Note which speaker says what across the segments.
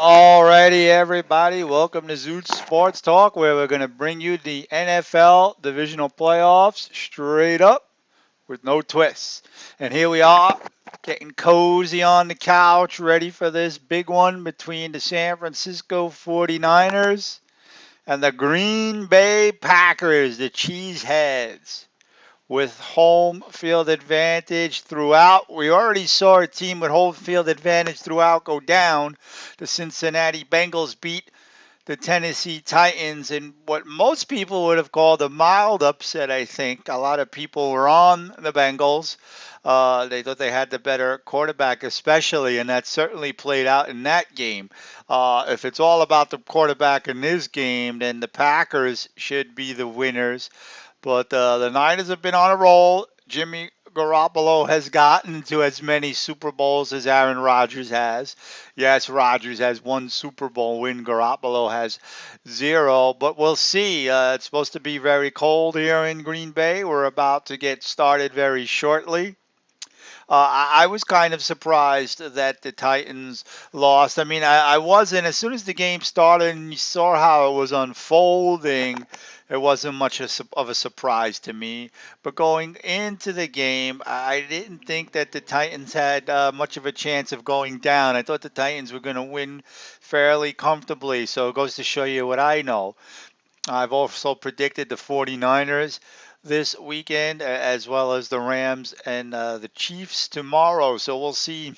Speaker 1: Alrighty, everybody, welcome to Zoot Sports Talk, where we're going to bring you the NFL divisional playoffs straight up with no twists. And here we are, getting cozy on the couch, ready for this big one between the San Francisco 49ers and the Green Bay Packers, the Cheeseheads, with home field advantage throughout. We already saw a team with home field advantage throughout go down. The Cincinnati Bengals beat the Tennessee Titans in what most people would have called a mild upset, I think. A lot of people were on the Bengals. They thought they had the better quarterback, especially, and that certainly played out in that game. If it's all about the quarterback in this game, then the Packers should be the winners. But the Niners have been on a roll. Jimmy Garoppolo has gotten to as many Super Bowls as Aaron Rodgers has. Yes, Rodgers has one Super Bowl win. Garoppolo has zero, but we'll see. It's supposed to be very cold here in Green Bay. We're about to get started very shortly. I was kind of surprised that the Titans lost. I mean, I wasn't. As soon as the game started and you saw how it was unfolding, it wasn't much of a surprise to me. But going into the game, I didn't think that the Titans had much of a chance of going down. I thought the Titans were going to win fairly comfortably. So it goes to show you what I know. I've also predicted the 49ers this weekend, as well as the Rams and the Chiefs tomorrow. So we'll see.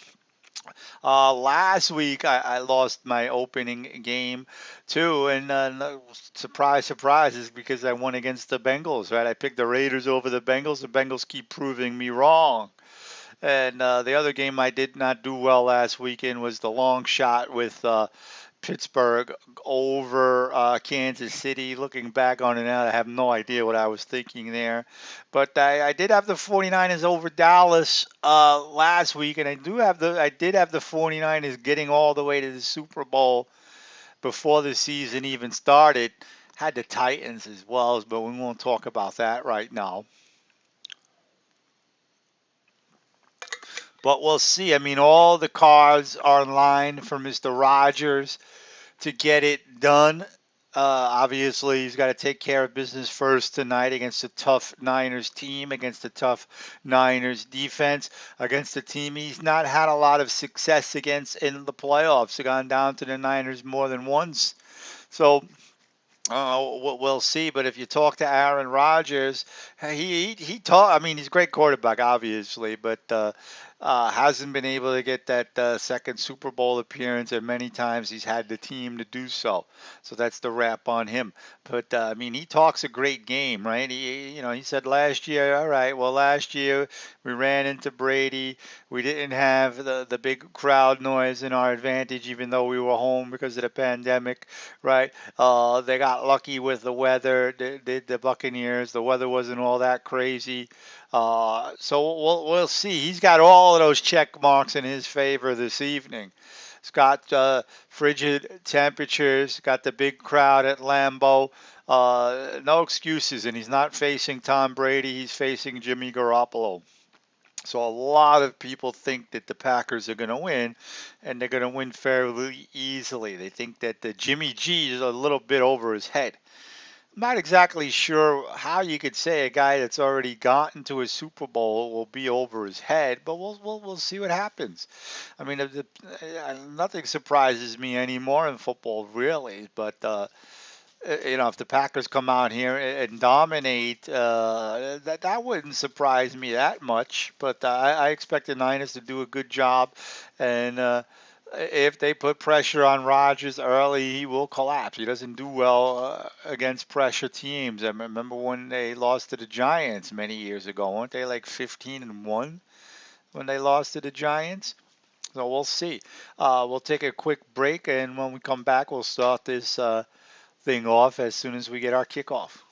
Speaker 1: Last week, I lost my opening game too, and no, surprise, surprise, is because I won against the Bengals. Right, I picked the Raiders over the Bengals. The Bengals keep proving me wrong. And the other game I did not do well last weekend was the long shot with Pittsburgh over Kansas City. Looking back on it now, I have no idea what I was thinking there. But I did have the 49ers over Dallas last week, and I did have the 49ers getting all the way to the Super Bowl before the season even started. Had the Titans as well, but we won't talk about that right now. But we'll see. I mean, all the cards are in line for Mr. Rogers to get it done. Obviously, he's got to take care of business first tonight against a tough Niners team, against a tough Niners defense, against a team he's not had a lot of success against in the playoffs. He's gone down to the Niners more than once. So we'll see. But if you talk to Aaron Rodgers, he talk. I mean, he's a great quarterback, obviously, but hasn't been able to get that second Super Bowl appearance, and many times he's had the team to do so. So that's the rap on him. But I mean, he talks a great game, right? He said last year, all right, well, last year we ran into Brady. We didn't have the big crowd noise in our advantage, even though we were home because of the pandemic, right? They got lucky with the weather. The Buccaneers. The weather wasn't all that crazy. So we'll see. He's got all of those check marks in his favor this evening. It's got frigid temperatures. Got the big crowd at Lambeau. No excuses, and he's not facing Tom Brady. He's facing Jimmy Garoppolo. So a lot of people think that the Packers are going to win, and they're going to win fairly easily. They think that the Jimmy G is a little bit over his head. I'm not exactly sure how you could say a guy that's already gotten to a Super Bowl will be over his head, but we'll see what happens. I mean, nothing surprises me anymore in football, really. But if the Packers come out here and dominate, that wouldn't surprise me that much. But I expect the Niners to do a good job, and if they put pressure on Rodgers early, he will collapse. He doesn't do well against pressure teams. I remember when they lost to the Giants many years ago. Weren't they like 15-1 when they lost to the Giants? So we'll see. We'll take a quick break, and when we come back, we'll start this thing off as soon as we get our kickoff.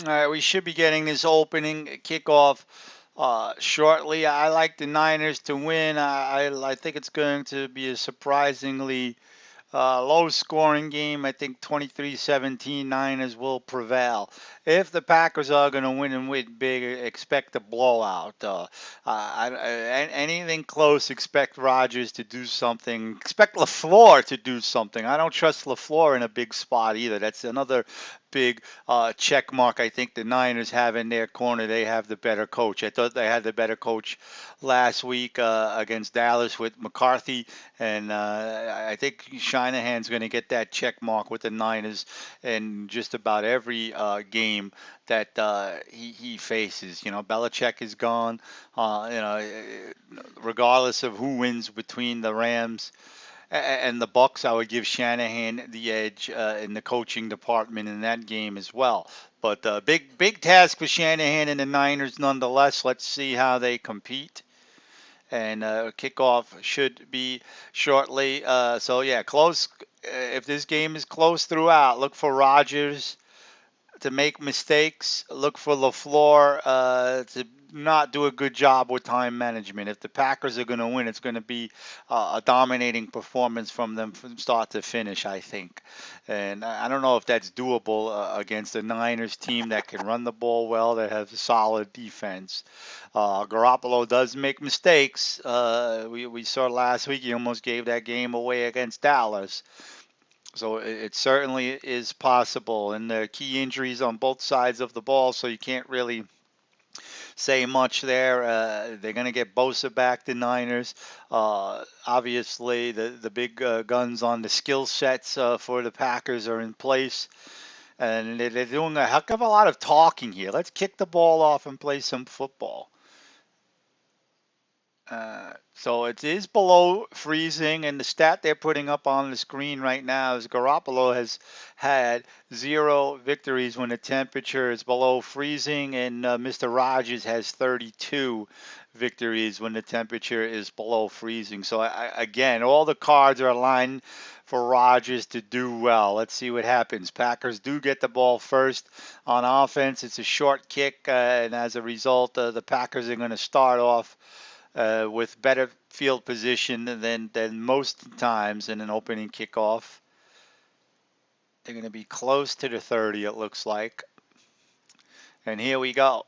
Speaker 1: All right, we should be getting this opening kickoff shortly. I like the Niners to win. I think it's going to be a surprisingly low scoring game. I think 23-17 Niners will prevail. If the Packers are going to win and win big, expect a blowout. Anything close, expect Rodgers to do something. Expect LaFleur to do something. I don't trust LaFleur in a big spot either. That's another big check mark. I think the Niners have in their corner. They have the better coach. I thought they had the better coach last week against Dallas with McCarthy, and I think Shanahan's going to get that check mark with the Niners in just about every game that he faces. You know, Belichick is gone. Regardless of who wins between the Rams and the Bucks, I would give Shanahan the edge in the coaching department in that game as well. But big task for Shanahan and the Niners nonetheless. Let's see how they compete. And kickoff should be shortly. So yeah, close. If this game is close throughout, look for Rodgers to make mistakes. Look for LaFleur to not do a good job with time management. If the Packers are going to win, it's going to be a dominating performance from them from start to finish, I think. And I don't know if that's doable against a Niners team that can run the ball well, that has a solid defense. Garoppolo does make mistakes. We saw last week he almost gave that game away against Dallas. So it certainly is possible, and there are key injuries on both sides of the ball, so you can't really say much there. They're going to get Bosa back, the Niners. Obviously, the big guns on the skill sets for the Packers are in place, and they're doing a heck of a lot of talking here. Let's kick the ball off and play some football. So it is below freezing, and the stat they're putting up on the screen right now is Garoppolo has had 0 victories when the temperature is below freezing, and Mr. Rogers has 32 victories when the temperature is below freezing. So again, all the cards are aligned for Rogers to do well. Let's see what happens. Packers do get the ball first on offense. It's a short kick, and as a result, the Packers are going to start off with better field position than most times in an opening kickoff. They're going to be close to the 30, it looks like. And here we go.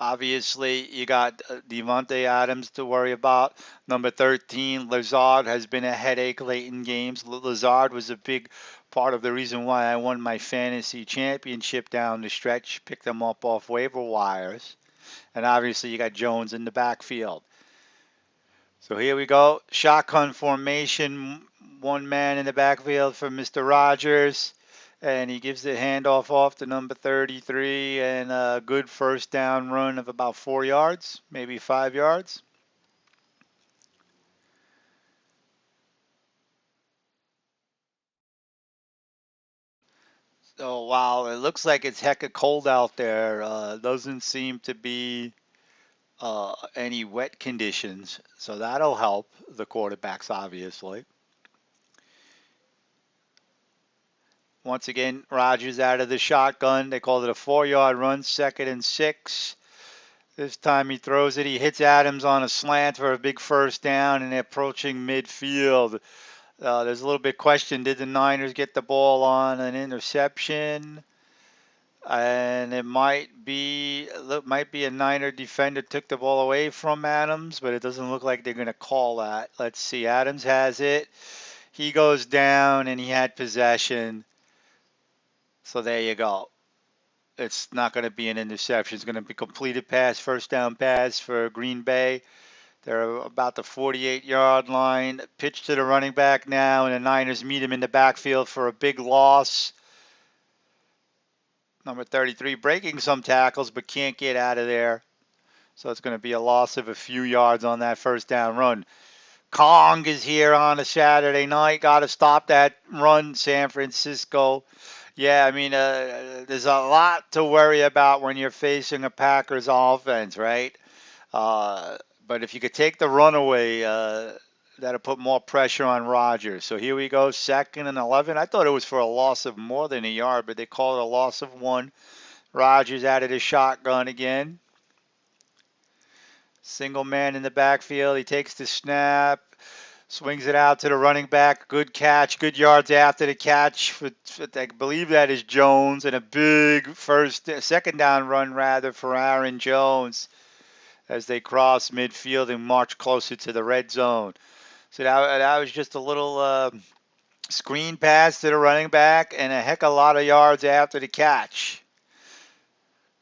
Speaker 1: Obviously, you got Devontae Adams to worry about. Number 13, Lazard has been a headache late in games. Lazard was a big part of the reason why I won my fantasy championship down the stretch. Picked them up off waiver wires. And obviously, you got Jones in the backfield. So here we go. Shotgun formation. One man in the backfield for Mr. Rogers. And he gives the handoff off to number 33 and a good first down run of about 4 yards, maybe 5 yards. So while it looks like it's hecka cold out there, doesn't seem to be any wet conditions. So that'll help the quarterbacks, obviously. Once again, Rodgers out of the shotgun. They called it a 4 yard run, 2nd and 6. This time he throws it. He hits Adams on a slant for a big first down, and they're approaching midfield. There's a little bit question. Did the Niners get the ball on an interception? And it might be a Niner defender took the ball away from Adams, but it doesn't look like they're going to call that. Let's see. Adams has it. He goes down, and he had possession. So there you go. It's not going to be an interception. It's going to be completed pass, first down pass for Green Bay. They're about the 48-yard line. Pitch to the running back now, and the Niners meet him in the backfield for a big loss. Number 33 breaking some tackles, but can't get out of there. So it's going to be a loss of a few yards on that first down run. Kong is here on a Saturday night. Got to stop that run, San Francisco. Yeah, I mean, there's a lot to worry about when you're facing a Packers offense, right? Uh, but if you could take the runaway, that'll put more pressure on Rodgers. So here we go, 2nd and 11. I thought it was for a loss of more than a yard, but they called it a loss of one. Rodgers out of the shotgun again. Single man in the backfield. He takes the snap, swings it out to the running back. Good catch, good yards after the catch. I believe that is Jones, and a big second down run rather for Aaron Jones as they cross midfield and march closer to the red zone. So that was just a little screen pass to the running back and a heck of a lot of yards after the catch.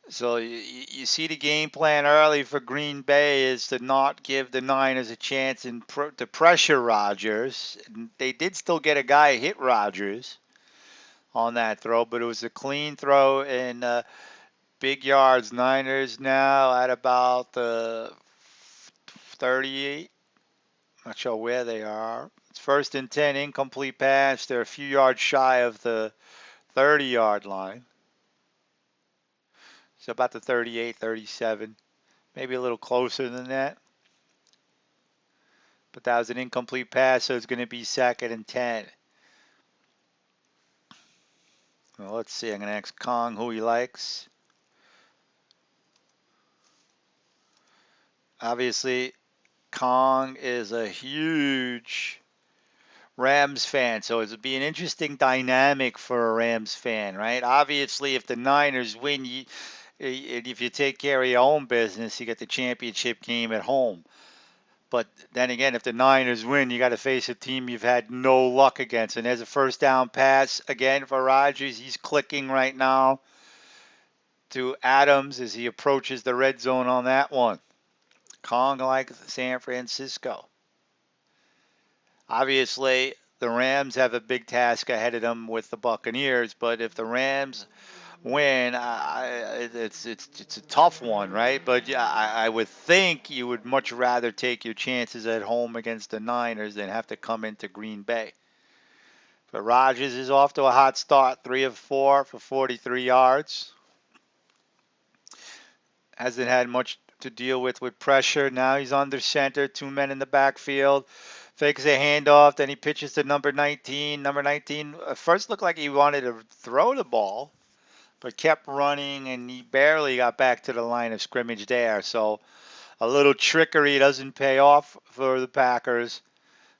Speaker 1: So you see the game plan early for Green Bay is to not give the Niners a chance to pressure Rodgers. They did still get a guy hit Rodgers on that throw, but it was a clean throw and big yards. Niners now at about 38. Not sure where they are. It's 1st and 10, incomplete pass. They're a few yards shy of the 30-yard line. So about the 38, 37, maybe a little closer than that. But that was an incomplete pass, so it's going to be 2nd and 10. Well, let's see. I'm going to ask Kong who he likes. Obviously, Kong is a huge Rams fan, so it'll be an interesting dynamic for a Rams fan, right? Obviously, if the Niners win, if you take care of your own business, you get the championship game at home. But then again, if the Niners win, you got to face a team you've had no luck against. And there's a first down pass again for Rodgers. He's clicking right now to Adams as he approaches the red zone on that one. Kong like San Francisco. Obviously, the Rams have a big task ahead of them with the Buccaneers, but if the Rams win, it's a tough one, right? But yeah, I would think you would much rather take your chances at home against the Niners than have to come into Green Bay. But Rodgers is off to a hot start, 3 of 4 for 43 yards. Hasn't had much to deal with pressure. Now he's under center, 2 men in the backfield. Fakes a handoff, then he pitches to number 19. Number 19 first looked like he wanted to throw the ball, but kept running, and he barely got back to the line of scrimmage there. So a little trickery doesn't pay off for the Packers.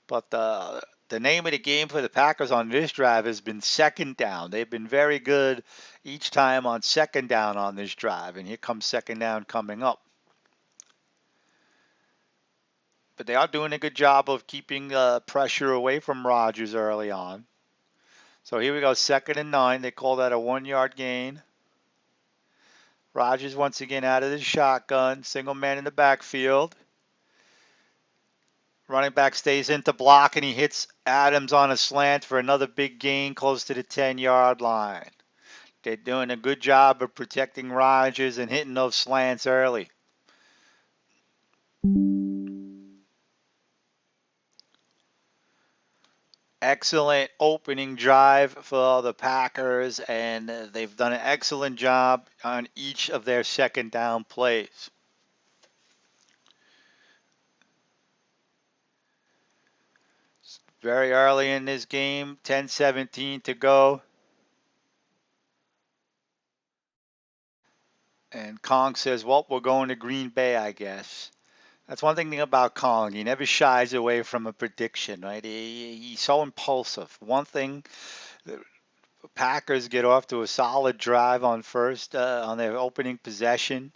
Speaker 1: But the name of the game for the Packers on this drive has been second down. They've been very good each time on second down on this drive, and here comes second down coming up. But they are doing a good job of keeping pressure away from Rodgers early on. So here we go, 2nd and 9. They call that a 1-yard gain. Rodgers once again out of the shotgun, single man in the backfield. Running back stays into block, and he hits Adams on a slant for another big gain close to the 10-yard line. They're doing a good job of protecting Rodgers and hitting those slants early. Excellent opening drive for the Packers, and they've done an excellent job on each of their second down plays. Very early in this game, 10-17 to go. And Kong says, well, we're going to Green Bay, I guess. That's one thing about Kong. He never shies away from a prediction, right? He's so impulsive. One thing, the Packers get off to a solid drive on their opening possession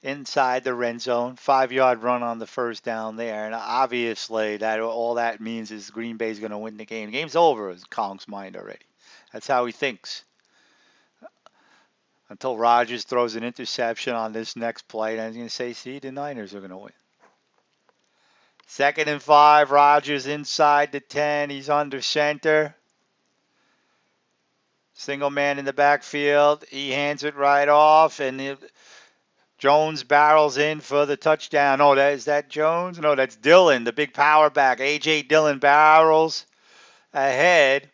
Speaker 1: inside the red zone. 5-yard run on the first down there. And obviously, that all that means is Green Bay's going to win the game. The game's over in Kong's mind already. That's how he thinks. Until Rodgers throws an interception on this next play, and he's going to say, see, the Niners are going to win. 2nd and 5, Rodgers inside the 10. He's under center. Single man in the backfield. He hands it right off, and Jones barrels in for the touchdown. Oh, is that Jones? No, that's Dillon, the big power back. A.J. Dillon barrels ahead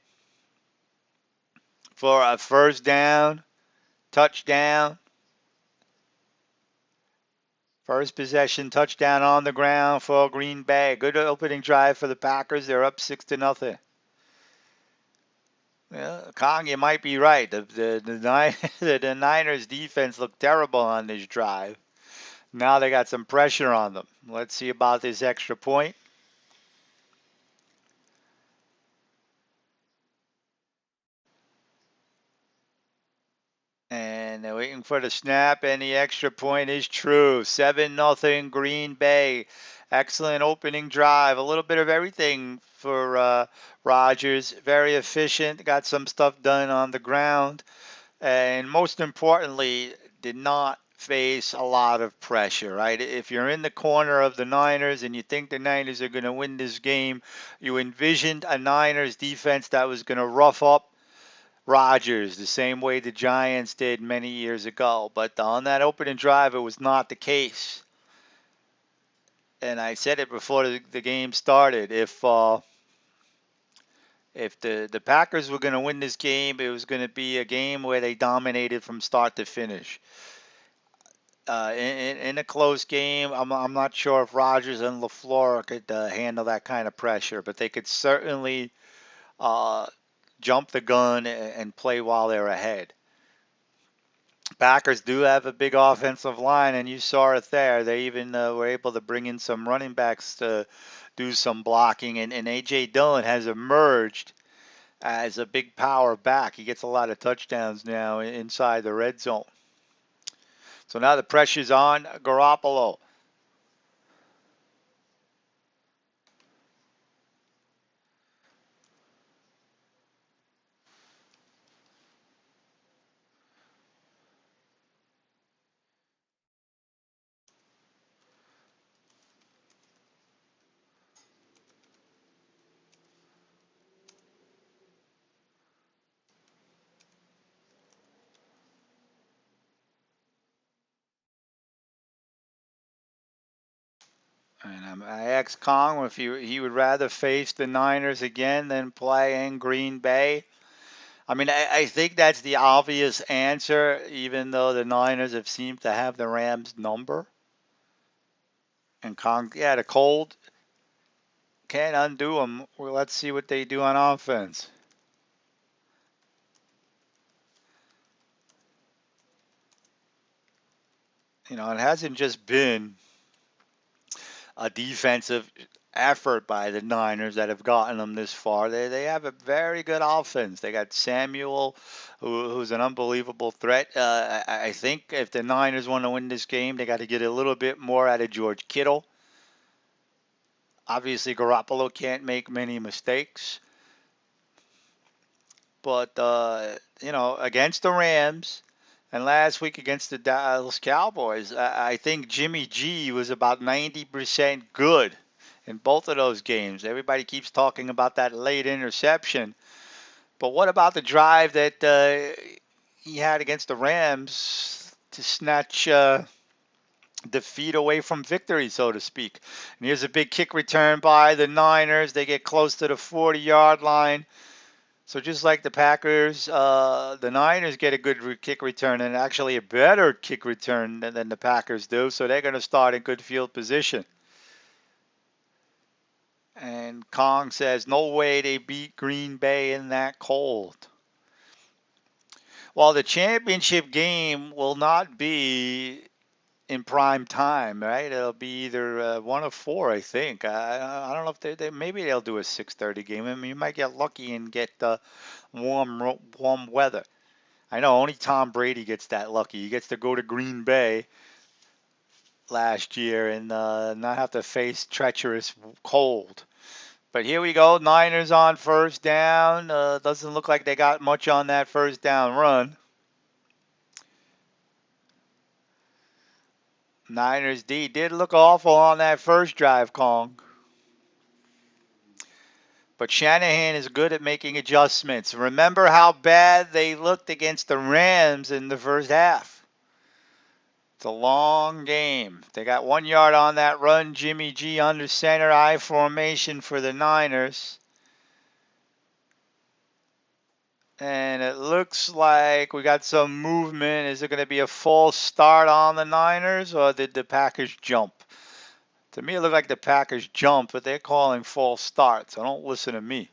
Speaker 1: for a first down, touchdown. First possession, touchdown on the ground for Green Bay. Good opening drive for the Packers. They're up 6-0. Yeah, Kong, you might be right. The Niners defense looked terrible on this drive. Now they got some pressure on them. Let's see about this extra point. And they're waiting for the snap, and the extra point is true. 7-0 Green Bay. Excellent opening drive. A little bit of everything for Rodgers. Very efficient. Got some stuff done on the ground. And most importantly, did not face a lot of pressure, right? If you're in the corner of the Niners and you think the Niners are going to win this game, you envisioned a Niners defense that was going to rough up Rodgers the same way the Giants did many years ago. But on that opening drive, it was not the case. And I said it before the game started. If the Packers were going to win this game, it was going to be a game where they dominated from start to finish. In a close game, I'm not sure if Rodgers and LaFleur could handle that kind of pressure, but they could certainly uh, jump the gun and play while they're ahead. Packers do have a big offensive line, and you saw it there. They even were able to bring in some running backs to do some blocking, and A.J. Dillon has emerged as a big power back. He gets a lot of touchdowns now inside the red zone. So now the pressure's on Garoppolo. And I asked Kong if he would rather face the Niners again than play in Green Bay. I mean, I think that's the obvious answer, even though the Niners have seemed to have the Rams' number. And Kong, yeah, the cold can't undo them. Well, let's see what they do on offense. You know, it hasn't just been a defensive effort by the Niners that have gotten them this far. They have a very good offense. They got Samuel, who's an unbelievable threat. I think if the Niners want to win this game, they got to get a little bit more out of George Kittle. Obviously, Garoppolo can't make many mistakes, but you know, against the Rams. And last week against the Dallas Cowboys, I think Jimmy G was about 90% good in both of those games. Everybody keeps talking about that late interception. But what about the drive that he had against the Rams to snatch defeat away from victory, so to speak? And here's a big kick return by the Niners. They get close to the 40-yard line. So just like the Packers, the Niners get a good kick return and actually a better kick return than the Packers do. So they're going to start in good field position. And Kong says, no way they beat Green Bay in that cold. Well, the championship game will not be in prime time, right? It'll be either one of four, I think. I don't know if maybe they'll do a 6:30 game. I mean, you might get lucky and get warm weather. I know only Tom Brady gets that lucky. He gets to go to Green Bay last year and not have to face treacherous cold. But here we go. Niners on first down. Doesn't look like they got much on that first down run. Niners D did look awful on that first drive, Kong. But Shanahan is good at making adjustments. Remember how bad they looked against the Rams in the first half. It's a long game. They got 1 yard on that run. Jimmy G under center, I formation for the Niners. And it looks like we got some movement. Is it going to be a false start on the Niners, or did the Packers jump? To me, it looked like the Packers jumped, but they're calling false starts. So don't listen to me.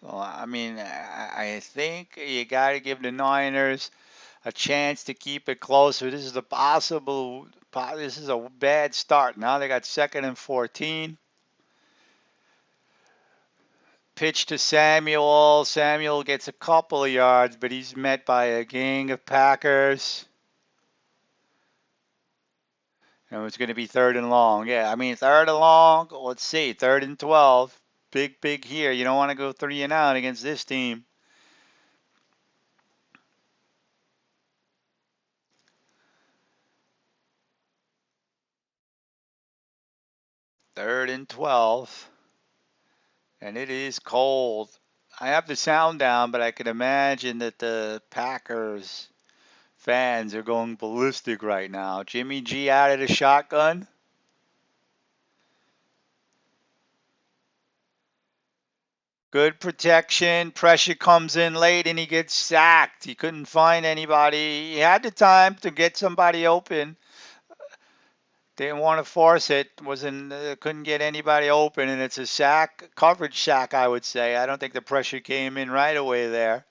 Speaker 1: So, I mean, I think you got to give the Niners a chance to keep it closer. This is a this is a bad start. Now they got 2nd and 14. Pitch to Samuel. Samuel gets a couple of yards, but he's met by a gang of Packers. And it's going to be 3rd and long. Yeah, I mean, 3rd and long. Let's see, 3rd and 12. Big here. You don't want to go 3-and-out against this team. Third and 12. And it is cold. I have the sound down, but I can imagine that the Packers fans are going ballistic right now. Jimmy G out of the shotgun. Good protection. Pressure comes in late and he gets sacked. He couldn't find anybody. He had the time to get somebody open. Didn't want to force it. Wasn't couldn't get anybody open, and it's a sack, coverage sack, I would say. I don't think the pressure came in right away there.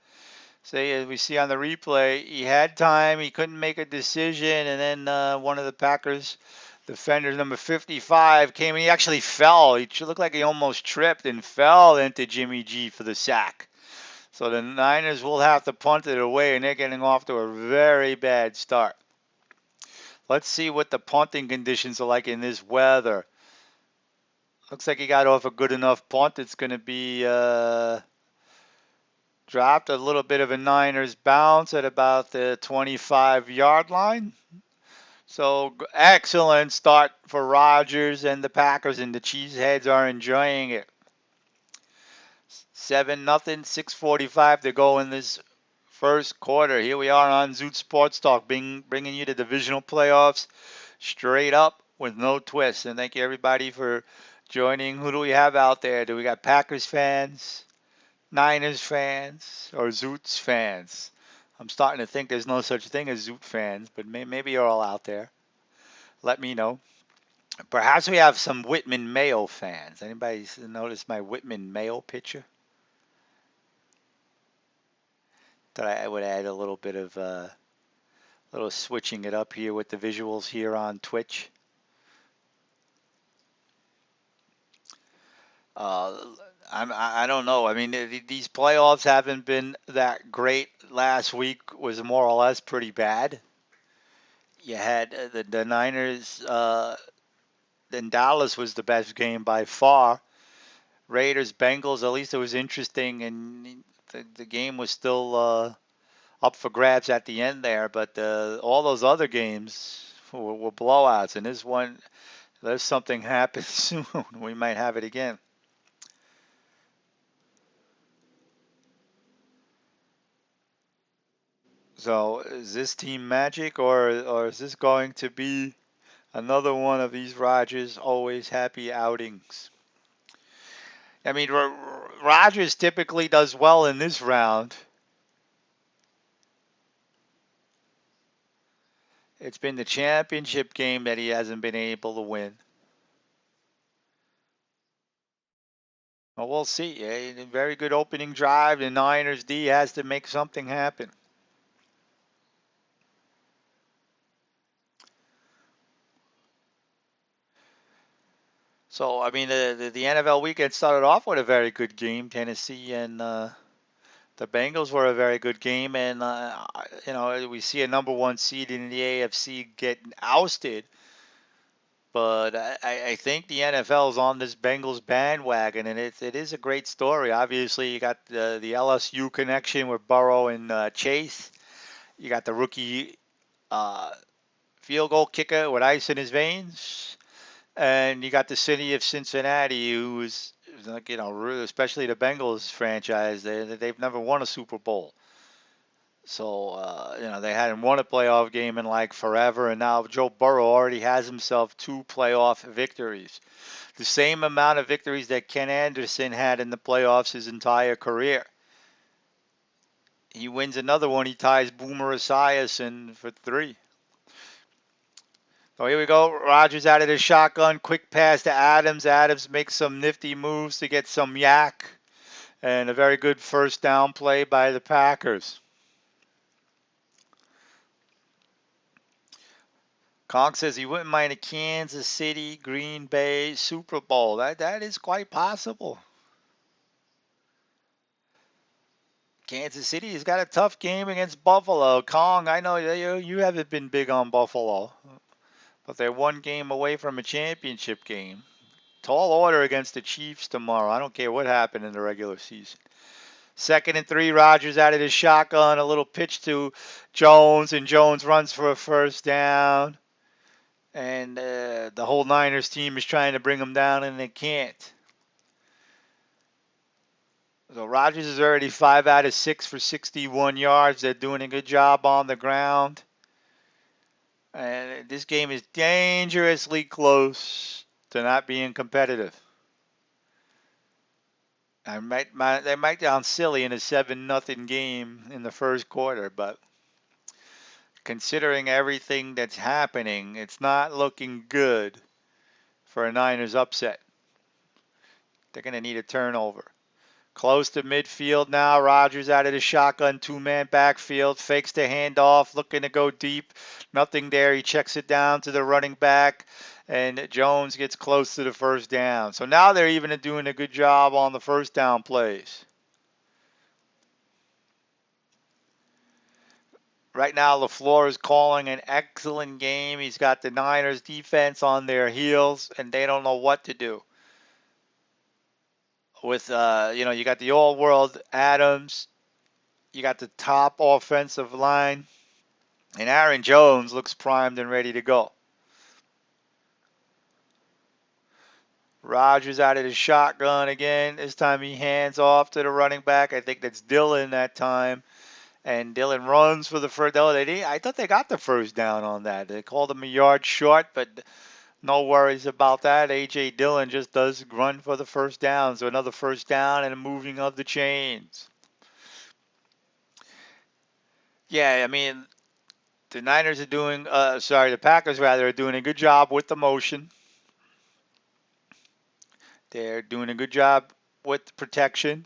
Speaker 1: See, as we see on the replay, he had time. He couldn't make a decision, and then one of the Packers defenders, number 55, came and he actually fell. He looked like he almost tripped and fell into Jimmy G for the sack. So the Niners will have to punt it away, and they're getting off to a very bad start. Let's see what the punting conditions are like in this weather. Looks like he got off a good enough punt. It's going to be dropped a little bit of a Niners bounce at about the 25-yard line. So excellent start for Rodgers and the Packers, and the Cheeseheads are enjoying it. 7-0, 6:45 to go in this first quarter. Here we are on Zoot Sports Talk, bringing you the divisional playoffs straight up with no twists. And thank you everybody for joining. Who do we have out there? Do we got Packers fans, Niners fans, or Zoots fans? I'm starting to think there's no such thing as Zoot fans, but maybe you're all out there. Let me know. Perhaps we have some Whitman Mayo fans. Anybody notice my Whitman Mayo picture? Thought I would add a little bit of little switching it up here with the visuals here on Twitch. I don't know. I mean, these playoffs haven't been that great. Last week was more or less pretty bad. You had the Niners. Then Dallas was the best game by far. Raiders, Bengals. At least it was interesting, and the game was still up for grabs at the end there. But all those other games were blowouts, and this one, unless something happens soon, we might have it again. So is this team magic, or is this going to be another one of these Rodgers always happy outings? I mean, Rodgers typically does well in this round. It's been the championship game that he hasn't been able to win. Well, we'll see. A very good opening drive. The Niners D has to make something happen. So, I mean, the NFL weekend started off with a very good game. Tennessee and the Bengals were a very good game, and we see a number one seed in the AFC getting ousted. But I think the NFL is on this Bengals bandwagon, and it is a great story. Obviously, you got the LSU connection with Burrow and Chase. You got the rookie field goal kicker with ice in his veins, and you got the city of Cincinnati, who is like especially the Bengals franchise. They've never won a Super Bowl. So, they hadn't won a playoff game in like forever, and now Joe Burrow already has himself 2 playoff victories. The same amount of victories that Ken Anderson had in the playoffs his entire career. He wins another one. He ties Boomer Esiason for 3. So here we go. Rodgers out of the shotgun. Quick pass to Adams. Adams makes some nifty moves to get some yak. And a very good first down play by the Packers. Kong says he wouldn't mind a Kansas City, Green Bay Super Bowl. That is quite possible. Kansas City has got a tough game against Buffalo. Kong, I know you haven't been big on Buffalo, but they're one game away from a championship game. Tall order against the Chiefs tomorrow. I don't care what happened in the regular season. 2nd and 3, Rodgers out of the shotgun, a little pitch to Jones, and Jones runs for a first down. And the whole Niners team is trying to bring him down, and they can't. So Rodgers is already 5 out of 6 for 61 yards. They're doing a good job on the ground. And this game is dangerously close to not being competitive. They might down silly in a 7-0 game in the first quarter, but considering everything that's happening, it's not looking good for a Niners upset. They're going to need a turnover. Close to midfield now. Rodgers out of the shotgun, two-man backfield, fakes the handoff, looking to go deep. Nothing there. He checks it down to the running back, and Jones gets close to the first down. So now they're even doing a good job on the first down plays. Right now, LaFleur is calling an excellent game. He's got the Niners defense on their heels, and they don't know what to do. With, you got the all-world Adams, you got the top offensive line, and Aaron Jones looks primed and ready to go. Rodgers out of the shotgun again. This time he hands off to the running back. I think that's Dillon that time. And Dillon runs for the first down. I thought they got the first down on that. They called him a yard short, but no worries about that. A.J. Dillon just does run for the first down. So another first down and a moving of the chains. Yeah, I mean, the Packers rather are doing a good job with the motion. They're doing a good job with protection.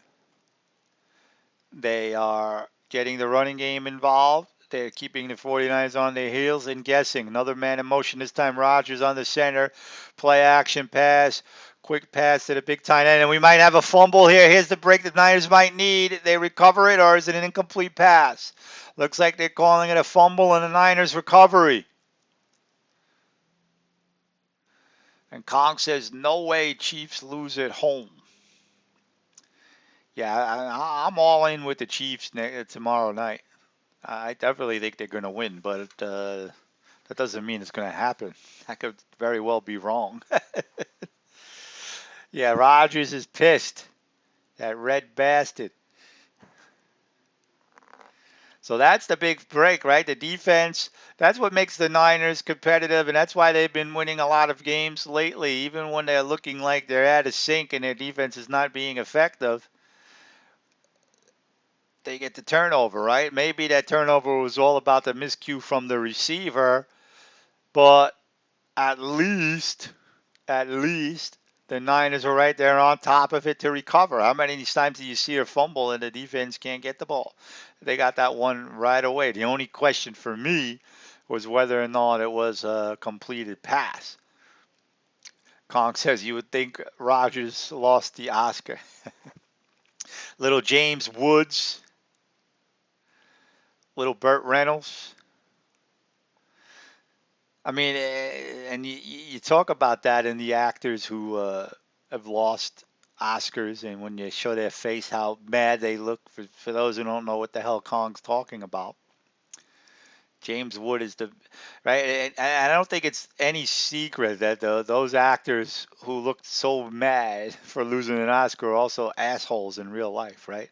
Speaker 1: They are getting the running game involved. They're keeping the 49ers on their heels and guessing. Another man in motion, this time Rodgers on the center. Play action pass. Quick pass to the big tight end. And we might have a fumble here. Here's the break the Niners might need. They recover it, or is it an incomplete pass? Looks like they're calling it a fumble and the Niners recovery. And Kong says, no way Chiefs lose at home. Yeah, I'm all in with the Chiefs tomorrow night. I definitely think they're going to win, but that doesn't mean it's going to happen. I could very well be wrong. Yeah, Rodgers is pissed. That red bastard. So that's the big break, right? The defense, that's what makes the Niners competitive, and that's why they've been winning a lot of games lately, even when they're looking like they're at a sink and their defense is not being effective. They get the turnover, right? Maybe that turnover was all about the miscue from the receiver, but at least the Niners are right there on top of it to recover. How many times do you see a fumble and the defense can't get the ball? They got that one right away. The only question for me was whether or not it was a completed pass. Kong says you would think Rodgers lost the Oscar. Little James Woods, little Burt Reynolds. I mean, and you talk about that in the actors who have lost Oscars, and when you show their face, how mad they look. For those who don't know what the hell Kong's talking about, James Wood is the right, and I don't think it's any secret that those actors who looked so mad for losing an Oscar are also assholes in real life, right?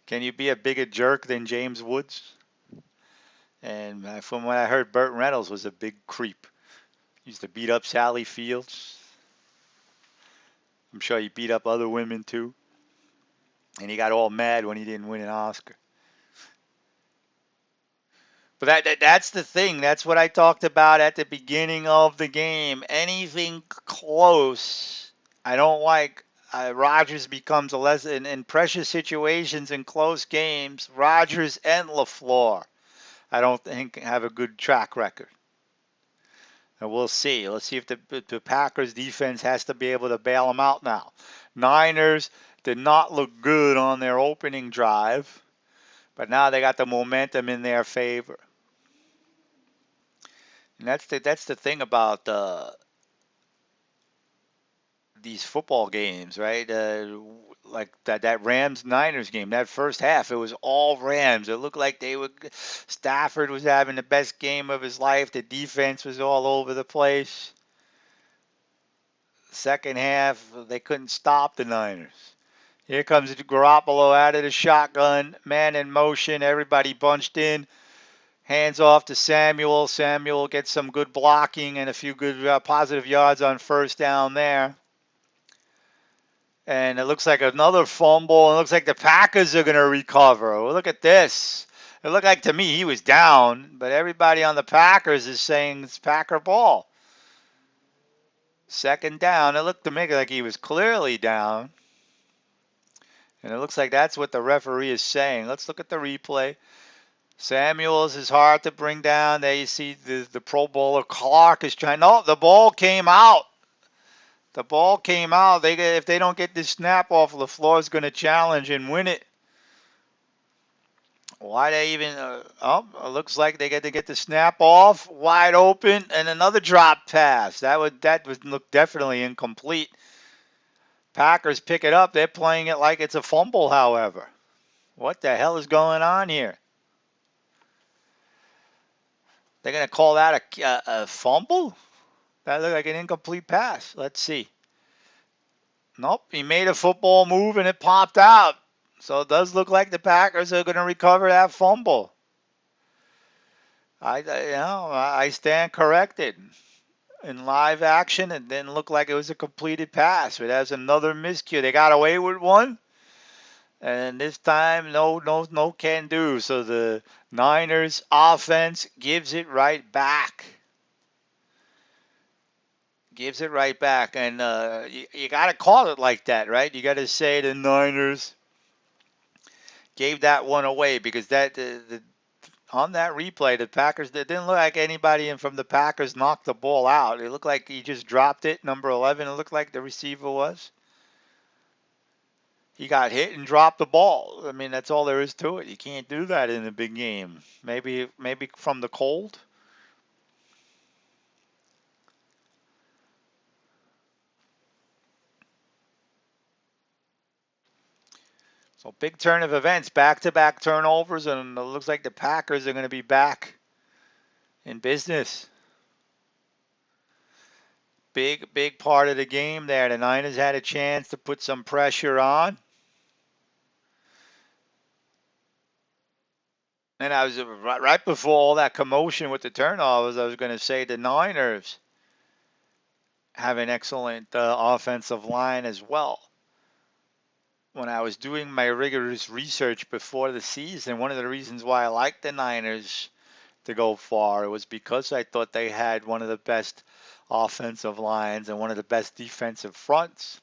Speaker 1: Can you be a bigger jerk than James Woods? And from what I heard, Burt Reynolds was a big creep. Used to beat up Sally Fields. I'm sure he beat up other women too. And he got all mad when he didn't win an Oscar. But that's the thing. That's what I talked about at the beginning of the game. Anything close, I don't like. Rodgers becomes a less in pressure situations in close games. Rodgers and LaFleur, I don't think have a good track record. And we'll see. Let's see if the Packers defense has to be able to bail them out now. Niners did not look good on their opening drive, but now they got the momentum in their favor. And that's the thing about these football games, right? Like that Rams Niners game, that first half, it was all Rams. It looked like Stafford was having the best game of his life. The defense was all over the place. Second half, they couldn't stop the Niners. Here comes Garoppolo out of the shotgun, man in motion, everybody bunched in. Hands off to Samuel. Samuel gets some good blocking and a few good positive yards on first down there. And it looks like another fumble. It looks like the Packers are going to recover. Oh, look at this. It looked like to me he was down, but everybody on the Packers is saying it's Packer ball. Second down. It looked to me like he was clearly down. And it looks like that's what the referee is saying. Let's look at the replay. Samuels is hard to bring down. There you see the Pro Bowler Clark is trying. No, the ball came out. The ball came out. If they don't get this snap off, LaFleur's going to challenge and win it. Why they even? It looks like they get to get the snap off, wide open, and another drop pass. That would look definitely incomplete. Packers pick it up. They're playing it like it's a fumble. However, what the hell is going on here? They're going to call that a fumble? That looked like an incomplete pass. Let's see. Nope, he made a football move and it popped out. So it does look like the Packers are going to recover that fumble. I stand corrected. In live action, it didn't look like it was a completed pass. But that's another miscue. They got away with one. And this time, no can do. So the Niners offense gives it right back. Gives it right back. And you got to call it like that, right? You got to say the Niners gave that one away because on that replay, the Packers, it didn't look like anybody from the Packers knocked the ball out. It looked like he just dropped it, number 11. It looked like the receiver was. He got hit and dropped the ball. I mean, that's all there is to it. You can't do that in a big game. Maybe from the cold. So big turn of events, back-to-back turnovers, and it looks like the Packers are going to be back in business. Big part of the game there. The Niners had a chance to put some pressure on. And I was right before all that commotion with the turnovers, I was going to say the Niners have an excellent offensive line as well. When I was doing my rigorous research before the season, one of the reasons why I liked the Niners to go far was because I thought they had one of the best offensive lines and one of the best defensive fronts.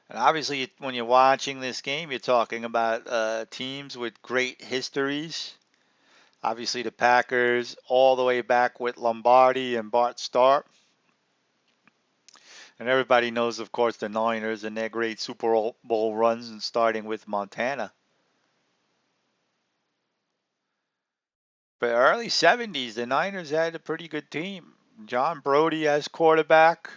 Speaker 1: And obviously, when you're watching this game, you're talking about teams with great histories. Obviously, the Packers all the way back with Lombardi and Bart Starr. And everybody knows, of course, the Niners and their great Super Bowl runs, and starting with Montana. But early 70s, the Niners had a pretty good team. John Brodie as quarterback.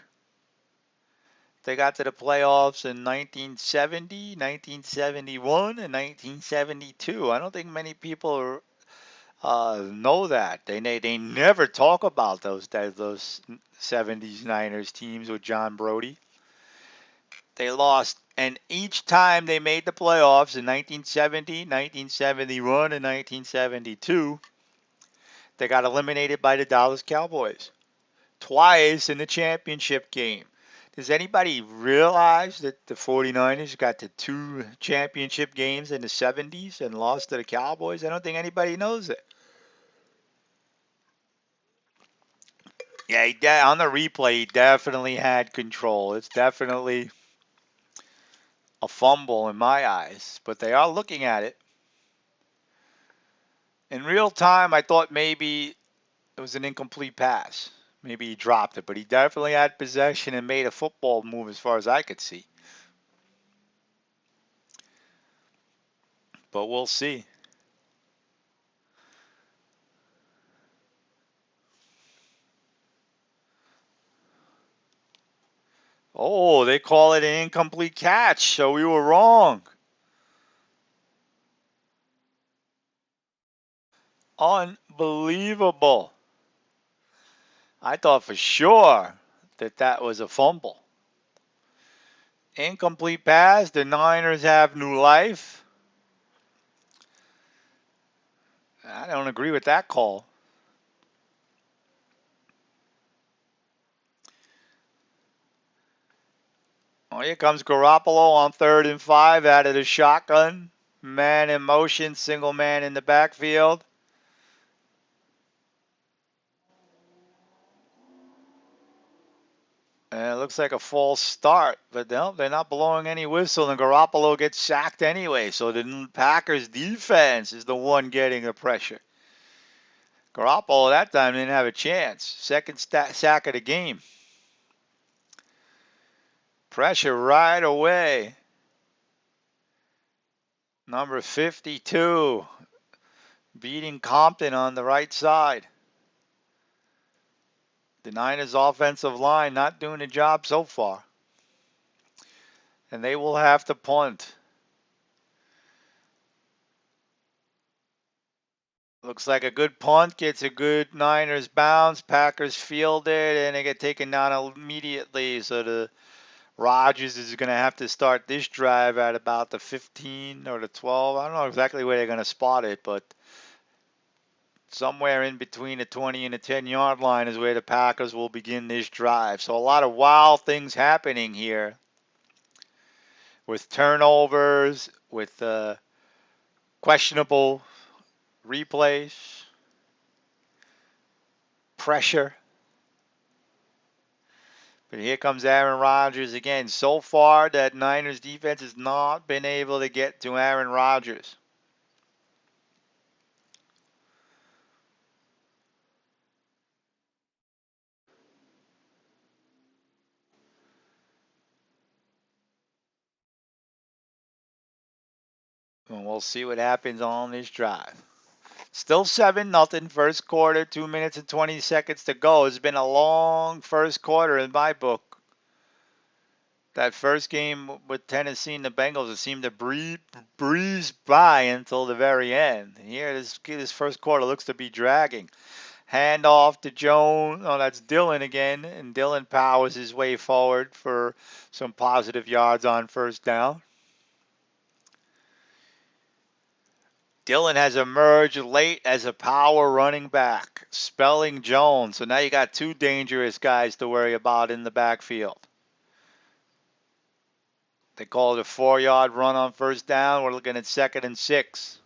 Speaker 1: They got to the playoffs in 1970, 1971, and 1972. I don't think many people know that. They never talk about those 70s Niners teams with John Brodie. They lost, and each time they made the playoffs in 1970, 1971, and 1972, they got eliminated by the Dallas Cowboys twice in the championship game. Does anybody realize that the 49ers got to 2 championship games in the 70s and lost to the Cowboys? I don't think anybody knows it. Yeah, on the replay, he definitely had control. It's definitely a fumble in my eyes, but they are looking at it. In real time, I thought maybe it was an incomplete pass. Maybe he dropped it, but he definitely had possession and made a football move as far as I could see. But we'll see. Oh, they call it an incomplete catch, so we were wrong. Unbelievable. I thought for sure that that was a fumble. Incomplete pass. The Niners have new life. I don't agree with that call. Oh, here comes Garoppolo on 3rd and 5 out of the shotgun. Man in motion, single man in the backfield. And it looks like a false start, but no, they're not blowing any whistle, and Garoppolo gets sacked anyway. So the Packers defense is the one getting the pressure. Garoppolo that time didn't have a chance. Second sack of the game. Pressure right away. Number 52 beating Compton on the right side. The Niners offensive line not doing the job so far. And they will have to punt. Looks like a good punt, gets a good Niners bounce. Packers field it, and they get taken down immediately. So the Rodgers is going to have to start this drive at about the 15 or the 12. I don't know exactly where they're going to spot it, but somewhere in between the 20 and the 10-yard line is where the Packers will begin this drive. So a lot of wild things happening here with turnovers, with questionable replays, pressure. But here comes Aaron Rodgers again. So far, that Niners defense has not been able to get to Aaron Rodgers. And we'll see what happens on this drive. Still 7-0 first quarter, 2 minutes and 20 seconds to go. It's been a long first quarter in my book. That first game with Tennessee and the Bengals, it seemed to breeze by until the very end. Here, this first quarter looks to be dragging. Hand off to Jones. Oh, that's Dillon again. And Dillon powers his way forward for some positive yards on first down. Dillon has emerged late as a power running back, spelling Jones. So now you got two dangerous guys to worry about in the backfield. They call it a 4-yard run on first down. We're looking at 2nd and 6.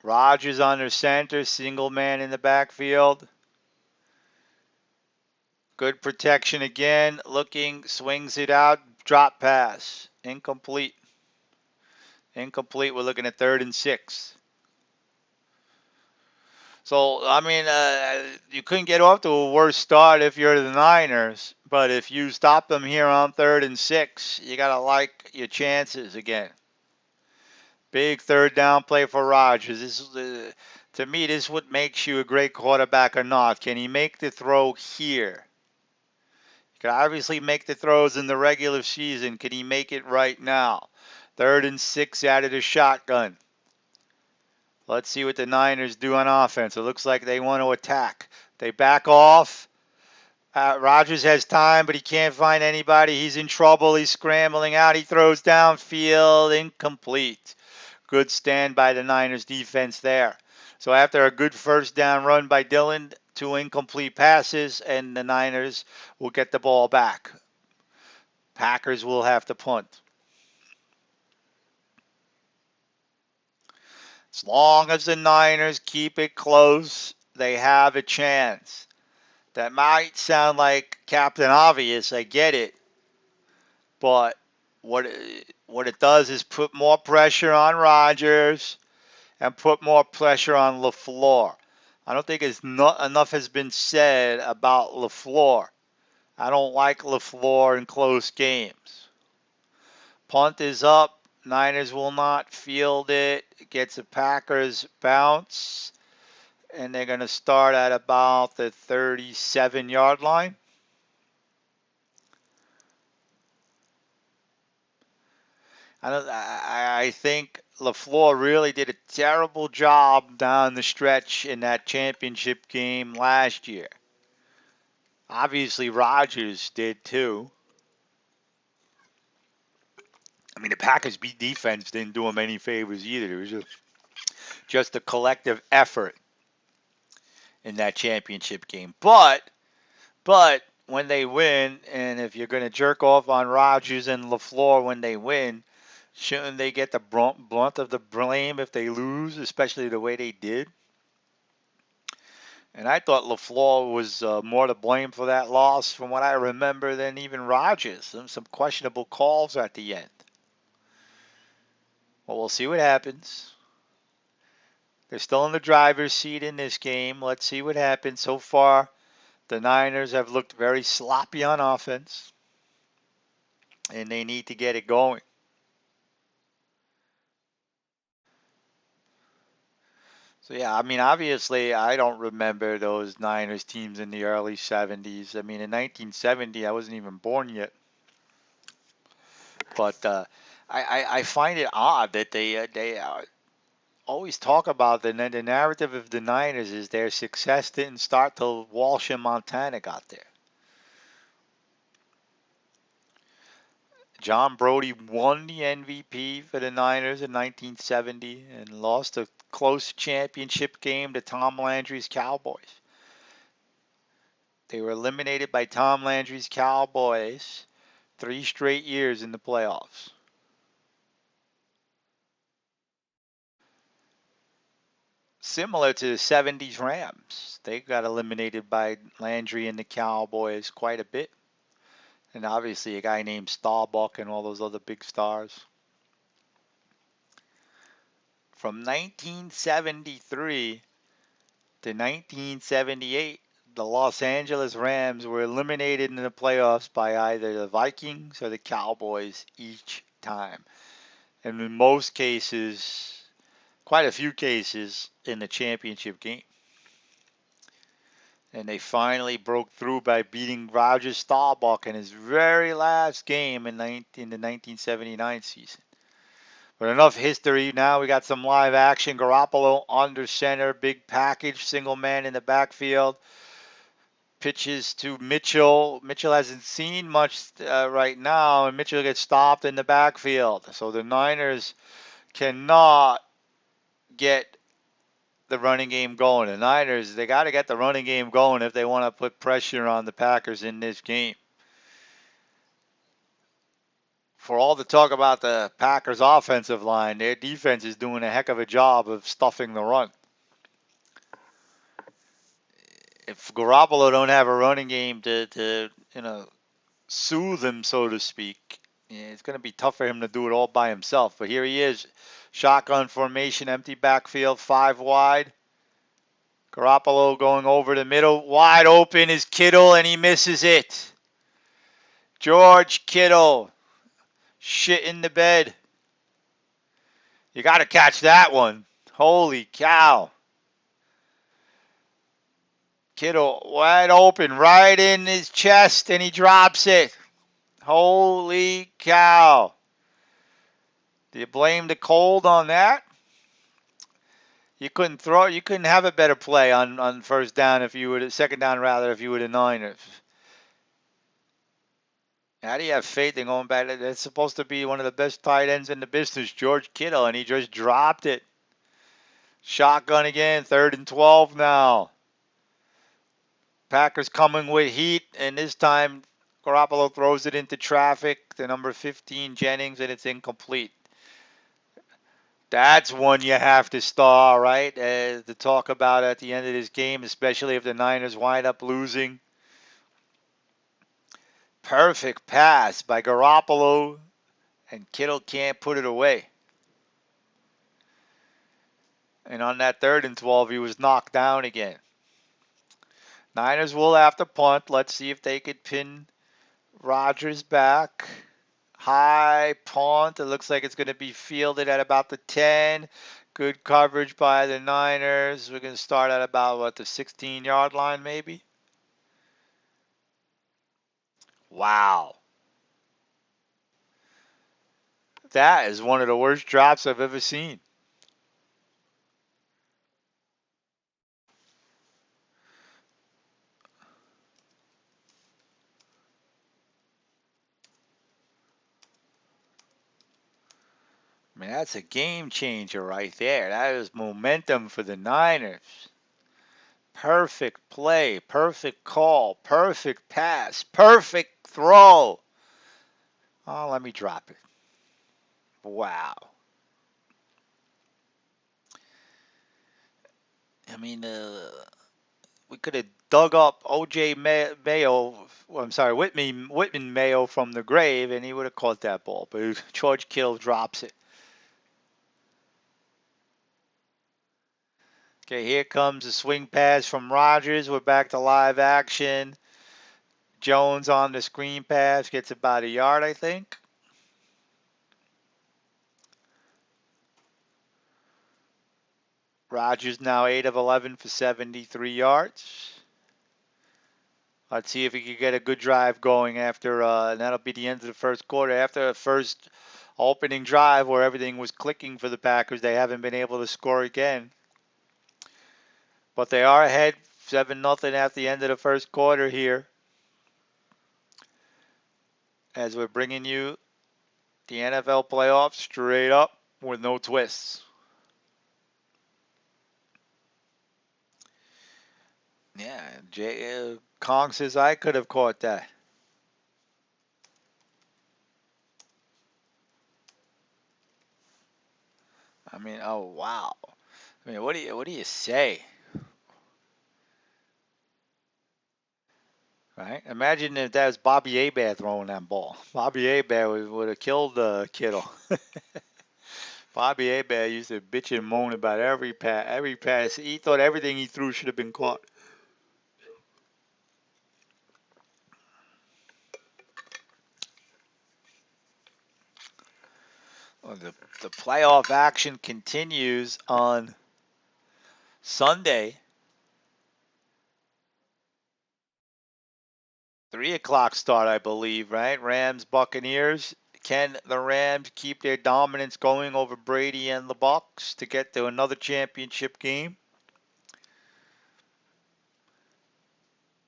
Speaker 1: Rodgers under center, single man in the backfield. Good protection again. Looking, swings it out, drop pass. Incomplete. Incomplete. We're looking at 3rd and 6. So, I mean, you couldn't get off to a worse start if you're the Niners. But if you stop them here on 3rd and 6, you got to like your chances again. Big third down play for Rodgers. To me, this is what makes you a great quarterback or not. Can he make the throw here? He can obviously make the throws in the regular season. Can he make it right now? 3rd and 6 out of the shotgun. Let's see what the Niners do on offense. It looks like they want to attack. They back off. Rodgers has time, but he can't find anybody. He's in trouble. He's scrambling out. He throws downfield. Incomplete. Good stand by the Niners defense there. So after a good first down run by Dillon, 2 incomplete passes, and the Niners will get the ball back. Packers will have to punt. As long as the Niners keep it close, they have a chance. That might sound like Captain Obvious, I get it, but what what it does is put more pressure on Rodgers and put more pressure on LaFleur. I don't think enough has been said about LaFleur. I don't like LaFleur in close games. Punt is up. Niners will not field it. It gets a Packers bounce, and they're going to start at about the 37-yard line. I think LaFleur really did a terrible job down the stretch in that championship game last year. Obviously, Rodgers did too. I mean, the Packers' beat defense didn't do him any favors either. It was just a collective effort in that championship game. But when they win, and if you're going to jerk off on Rodgers and LaFleur when they win, shouldn't they get the brunt of the blame if they lose, especially the way they did? And I thought LaFleur was more to blame for that loss, from what I remember, than even Rodgers. Some questionable calls at the end. Well, we'll see what happens. They're still in the driver's seat in this game. Let's see what happens. So far, the Niners have looked very sloppy on offense, and they need to get it going. So, yeah, I mean, obviously, I don't remember those Niners teams in the early 70s. I mean, in 1970, I wasn't even born yet. But I find it odd that they always talk about the narrative of the Niners is their success didn't start till Walsh and Montana got there. John Brodie won the MVP for the Niners in 1970 and lost a close championship game to Tom Landry's Cowboys. They were eliminated by Tom Landry's Cowboys 3 straight years in the playoffs. Similar to the 70s Rams. They got eliminated by Landry and the Cowboys quite a bit. And obviously a guy named Starbuck and all those other big stars. From 1973 to 1978, the Los Angeles Rams were eliminated in the playoffs by either the Vikings or the Cowboys each time. And in most cases, quite a few cases, in the championship game. And they finally broke through by beating Roger Staubach in his very last game in the 1979 season. But enough history. Now we got some live action. Garoppolo under center, big package, single man in the backfield. Pitches to Mitchell. Mitchell hasn't seen much right now, and Mitchell gets stopped in the backfield. So the Niners cannot get the running game going. The Niners, they got to get the running game going if they want to put pressure on the Packers in this game. For all the talk about the Packers' offensive line, their defense is doing a heck of a job of stuffing the run. If Garoppolo don't have a running game to soothe him, so to speak, it's going to be tough for him to do it all by himself. But here he is, shotgun formation, empty backfield, 5 wide. Garoppolo going over the middle, wide open is Kittle, and he misses it. George Kittle, shit in the bed. You got to catch that one. Holy cow. Kittle wide open, right in his chest, and he drops it. Holy cow. Do you blame the cold on that? You couldn't have a better play on first down if you were second down rather if you were the Niners. How do you have faith in going back? That's supposed to be one of the best tight ends in the business, George Kittle, and he just dropped it. Shotgun again, 3rd and 12 now. Packers coming with heat, and this time Garoppolo throws it into traffic to number 15, Jennings, and it's incomplete. That's one you have to star, right? To talk about at the end of this game, especially if the Niners wind up losing. Perfect pass by Garoppolo, and Kittle can't put it away. And on that 3rd and 12, he was knocked down again. Niners will have to punt. Let's see if they could pin Rodgers back. High punt. It looks like it's going to be fielded at about the 10. Good coverage by the Niners. We're going to start at about, what, the 16-yard line maybe? Wow. That is one of the worst drops I've ever seen. I mean, that's a game changer right there. That is momentum for the Niners. Perfect play, perfect call, perfect pass, perfect throw. Oh, let me drop it. Wow. I mean, we could have dug up O.J. Mayo. Well, I'm sorry, Whitman Mayo from the grave, and he would have caught that ball. But George Kittle drops it. Okay, here comes a swing pass from Rodgers. We're back to live action. Jones on the screen pass gets about a yard, I think. Rodgers now 8 of 11 for 73 yards. Let's see if he can get a good drive going after, and that'll be the end of the first quarter. After the first opening drive where everything was clicking for the Packers, they haven't been able to score again. But they are ahead 7-0 at the end of the first quarter here. As we're bringing you the NFL playoffs straight up with no twists. Yeah, Kong says I could have caught that. I mean, oh wow. I mean, what do you say? Right? Imagine if that was Bobby Hebert throwing that ball. Bobby Hebert would have killed Kittle. Bobby Hebert used to bitch and moan about every pass. Every pass, he thought everything he threw should have been caught. Well, the playoff action continues on Sunday. 3 o'clock start, I believe, right? Rams, Buccaneers. Can the Rams keep their dominance going over Brady and the Bucks to get to another championship game?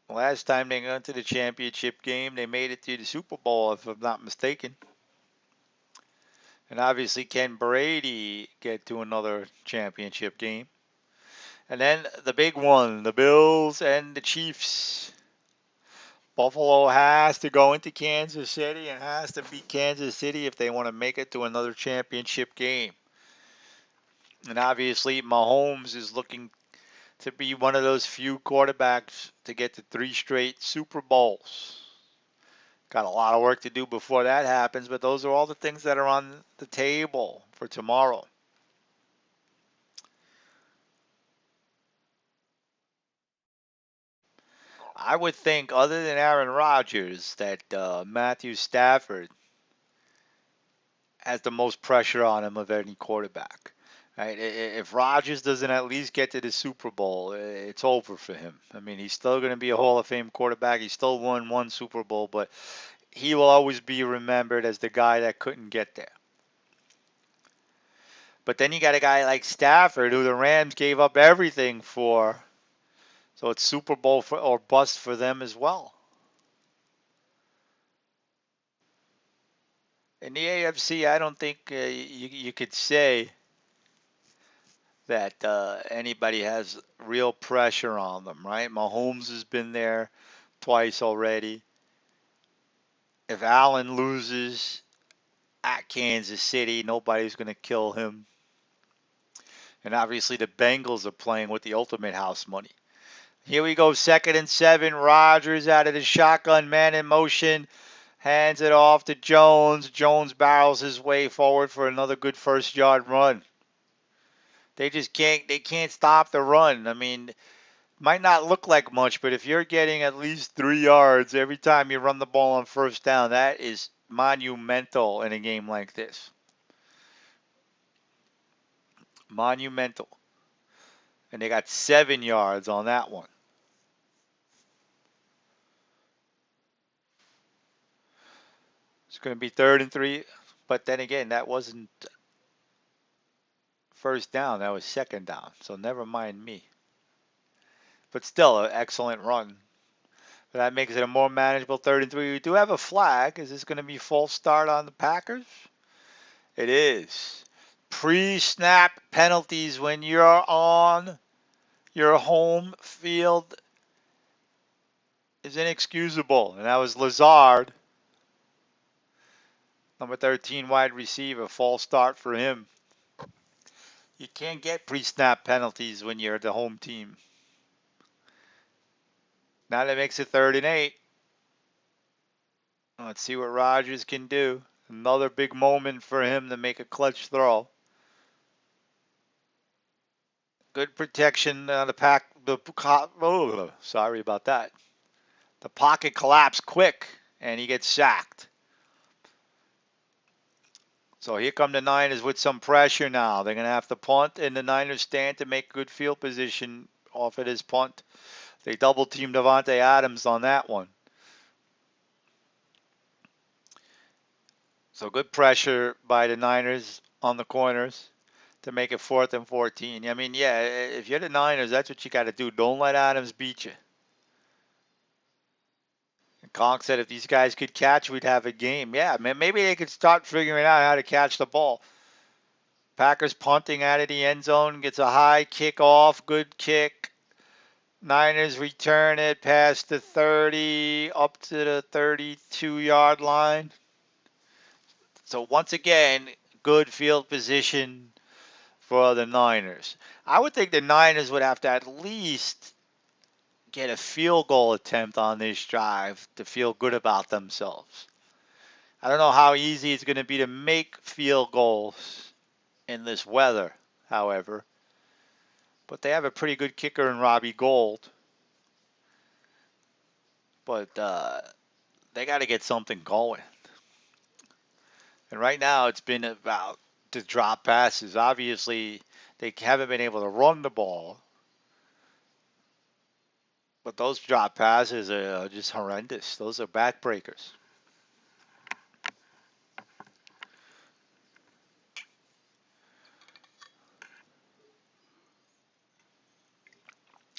Speaker 1: Last time they got to the championship game, they made it to the Super Bowl, if I'm not mistaken. And obviously, can Brady get to another championship game? And then the big one, the Bills and the Chiefs. Buffalo has to go into Kansas City and has to beat Kansas City if they want to make it to another championship game. And obviously, Mahomes is looking to be one of those few quarterbacks to get to 3 straight Super Bowls. Got a lot of work to do before that happens, but those are all the things that are on the table for tomorrow. I would think, other than Aaron Rodgers, that Matthew Stafford has the most pressure on him of any quarterback. Right? If Rodgers doesn't at least get to the Super Bowl, it's over for him. I mean, he's still going to be a Hall of Fame quarterback. He still won one Super Bowl, but he will always be remembered as the guy that couldn't get there. But then you got a guy like Stafford, who the Rams gave up everything for. So it's Super Bowl or bust for them as well. In the AFC, I don't think you could say that anybody has real pressure on them, right? Mahomes has been there twice already. If Allen loses at Kansas City, nobody's going to kill him. And obviously the Bengals are playing with the ultimate house money. Here we go, 2nd and 7. Rodgers out of the shotgun, man in motion. Hands it off to Jones. Jones barrels his way forward for another good first yard run. They just can't stop the run. I mean, might not look like much, but if you're getting at least 3 yards every time you run the ball on first down, that is monumental in a game like this. Monumental. And they got 7 yards on that one. It's going to be 3rd and 3. But then again, that wasn't first down. That was 2nd down. So never mind me. But still, an excellent run. But that makes it a more manageable 3rd and 3. We do have a flag. Is this going to be false start on the Packers? It is. Pre-snap penalties when you're on your home field is inexcusable. And that was Lazard, number 13 wide receiver. False start for him. You can't get pre-snap penalties when you're the home team. Now that makes it 3rd and 8. Let's see what Rodgers can do. Another big moment for him to make a clutch throw. Good protection on the pack. Sorry about that. The pocket collapsed quick, and he gets sacked. So here come the Niners with some pressure now. They're going to have to punt, and the Niners stand to make good field position off of this punt. They double-teamed Davante Adams on that one. So good pressure by the Niners on the corners to make it 4th and 14. I mean, yeah, if you're the Niners, that's what you got to do. Don't let Adams beat you. And Conk said if these guys could catch, we'd have a game. Yeah, man, maybe they could start figuring out how to catch the ball. Packers punting out of the end zone, gets a high kick off, good kick. Niners return it past the 30, up to the 32-yard line. So once again, good field position for the Niners. I would think the Niners would have to at least get a field goal attempt on this drive to feel good about themselves. I don't know how easy it's going to be to make field goals in this weather, however. But they have a pretty good kicker in Robbie Gould. But they got to get something going. And right now it's been about the drop passes. Obviously, they haven't been able to run the ball. But those drop passes are just horrendous. Those are backbreakers.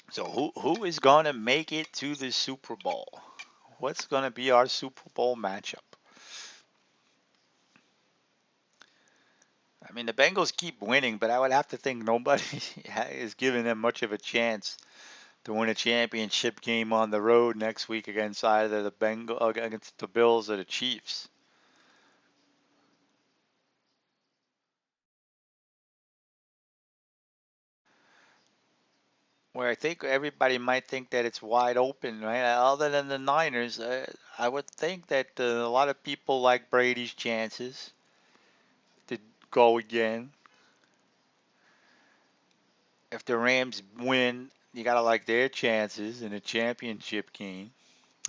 Speaker 1: So who is going to make it to the Super Bowl? What's going to be our Super Bowl matchup? I mean, the Bengals keep winning, but I would have to think nobody is giving them much of a chance to win a championship game on the road next week against either against the Bills or the Chiefs. Where I think everybody might think that it's wide open, right? Other than the Niners, I would think that a lot of people like Brady's chances to go again. If the Rams win, you gotta like their chances in a championship game,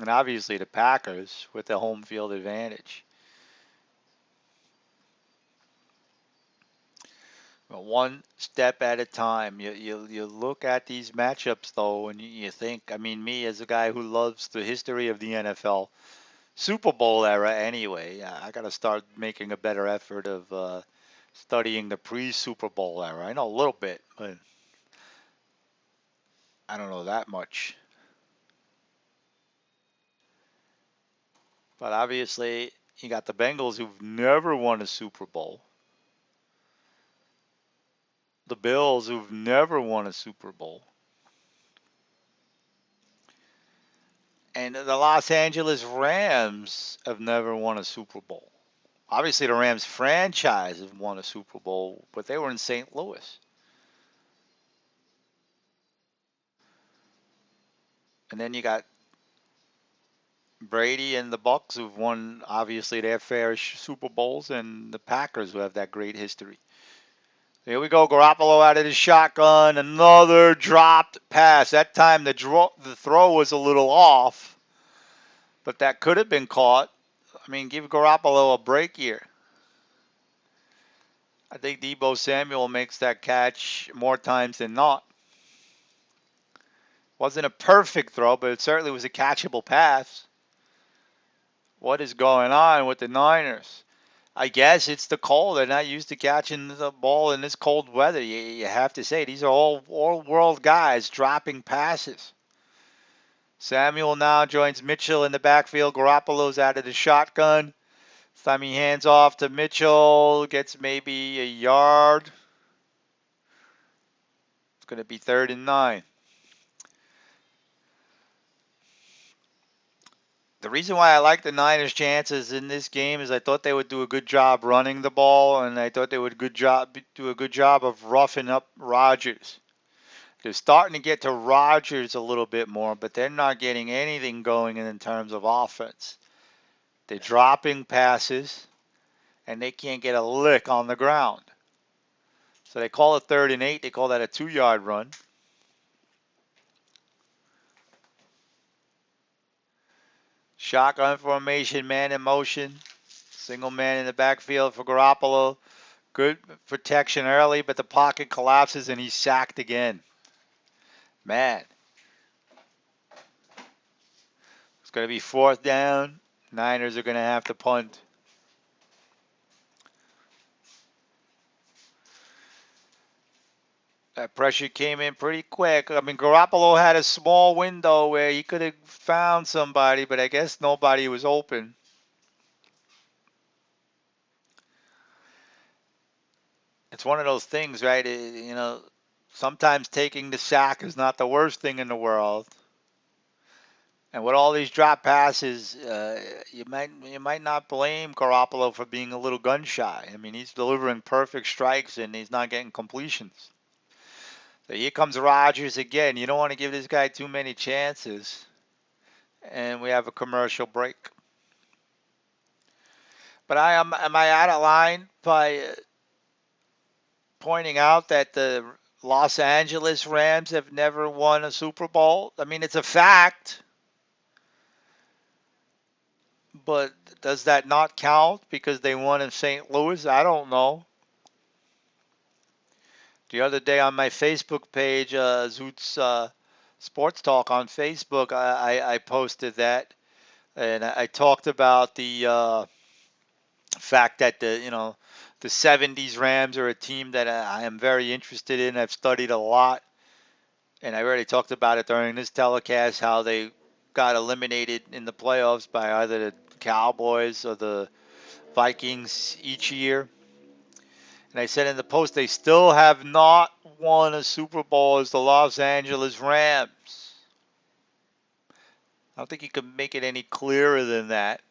Speaker 1: and obviously the Packers with the home field advantage. But one step at a time. You look at these matchups though, and you think. I mean, me as a guy who loves the history of the NFL, Super Bowl era anyway. I got to start making a better effort of studying the pre-Super Bowl era. I know a little bit, but I don't know that much. But obviously, you got the Bengals who've never won a Super Bowl. The Bills who've never won a Super Bowl. And the Los Angeles Rams have never won a Super Bowl. Obviously, the Rams franchise have won a Super Bowl, but they were in St. Louis. And then you got Brady and the Bucks, who've won obviously their fair Super Bowls, and the Packers, who have that great history. Here we go. Garoppolo out of the shotgun. Another dropped pass. That time the throw was a little off, but that could have been caught. I mean, give Garoppolo a break here. I think Deebo Samuel makes that catch more times than not. Wasn't a perfect throw, but it certainly was a catchable pass. What is going on with the Niners? I guess it's the cold. They're not used to catching the ball in this cold weather. You have to say, these are all world guys dropping passes. Samuel now joins Mitchell in the backfield. Garoppolo's out of the shotgun. This time he hands off to Mitchell. Gets maybe a yard. It's going to be 3rd and 9. The reason why I like the Niners' chances in this game is I thought they would do a good job running the ball, and I thought they would do a good job of roughing up Rodgers. They're starting to get to Rodgers a little bit more, but they're not getting anything going in terms of offense. They're dropping passes, and they can't get a lick on the ground. So they call it 3rd and 8. They call that a 2-yard run. Shotgun formation, man in motion. Single man in the backfield for Garoppolo. Good protection early, but the pocket collapses and he's sacked again. Man. It's going to be 4th down. Niners are going to have to punt. That pressure came in pretty quick. I mean, Garoppolo had a small window where he could have found somebody, but I guess nobody was open. It's one of those things, right? Sometimes taking the sack is not the worst thing in the world. And with all these drop passes, you might not blame Garoppolo for being a little gun shy. I mean, he's delivering perfect strikes and he's not getting completions. So here comes Rodgers again. You don't want to give this guy too many chances. And we have a commercial break. But am I out of line by pointing out that the Los Angeles Rams have never won a Super Bowl? I mean, it's a fact. But does that not count because they won in St. Louis? I don't know. The other day on my Facebook page, Zoots Sports Talk on Facebook, I posted that, and I talked about the fact that the '70s Rams are a team that I am very interested in. I've studied a lot, and I already talked about it during this telecast how they got eliminated in the playoffs by either the Cowboys or the Vikings each year. And I said in the post, they still have not won a Super Bowl as the Los Angeles Rams. I don't think you can make it any clearer than that.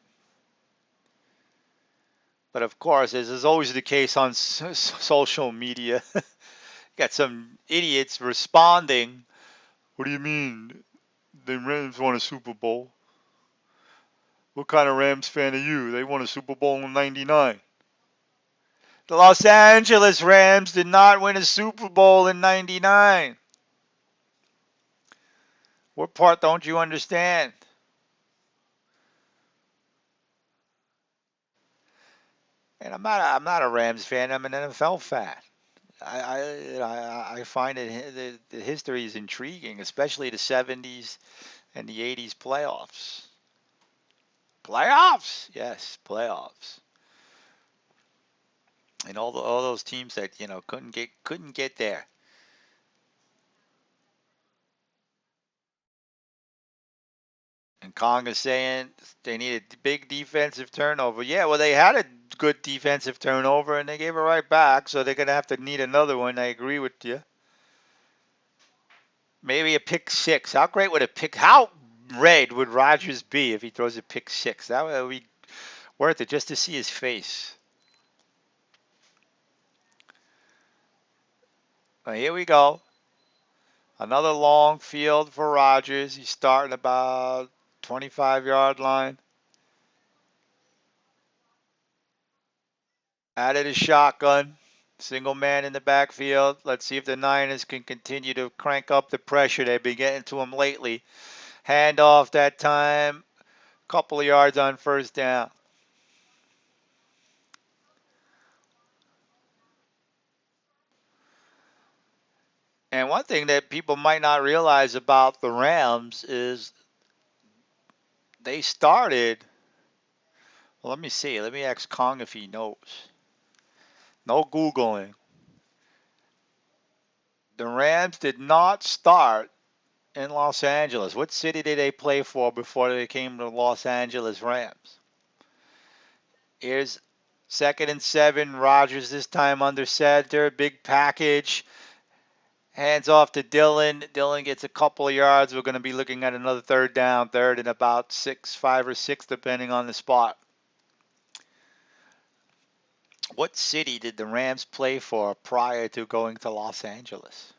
Speaker 1: But of course, as is always the case on social media, you got some idiots responding. What do you mean? The Rams won a Super Bowl. What kind of Rams fan are you? They won a Super Bowl in '99. The Los Angeles Rams did not win a Super Bowl in '99. What part don't you understand? And I'm not a Rams fan. I'm an NFL fan. I find the history is intriguing, especially the '70s and the '80s playoffs. Playoffs, yes, playoffs, and all those teams that couldn't get there. And Kong is saying they need a big defensive turnover. Yeah, well, they had a good defensive turnover and they gave it right back, so they're gonna have to need another one. I agree with you. Maybe a pick six. How great would a pick? How red would Rodgers be if he throws a pick six? That would be worth it just to see his face. Well, here we go. Another long field for Rodgers. He's starting about 25-yard line. Out of the shotgun. Single man in the backfield. Let's see if the Niners can continue to crank up the pressure. They've been getting to him lately. Handoff that time. Couple of yards on first down. And one thing that people might not realize about the Rams is they started. Well, let me see. Let me ask Kong if he knows. No Googling. The Rams did not start in Los Angeles. What city did they play for before they came to Los Angeles Rams? Here's 2nd and 7. Rodgers this time under center. Big package. Hands off to Dillon. Dillon gets a couple of yards. We're going to be looking at another third down. Third and about 6, 5 or 6, depending on the spot. What city did the Rams play for prior to going to Los Angeles?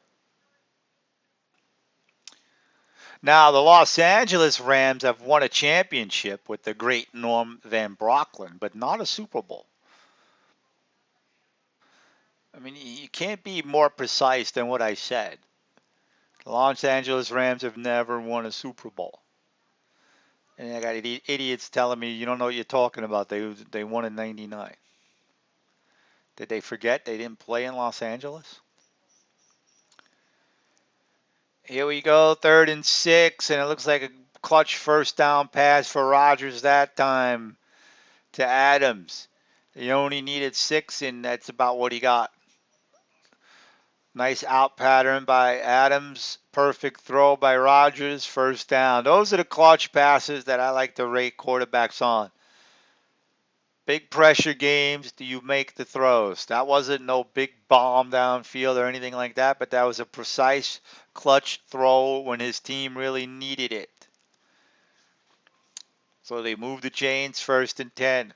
Speaker 1: Now, the Los Angeles Rams have won a championship with the great Norm Van Brocklin, but not a Super Bowl. I mean, you can't be more precise than what I said. The Los Angeles Rams have never won a Super Bowl. And I got idiots telling me you don't know what you're talking about. They won in '99. Did they forget they didn't play in Los Angeles? Here we go, 3rd and 6, and it looks like a clutch first down pass for Rodgers that time to Adams. He only needed 6, and that's about what he got. Nice out pattern by Adams. Perfect throw by Rodgers. First down. Those are the clutch passes that I like to rate quarterbacks on. Big pressure games, do you make the throws? That wasn't no big bomb downfield or anything like that, but that was a precise clutch throw when his team really needed it. So they moved the chains, 1st and 10.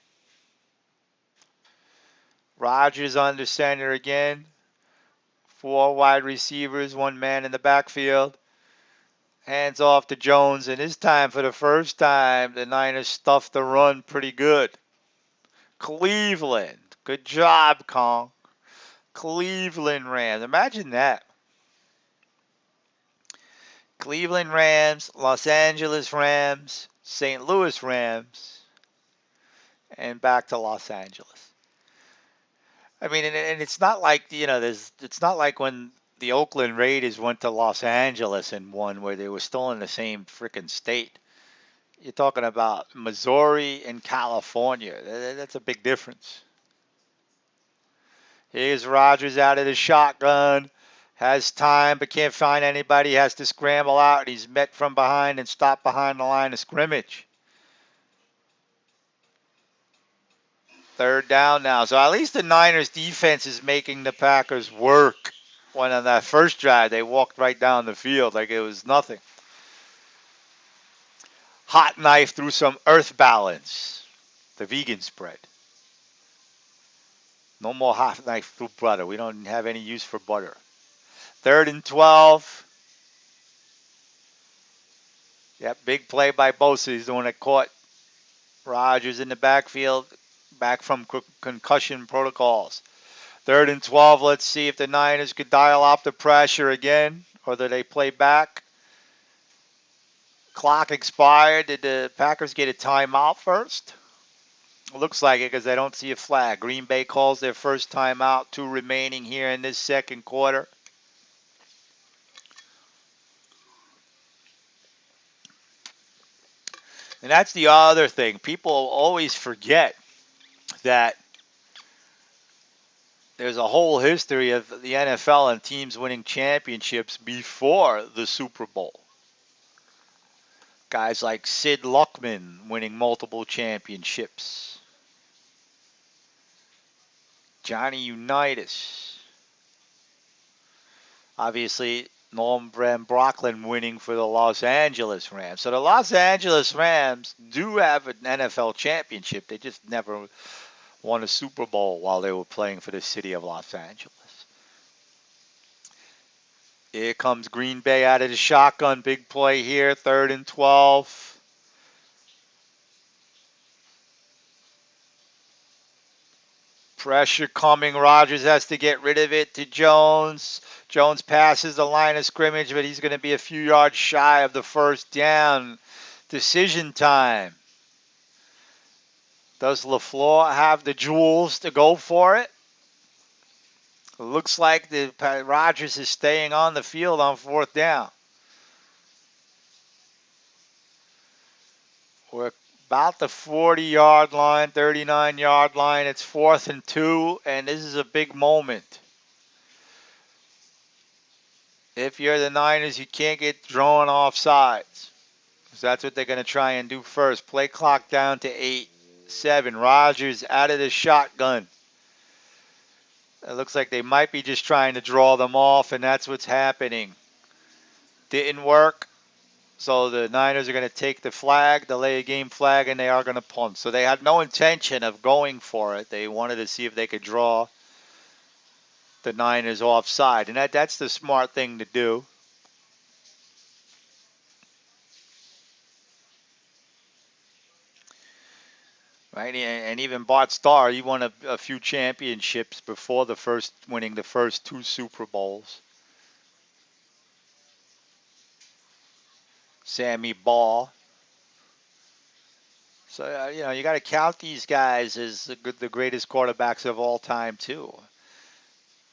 Speaker 1: Rodgers under center again. 4 wide receivers, 1 man in the backfield. Hands off to Jones, and this time, for the first time, the Niners stuffed the run pretty good. Cleveland. Good job, Kong. Cleveland Rams. Imagine that. Cleveland Rams, Los Angeles Rams, St. Louis Rams, and back to Los Angeles. I mean, and it's not like, it's not like when the Oakland Raiders went to Los Angeles and won, where they were still in the same freaking state. You're talking about Missouri and California. That's a big difference. Here's Rodgers out of the shotgun. Has time but can't find anybody. Has to scramble out. He's met from behind and stopped behind the line of scrimmage. 3rd down now. So at least the Niners defense is making the Packers work. When on that first drive, they walked right down the field like it was nothing. Hot knife through some earth balance. The vegan spread. No more hot knife through butter. We don't have any use for butter. 3rd and 12. Yep, big play by Bosa. He's the one that caught Rodgers in the backfield, back from concussion protocols. 3rd and 12. Let's see if the Niners could dial up the pressure again, or do they play back? Clock expired. Did the Packers get a timeout first? Looks like it, because I don't see a flag. Green Bay calls their first timeout. 2 remaining here in this second quarter. And that's the other thing. People always forget that there's a whole history of the NFL and teams winning championships before the Super Bowl. Guys like Sid Luckman winning multiple championships. Johnny Unitas. Obviously, Norm Van Brocklin winning for the Los Angeles Rams. So the Los Angeles Rams do have an NFL championship. They just never won a Super Bowl while they were playing for the city of Los Angeles. Here comes Green Bay out of the shotgun. Big play here, 3rd and 12. Pressure coming. Rodgers has to get rid of it to Jones. Jones passes the line of scrimmage, but he's going to be a few yards shy of the first down. Decision time. Does LaFleur have the jewels to go for it? It looks like Rodgers is staying on the field on 4th down. We're about the 40-yard line, 39-yard line. It's 4th and 2, and this is a big moment. If you're the Niners, you can't get drawn off sides. So that's what they're going to try and do first. Play clock down to 8, 7. Rodgers out of the shotgun. It looks like they might be just trying to draw them off, and that's what's happening. Didn't work. So the Niners are going to take the flag, delay a game flag, and they are going to punt. So they had no intention of going for it. They wanted to see if they could draw the Niners offside. And that's the smart thing to do. Right? And even Bart Starr, he won a few championships before winning the first 2 Super Bowls. Sammy Baugh. So, you got to count these guys as the greatest quarterbacks of all time, too.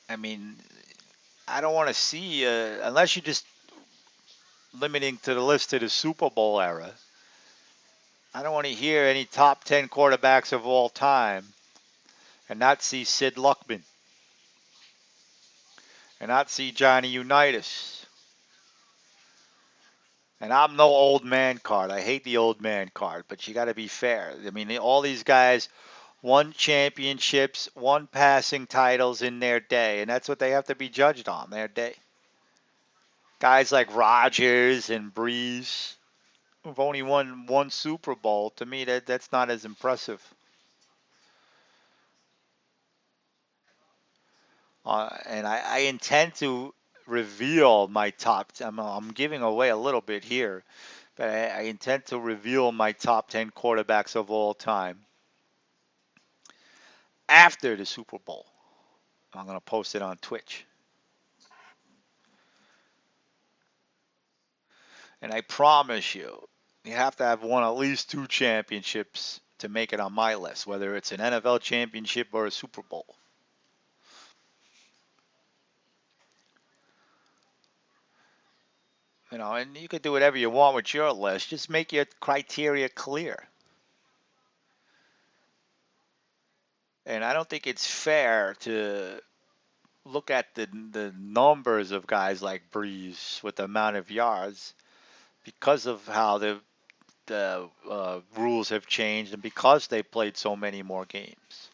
Speaker 1: I mean, I don't want to see, unless you're just limiting to the list to the Super Bowl era, I don't want to hear any top 10 quarterbacks of all time and not see Sid Luckman and not see Johnny Unitas. And I'm no old man card. I hate the old man card, but you got to be fair. I mean, all these guys won championships, won passing titles in their day, and that's what they have to be judged on, their day. Guys like Rodgers and Breeze, who've only won 1 Super Bowl, to me, that's not as impressive. And I intend to reveal my top. I'm giving away a little bit here, but I intend to reveal my top 10 quarterbacks of all time after the Super Bowl. I'm going to post it on Twitch. And I promise you, you have to have won at least 2 championships to make it on my list, whether it's an NFL championship or a Super Bowl. And you could do whatever you want with your list. Just make your criteria clear. And I don't think it's fair to look at the numbers of guys like Breeze with the amount of yards because of how the rules have changed and because they played so many more games.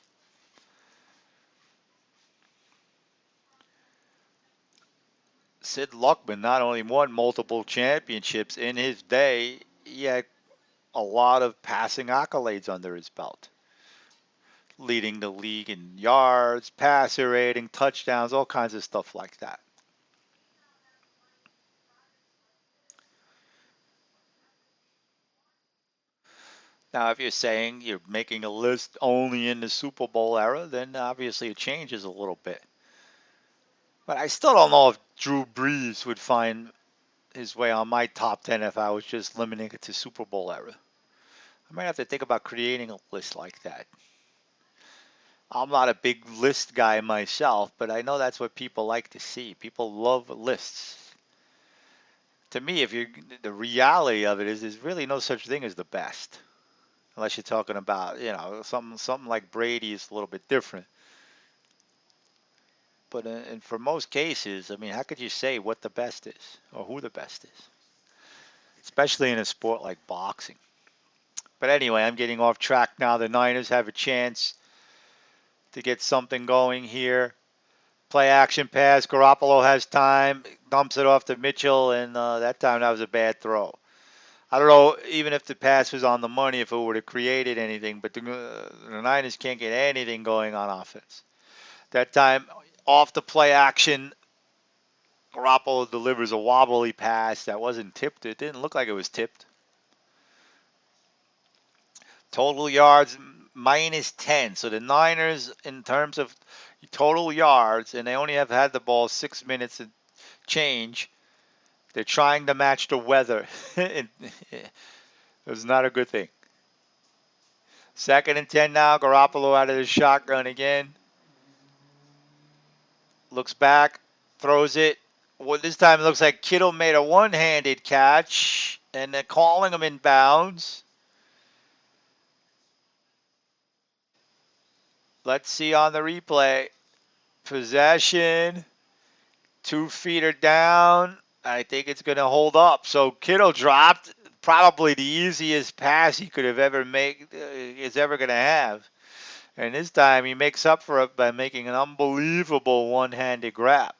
Speaker 1: Sid Luckman not only won multiple championships in his day, he had a lot of passing accolades under his belt, leading the league in yards, passer rating, touchdowns, all kinds of stuff like that. Now, if you're saying you're making a list only in the Super Bowl era, then obviously it changes a little bit. But I still don't know if Drew Brees would find his way on my top 10 if I was just limiting it to Super Bowl era. I might have to think about creating a list like that. I'm not a big list guy myself, but I know that's what people like to see. People love lists. To me, the reality of it is there's really no such thing as the best. Unless you're talking about, something like Brady is a little bit different. But and for most cases, I mean, how could you say what the best is or who the best is? Especially in a sport like boxing. But anyway, I'm getting off track now. The Niners have a chance to get something going here. Play action pass. Garoppolo has time. Dumps it off to Mitchell, and that time that was a bad throw. I don't know, even if the pass was on the money, if it would have created anything, but the Niners can't get anything going on offense. That time, off the play action, Garoppolo delivers a wobbly pass that wasn't tipped. It didn't look like it was tipped. Total yards minus 10. So the Niners, in terms of total yards, and they only have had the ball 6 minutes and change, they're trying to match the weather. It was not a good thing. 2nd and 10 now. Garoppolo out of the shotgun again. Looks back, throws it. Well, this time it looks like Kittle made a one-handed catch, and they're calling him in bounds. Let's see on the replay. Possession. 2 feet are down. I think it's going to hold up. So Kittle dropped probably the easiest pass he could have ever made, is ever going to have. And this time he makes up for it by making an unbelievable one-handed grab.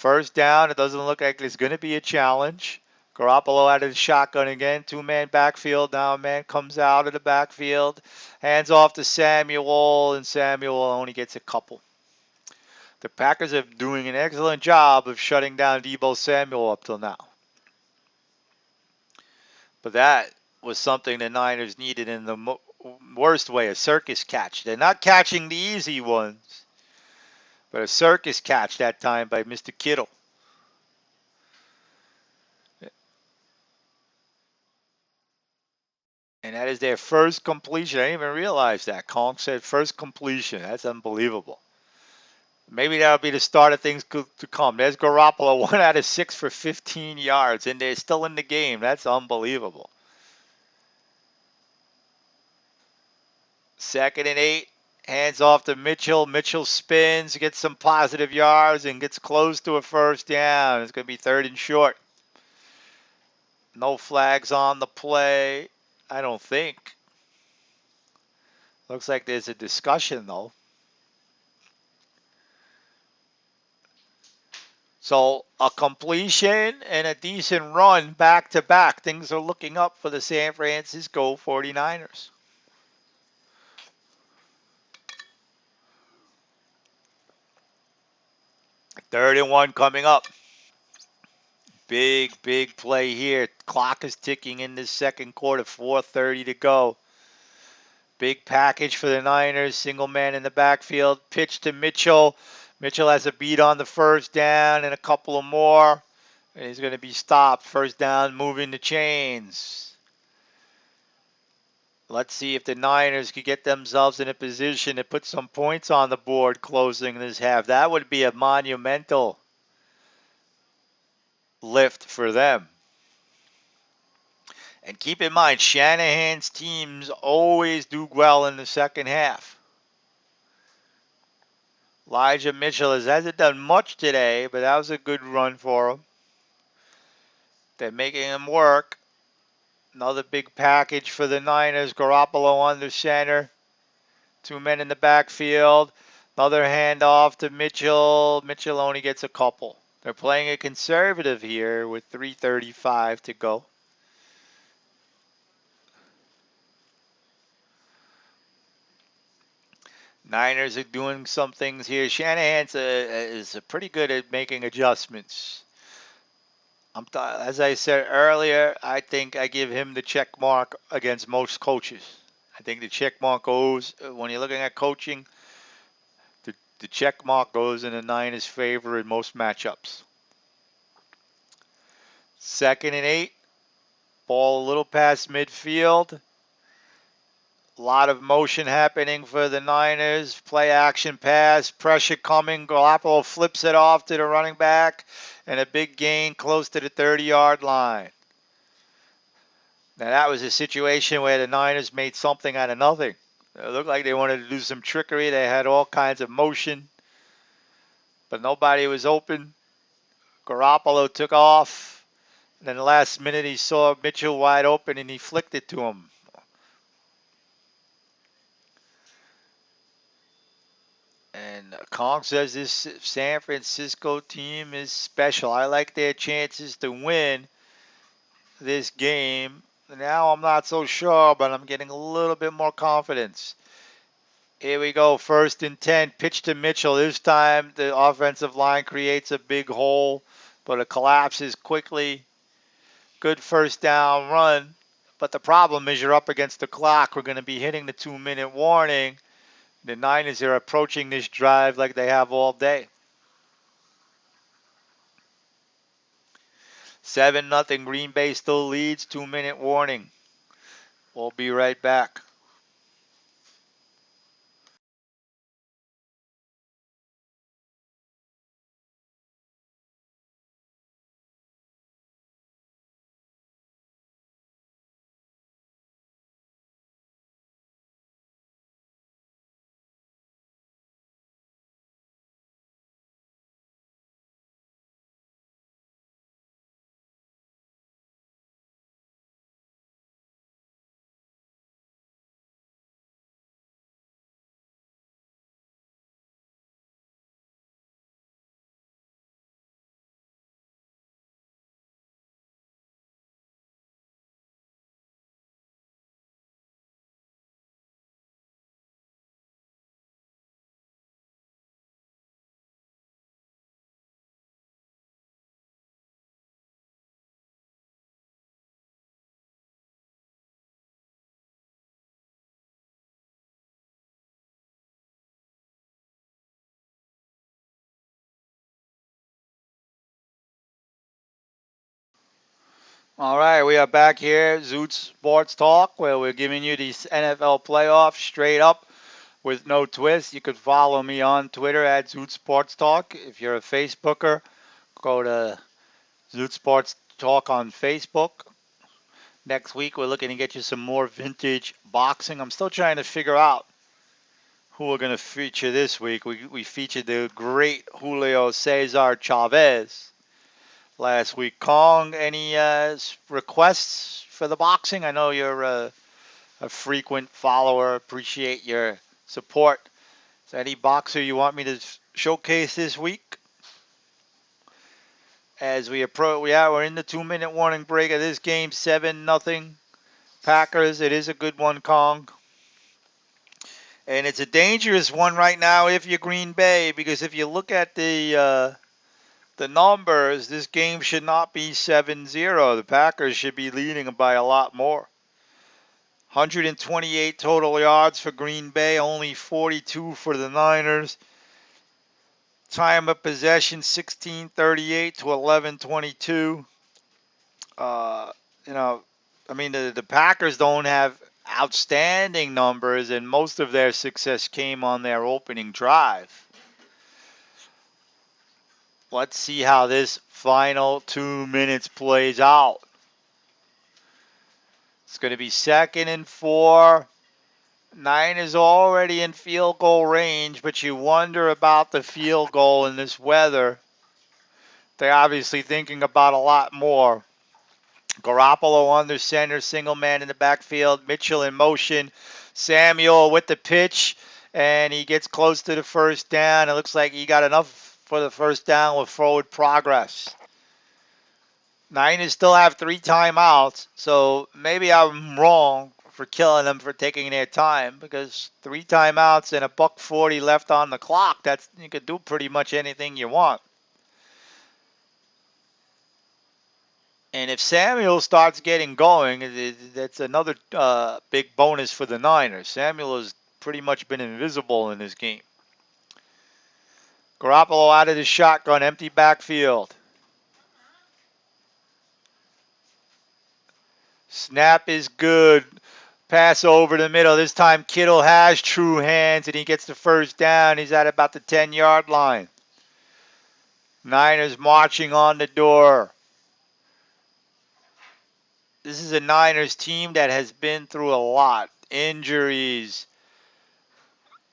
Speaker 1: 1st down. It doesn't look like it's going to be a challenge. Garoppolo out of the shotgun again. 2-man backfield. Now a man comes out of the backfield. Hands off to Samuel, and Samuel only gets a couple. The Packers are doing an excellent job of shutting down Deebo Samuel up till now. But that was something the Niners needed in the worst way, a circus catch. They're not catching the easy ones, but a circus catch that time by Mr. Kittle. And that is their first completion. I didn't even realize that. Kong said first completion. That's unbelievable. Maybe that'll be the start of things to come. There's Garoppolo, 1 out of 6 for 15 yards, and they're still in the game. That's unbelievable. 2nd and 8. Hands off to Mitchell. Mitchell spins, gets some positive yards, and gets close to a 1st down. It's going to be 3rd and short. No flags on the play, I don't think. Looks like there's a discussion, though. So a completion and a decent run back to back. Things are looking up for the San Francisco 49ers. Third and 1 coming up. Big play here. Clock is ticking in this 2nd quarter. 4:30 to go. Big package for the Niners. Single man in the backfield. Pitch to Mitchell. Mitchell has a beat on the 1st down and a couple of more. And he's going to be stopped. 1st down, moving the chains. Let's see if the Niners could get themselves in a position to put some points on the board closing this half. That would be a monumental lift for them. And keep in mind, Shanahan's teams always do well in the 2nd half. Elijah Mitchell hasn't done much today, but that was a good run for him. They're making him work. Another big package for the Niners. Garoppolo under center. 2 men in the backfield. Another handoff to Mitchell. Mitchell only gets a couple. They're playing it conservative here with 3:35 to go. Niners are doing some things here. Shanahan is pretty good at making adjustments. As I said earlier, I think I give him the check mark against most coaches. I think the check mark goes, when you're looking at coaching, the check mark goes in the Niners' favor in most matchups. 2nd and 8. Ball a little past midfield. A lot of motion happening for the Niners. Play action pass. Pressure coming. Garoppolo flips it off to the running back. And a big gain close to the 30-yard line. Now that was a situation where the Niners made something out of nothing. It looked like they wanted to do some trickery. They had all kinds of motion. But nobody was open. Garoppolo took off. And then the last minute he saw Mitchell wide open and he flicked it to him. And Kong says this San Francisco team is special. I like their chances to win this game. Now I'm not so sure, but I'm getting a little bit more confidence. Here we go. 1st and 10. Pitch to Mitchell. This time the offensive line creates a big hole, but it collapses quickly. Good first down run. But the problem is you're up against the clock. We're going to be hitting the 2-minute warning. The Niners are approaching this drive like they have all day. 7-0. Green Bay still leads. 2-minute warning. We'll be right back. All right, we are back here, Zoot Sports Talk, where we're giving you these NFL playoffs straight up with no twist. You could follow me on Twitter at Zoot Sports Talk. If you're a Facebooker, go to Zoot Sports Talk on Facebook. Next week, we're looking to get you some more vintage boxing. I'm still trying to figure out who we're going to feature this week. We featured the great Julio Cesar Chavez last week. Kong, any requests for the boxing? I know you're a frequent follower. Appreciate your support. Is there any boxer you want me to showcase this week? As we approach, we're in the 2-minute warning break of this game. 7-0 Packers. It is a good one, Kong. And it's a dangerous one right now if you're Green Bay, because if you look at the numbers, this game should not be 7-0. The Packers should be leading by a lot more. 128 total yards for Green Bay, only 42 for the Niners. Time of possession 16:38 to 11:22. Uh, you know, I mean the Packers don't have outstanding numbers, and most of their success came on their opening drive. Let's see how this final 2 minutes plays out. It's going to be 2nd and 4. Nine is already in field goal range, but you wonder about the field goal in this weather. They're obviously thinking about a lot more. Garoppolo under center, single man in the backfield, Mitchell in motion, Samuel with the pitch, and he gets close to the first down. It looks like he got enough for the first down with forward progress. Niners still have 3 timeouts, so maybe I'm wrong for killing them for taking their time, because 3 timeouts and a $1.40 left on the clock, that's you could do pretty much anything you want. And if Samuel starts getting going, that's another big bonus for the Niners. Samuel has pretty much been invisible in this game. Garoppolo out of the shotgun, empty backfield. Snap is good. Pass over the middle. This time Kittle has true hands and he gets the first down. He's at about the 10-yard line. Niners marching on the door. This is a Niners team that has been through a lot. Injuries.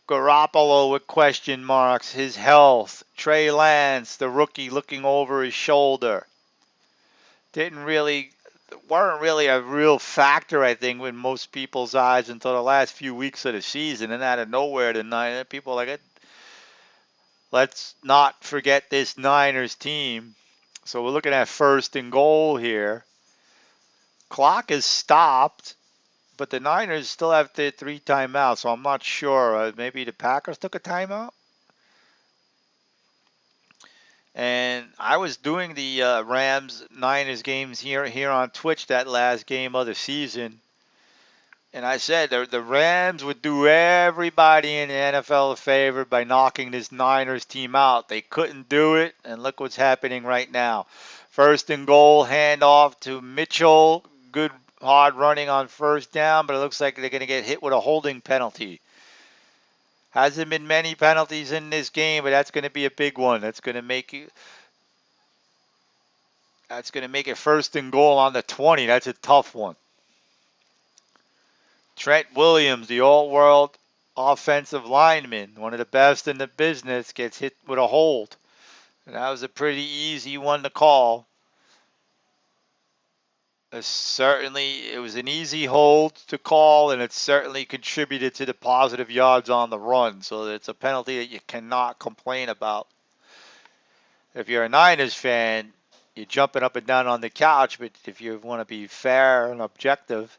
Speaker 1: Garoppolo with question marks. His health. Trey Lance, the rookie, looking over his shoulder. Weren't really a real factor, I think, in most people's eyes until the last few weeks of the season. And out of nowhere, the Niners, people are like, let's not forget this Niners team. So we're looking at 1st and goal here. Clock is stopped. But the Niners still have the 3 timeouts, so I'm not sure. Maybe the Packers took a timeout. And I was doing the Rams Niners games here on Twitch that last game of the season, and I said the Rams would do everybody in the NFL a favor by knocking this Niners team out. They couldn't do it, and look what's happening right now. First and goal, handoff to Mitchell. Good hard running on first down, but it looks like they're going to get hit with a holding penalty. Hasn't been many penalties in this game, but that's going to be a big one. That's going to make it first and goal on the 20. That's a tough one. Trent Williams, the all-world offensive lineman, one of the best in the business, gets hit with a hold. And that was a pretty easy one to call. It was an easy hold to call, and it certainly contributed to the positive yards on the run. So it's a penalty that you cannot complain about. If you're a Niners fan, you're jumping up and down on the couch, but if you want to be fair and objective,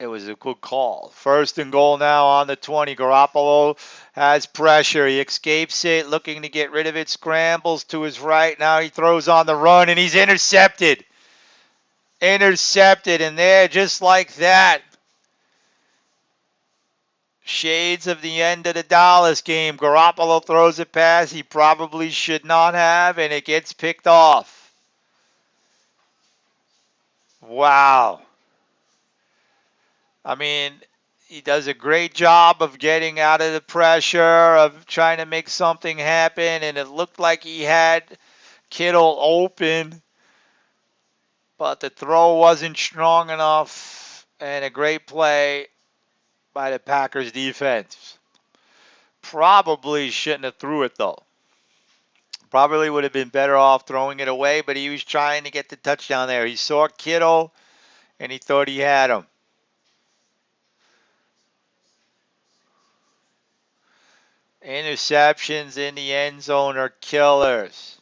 Speaker 1: it was a good call. First and goal now on the 20. Garoppolo has pressure. He escapes it, looking to get rid of it, scrambles to his right. Now he throws on the run, and he's intercepted. Intercepted, and there, just like that. Shades of the end of the Dallas game. Garoppolo throws a pass he probably should not have, and it gets picked off. Wow. I mean, he does a great job of getting out of the pressure, of trying to make something happen, and it looked like he had Kittle open, but the throw wasn't strong enough, and a great play by the Packers defense. Probably shouldn't have threw it, though. Probably would have been better off throwing it away, but he was trying to get the touchdown there. He saw Kittle, and he thought he had him. Interceptions in the end zone are killers.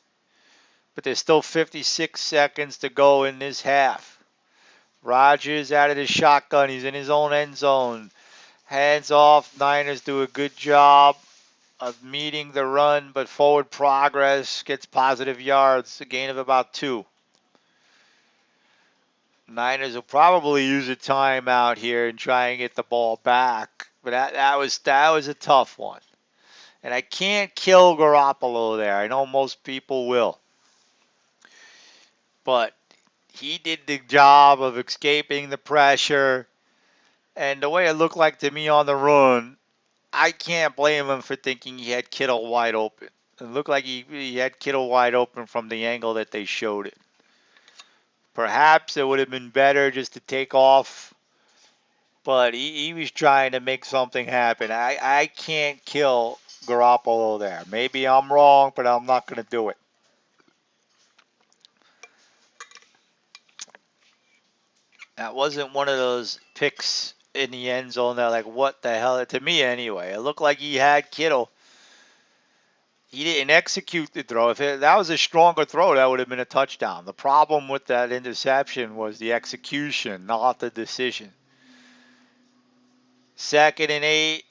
Speaker 1: But there's still 56 seconds to go in this half. Rodgers out of the shotgun. He's in his own end zone. Hands off. Niners do a good job of meeting the run, but forward progress gets positive yards, a gain of about 2. Niners will probably use a timeout here and try and get the ball back. But that was a tough one. And I can't kill Garoppolo there. I know most people will. But he did the job of escaping the pressure. And the way it looked like to me on the run, I can't blame him for thinking he had Kittle wide open. It looked like he had Kittle wide open from the angle that they showed it. Perhaps it would have been better just to take off, but he was trying to make something happen. I can't kill Garoppolo there. Maybe I'm wrong, but I'm not going to do it. That wasn't one of those picks in the end zone that, like, what the hell? To me, anyway. It looked like he had Kittle. He didn't execute the throw. If that was a stronger throw, that would have been a touchdown. The problem with that interception was the execution, not the decision. 2nd and 8.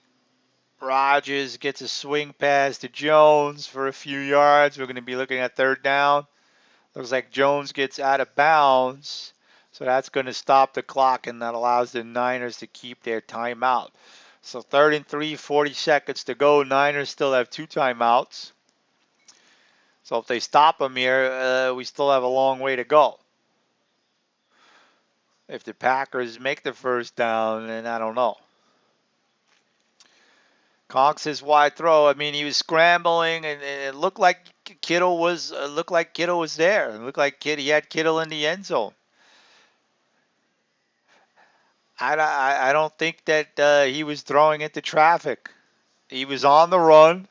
Speaker 1: Rodgers gets a swing pass to Jones for a few yards. We're going to be looking at 3rd down. Looks like Jones gets out of bounds. So that's going to stop the clock, and that allows the Niners to keep their timeout. So 3rd and 3, 40 seconds to go. Niners still have 2 timeouts. So if they stop them here, we still have a long way to go. If the Packers make the 1st down, then I don't know. Conks' wide throw. I mean, he was scrambling, and it looked like Kittle was there. It looked like he had Kittle in the end zone. I don't think that he was throwing into traffic. He was on the run.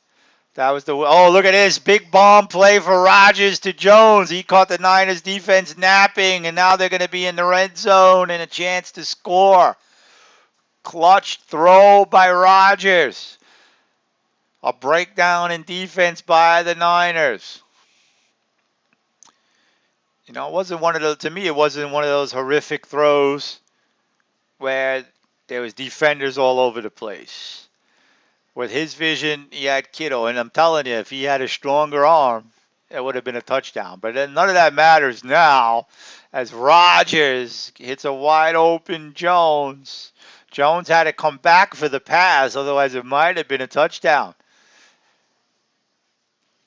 Speaker 1: That was look at this big bomb play for Rodgers to Jones. He caught the Niners defense napping, and now they're going to be in the red zone and a chance to score. Clutch throw by Rodgers. A breakdown in defense by the Niners. It wasn't one of those, to me, it wasn't one of those horrific throws where there was defenders all over the place. With his vision, he had Kittle, and I'm telling you, if he had a stronger arm, it would have been a touchdown. But then none of that matters now, as Rodgers hits a wide open Jones. Jones had to come back for the pass, otherwise it might have been a touchdown.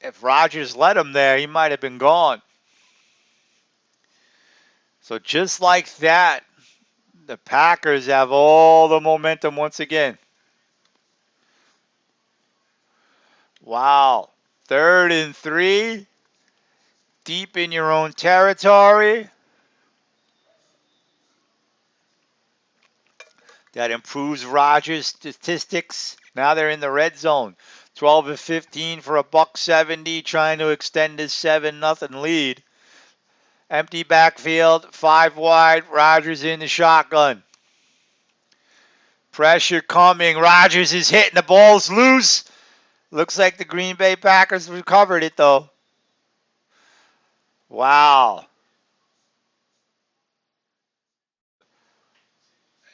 Speaker 1: If Rodgers let him there, he might have been gone. So just like that, the Packers have all the momentum once again. Wow. 3rd and 3, deep in your own territory. That improves Rodgers' statistics. Now they're in the red zone. 12 of 15 for a $170, trying to extend his 7-0 lead. Empty backfield, 5 wide. Rodgers in the shotgun. Pressure coming. Rodgers is hitting. The ball's loose. Looks like the Green Bay Packers recovered it, though. Wow.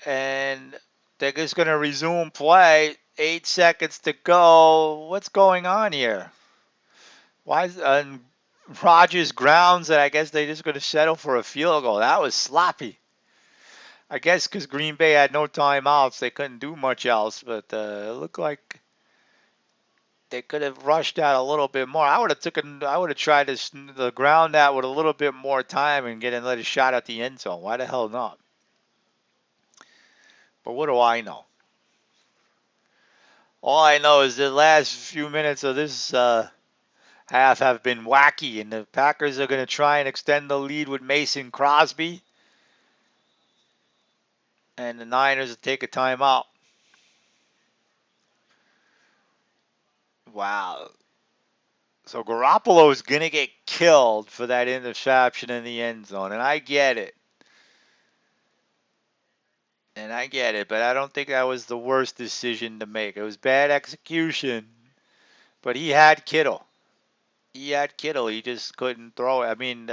Speaker 1: And they're just going to resume play. 8 seconds to go. What's going on here? Why is Rodgers grounds and I guess they're just going to settle for a field goal? That was sloppy. I guess because Green Bay had no timeouts, they couldn't do much else. But it looked like they could have rushed out a little bit more. I would have tried the ground out with a little bit more time and get another shot at the end zone. Why the hell not? But what do I know? All I know is the last few minutes of this half have been wacky, and the Packers are going to try and extend the lead with Mason Crosby, and the Niners will take a timeout. Wow. So Garoppolo is going to get killed for that interception in the end zone, and I get it. But I don't think that was the worst decision to make. It was bad execution, but he had Kittle. He just couldn't throw it. I mean,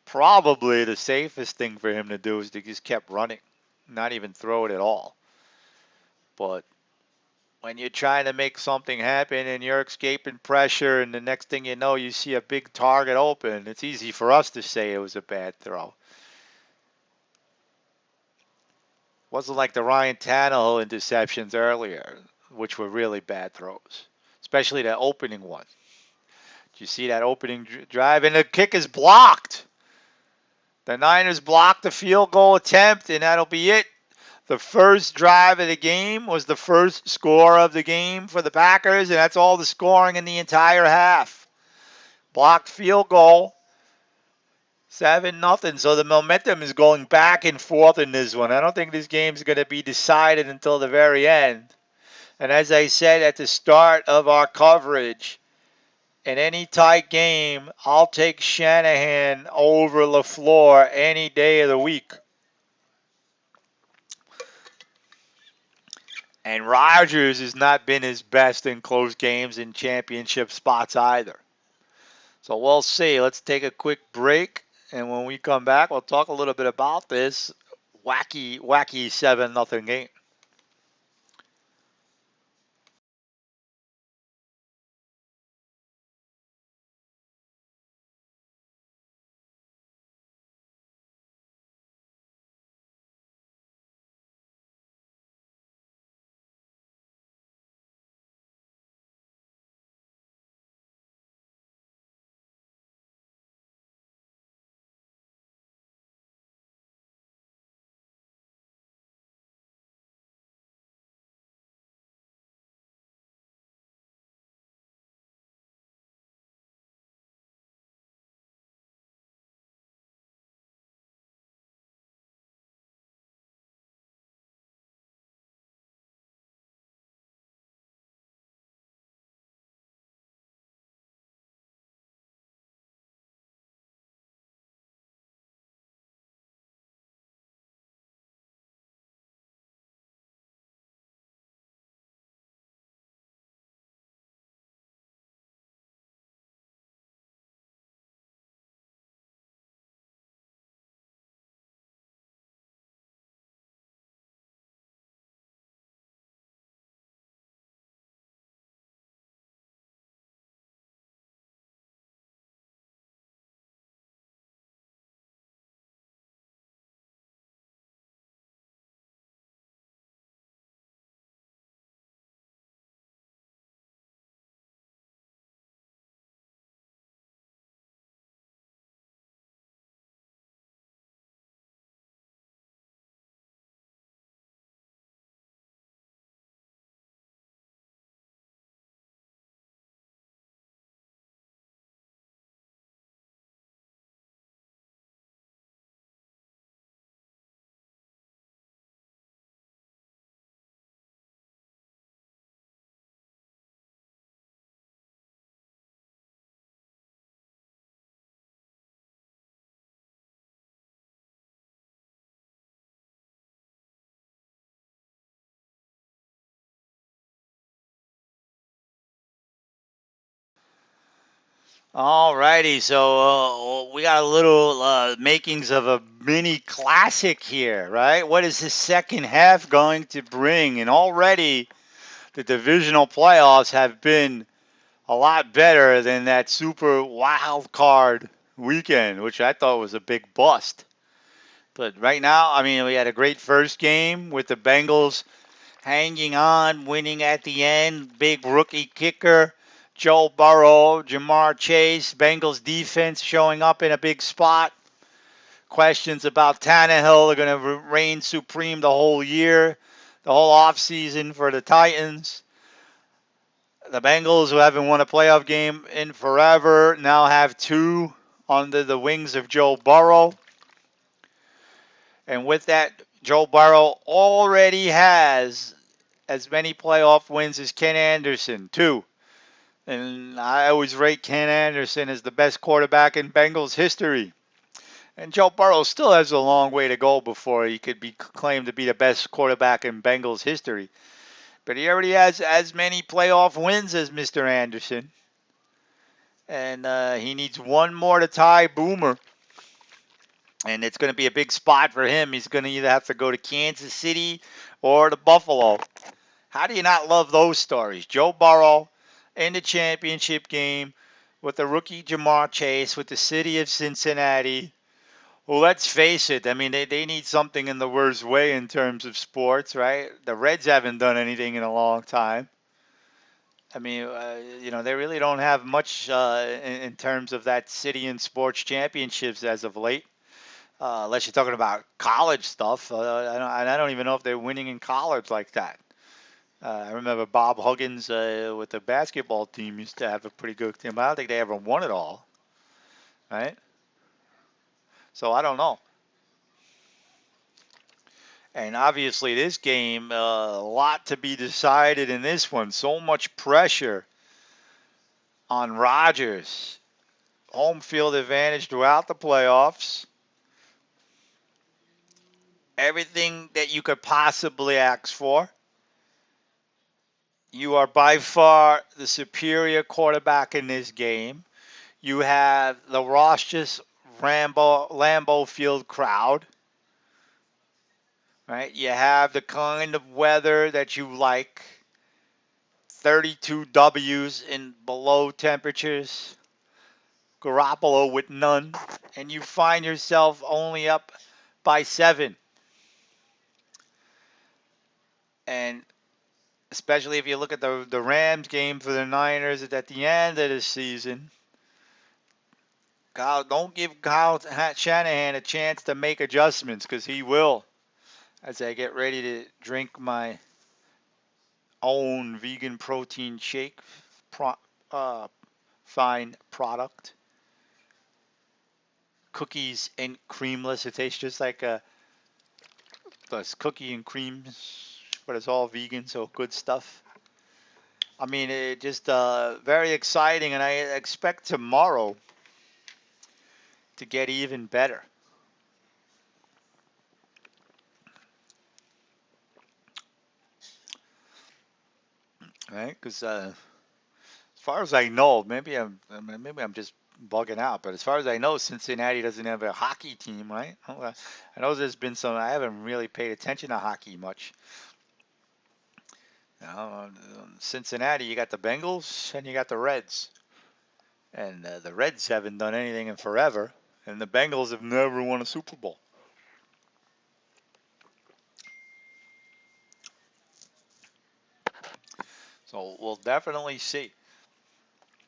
Speaker 1: probably the safest thing for him to do is to just kept running, not even throw it at all. But when you're trying to make something happen and you're escaping pressure, and the next thing you know, you see a big target open, it's easy for us to say it was a bad throw. Wasn't like the Ryan Tannehill interceptions earlier, which were really bad throws, especially the opening one. Did you see that opening drive? And the kick is blocked. The Niners blocked the field goal attempt, and that'll be it. The first drive of the game was the first score of the game for the Packers, and that's all the scoring in the entire half. Blocked field goal, 7-0. So the momentum is going back and forth in this one. I don't think this game's going to be decided until the very end. And as I said at the start of our coverage, in any tight game, I'll take Shanahan over LaFleur any day of the week. And Rodgers has not been his best in close games in championship spots either. So we'll see. Let's take a quick break. And when we come back, we'll talk a little bit about this wacky 7-0 game. All righty, so we got a little makings of a mini classic here, right? What is the second half going to bring? And already the divisional playoffs have been a lot better than that super wild card weekend, which I thought was a big bust. But right now, I mean, we had a great first game with the Bengals hanging on, winning at the end. Big rookie kicker, Joe Burrow, Jamar Chase, Bengals defense showing up in a big spot. Questions about Tannehill are going to reign supreme the whole year, the whole offseason for the Titans. The Bengals, who haven't won a playoff game in forever, now have two under the wings of Joe Burrow. And with that, Joe Burrow already has as many playoff wins as Ken Anderson, two. And I always rate Ken Anderson as the best quarterback in Bengals history. And Joe Burrow still has a long way to go before he could be claimed to be the best quarterback in Bengals history. But he already has as many playoff wins as Mr. Anderson. And he needs one more to tie Boomer. And it's going to be a big spot for him. He's going to either have to go to Kansas City or to Buffalo. How do you not love those stories? Joe Burrow in the championship game with the rookie Jamar Chase with the city of Cincinnati. Well, let's face it. I mean, they need something in the worst way in terms of sports, right? The Reds haven't done anything in a long time. I mean, they really don't have much in terms of that city and sports championships as of late. Unless you're talking about college stuff. I don't even know if they're winning in college like that. I remember Bob Huggins with the basketball team used to have a pretty good team. I don't think they ever won it all, right? So I don't know. And obviously, this game, a lot to be decided in this one. So much pressure on Rodgers. Home field advantage throughout the playoffs. Everything that you could possibly ask for. You are by far the superior quarterback in this game. You have the raucous Lambeau Field crowd, right? You have the kind of weather that you like. 32 W's in below temperatures. Garoppolo with none. And you find yourself only up by 7. And especially if you look at the Rams game for the Niners at the end of the season, don't give Kyle Shanahan a chance to make adjustments because he will. As I get ready to drink my own vegan protein shake, pro, uh, fine product, cookies and creamless. It tastes just like this cookie and cream, but it's all vegan, so good stuff. I mean, it just very exciting, and I expect tomorrow to get even better. Right? Because as far as I know, maybe I'm just bugging out, but as far as I know, Cincinnati doesn't have a hockey team, right? I know there's been some. I haven't really paid attention to hockey much. Cincinnati, you got the Bengals and you got the Reds, and the Reds haven't done anything in forever, and the Bengals have never won a Super Bowl. So we'll definitely see.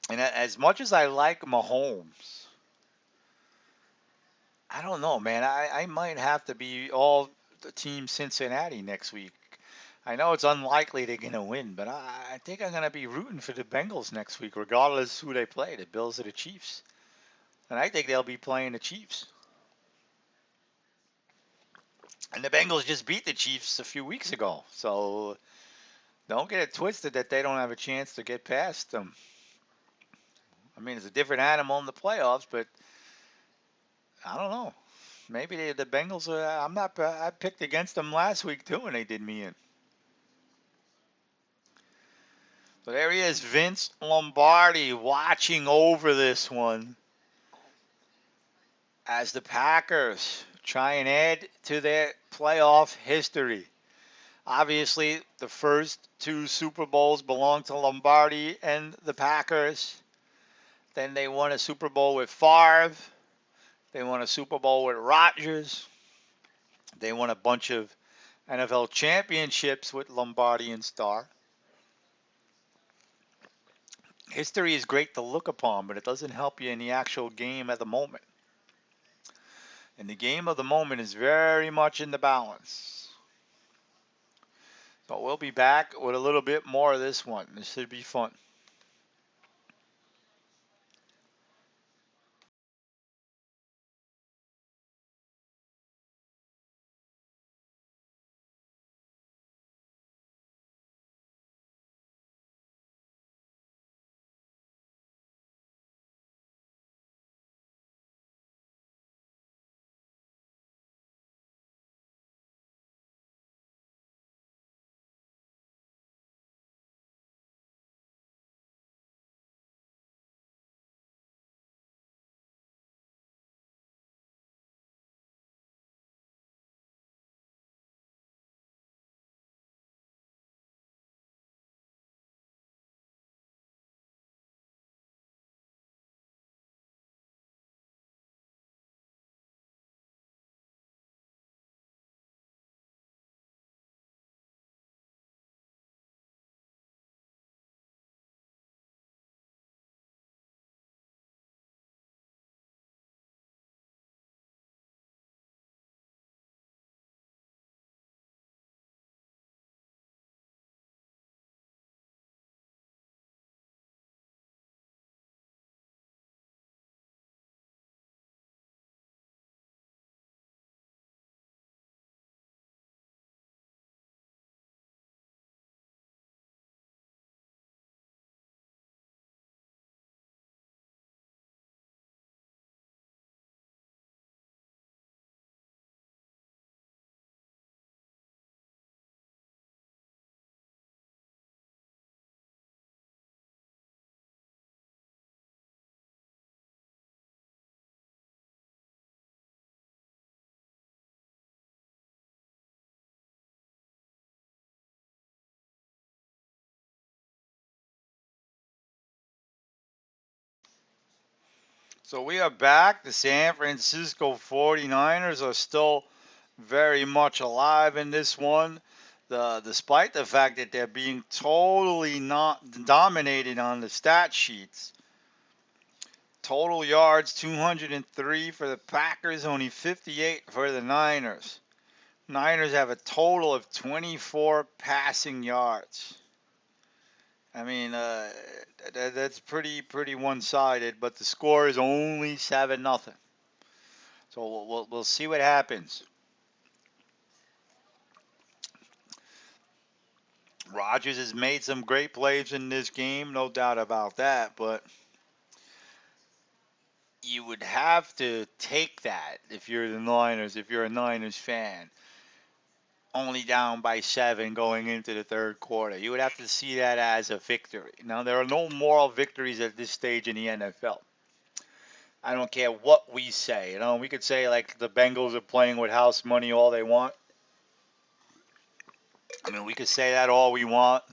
Speaker 1: And as much as I like Mahomes, I don't know, man. I might have to be all the team Cincinnati next week. I know it's unlikely they're going to win, but I think I'm going to be rooting for the Bengals next week, regardless who they play, the Bills or the Chiefs. And I think they'll be playing the Chiefs. And the Bengals just beat the Chiefs a few weeks ago. So don't get it twisted that they don't have a chance to get past them. I mean, it's a different animal in the playoffs, but I don't know. Maybe the Bengals are. I'm not. I picked against them last week too, and they did me in. So there he is, Vince Lombardi, watching over this one as the Packers try and add to their playoff history. Obviously, the first two Super Bowls belong to Lombardi and the Packers. Then they won a Super Bowl with Favre. They won a Super Bowl with Rodgers. They won a bunch of NFL championships with Lombardi and Starr. History is great to look upon, but it doesn't help you in the actual game at the moment. And the game of the moment is very much in the balance. But we'll be back with a little bit more of this one. This should be fun. So we are back. The San Francisco 49ers are still very much alive in this one. Despite the fact that they're being totally not dominated on the stat sheets. Total yards 203 for the Packers, only 58 for the Niners. Niners have a total of 24 passing yards. I mean, that's pretty one-sided, but the score is only 7-0. So we'll see what happens. Rodgers has made some great plays in this game, no doubt about that, but you would have to take that if you're the Niners, if you're a Niners fan. Only down by 7 going into the third quarter. You would have to see that as a victory. Now, there are no moral victories at this stage in the NFL. I don't care what we say. We could say like the Bengals are playing with house money all they want. I mean, we could say that all we want.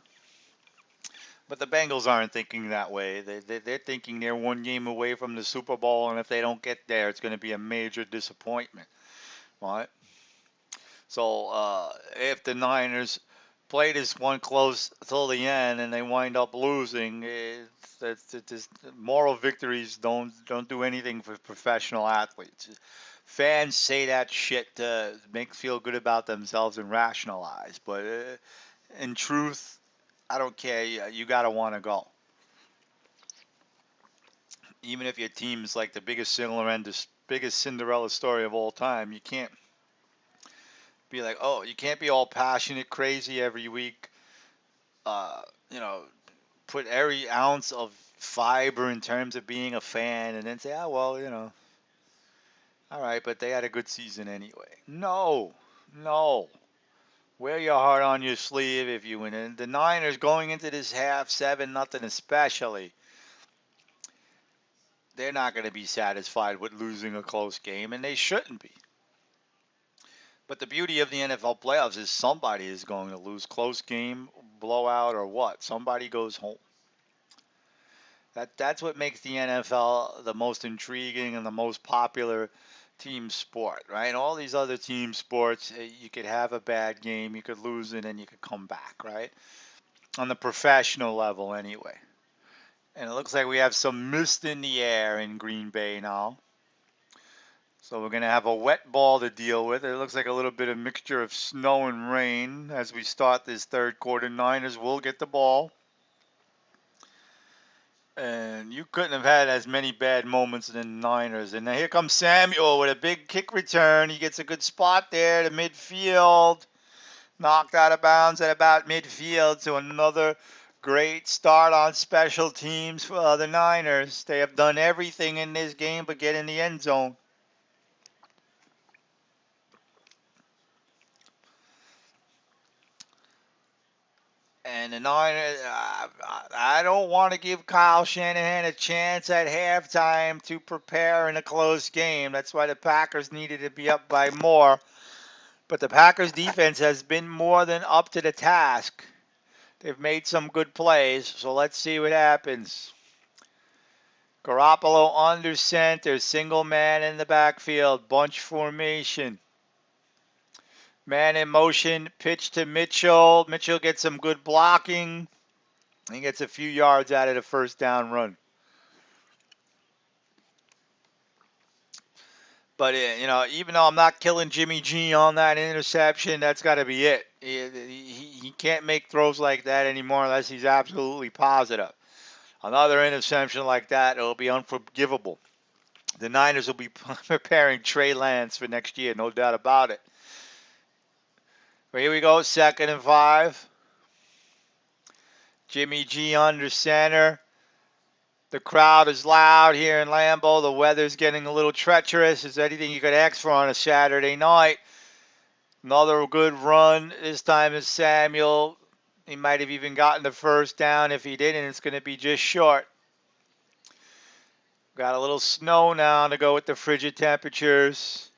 Speaker 1: But the Bengals aren't thinking that way. They're thinking they're one game away from the Super Bowl, and if they don't get there, it's going to be a major disappointment. Right? So if the Niners play this one close till the end and they wind up losing, moral victories don't do anything for professional athletes. Fans say that shit to make feel good about themselves and rationalize, but in truth, I don't care. You gotta want to go, even if your team's like the biggest Cinderella story of all time. You can't be like, oh, you can't be all passionate, crazy every week. Uh, you know, put every ounce of fiber in terms of being a fan, and then say, oh well, all right, but they had a good season anyway. No, no. Wear your heart on your sleeve if you win. And the Niners going into this half 7-0 especially, they're not going to be satisfied with losing a close game, and they shouldn't be. But the beauty of the NFL playoffs is somebody is going to lose, close game, blowout, or what. Somebody goes home. That's what makes the NFL the most intriguing and the most popular team sport, right? All these other team sports, you could have a bad game, you could lose it, and you could come back, right? On the professional level, anyway. And it looks like we have some mist in the air in Green Bay now. So we're going to have a wet ball to deal with. It looks like a little bit of mixture of snow and rain as we start this third quarter. Niners will get the ball. And you couldn't have had as many bad moments in the Niners. And now here comes Samuel with a big kick return. He gets a good spot there to midfield. Knocked out of bounds at about midfield. So another great start on special teams for the Niners. They have done everything in this game but get in the end zone. And the Niners, I don't want to give Kyle Shanahan a chance at halftime to prepare in a close game. That's why the Packers needed to be up by more. But the Packers defense has been more than up to the task. They've made some good plays, so let's see what happens. Garoppolo under center, single man in the backfield, bunch formation. Man in motion, pitch to Mitchell. Mitchell gets some good blocking. He gets a few yards out of the first down run. But, even though I'm not killing Jimmy G on that interception, that's got to be it. He can't make throws like that anymore unless he's absolutely positive. Another interception like that, it'll be unforgivable. The Niners will be preparing Trey Lance for next year, no doubt about it. But here we go, 2nd and 5. Jimmy G under center. The crowd is loud here in Lambeau. The weather's getting a little treacherous. Is there anything you could ask for on a Saturday night? Another good run. This time is Samuel. He might have even gotten the first down. If he didn't, it's going to be just short. Got a little snow now to go with the frigid temperatures.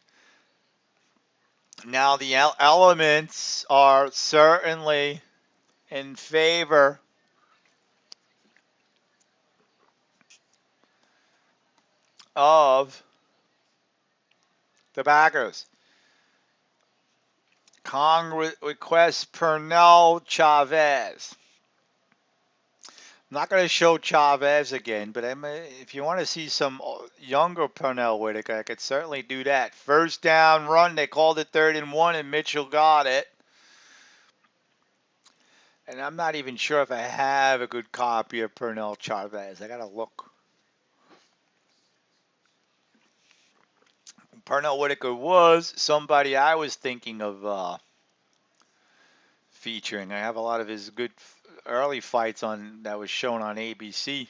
Speaker 1: Now the elements are certainly in favor of the Packers. Congress requests Pernell Chavez. I'm not going to show Chavez again, but if you want to see some younger Pernell Whitaker, I could certainly do that. First down run, they called it 3rd and 1, and Mitchell got it. And I'm not even sure if I have a good copy of Pernell Chavez. I got to look. Pernell Whitaker was somebody I was thinking of featuring. I have a lot of his good early fights on that was shown on ABC.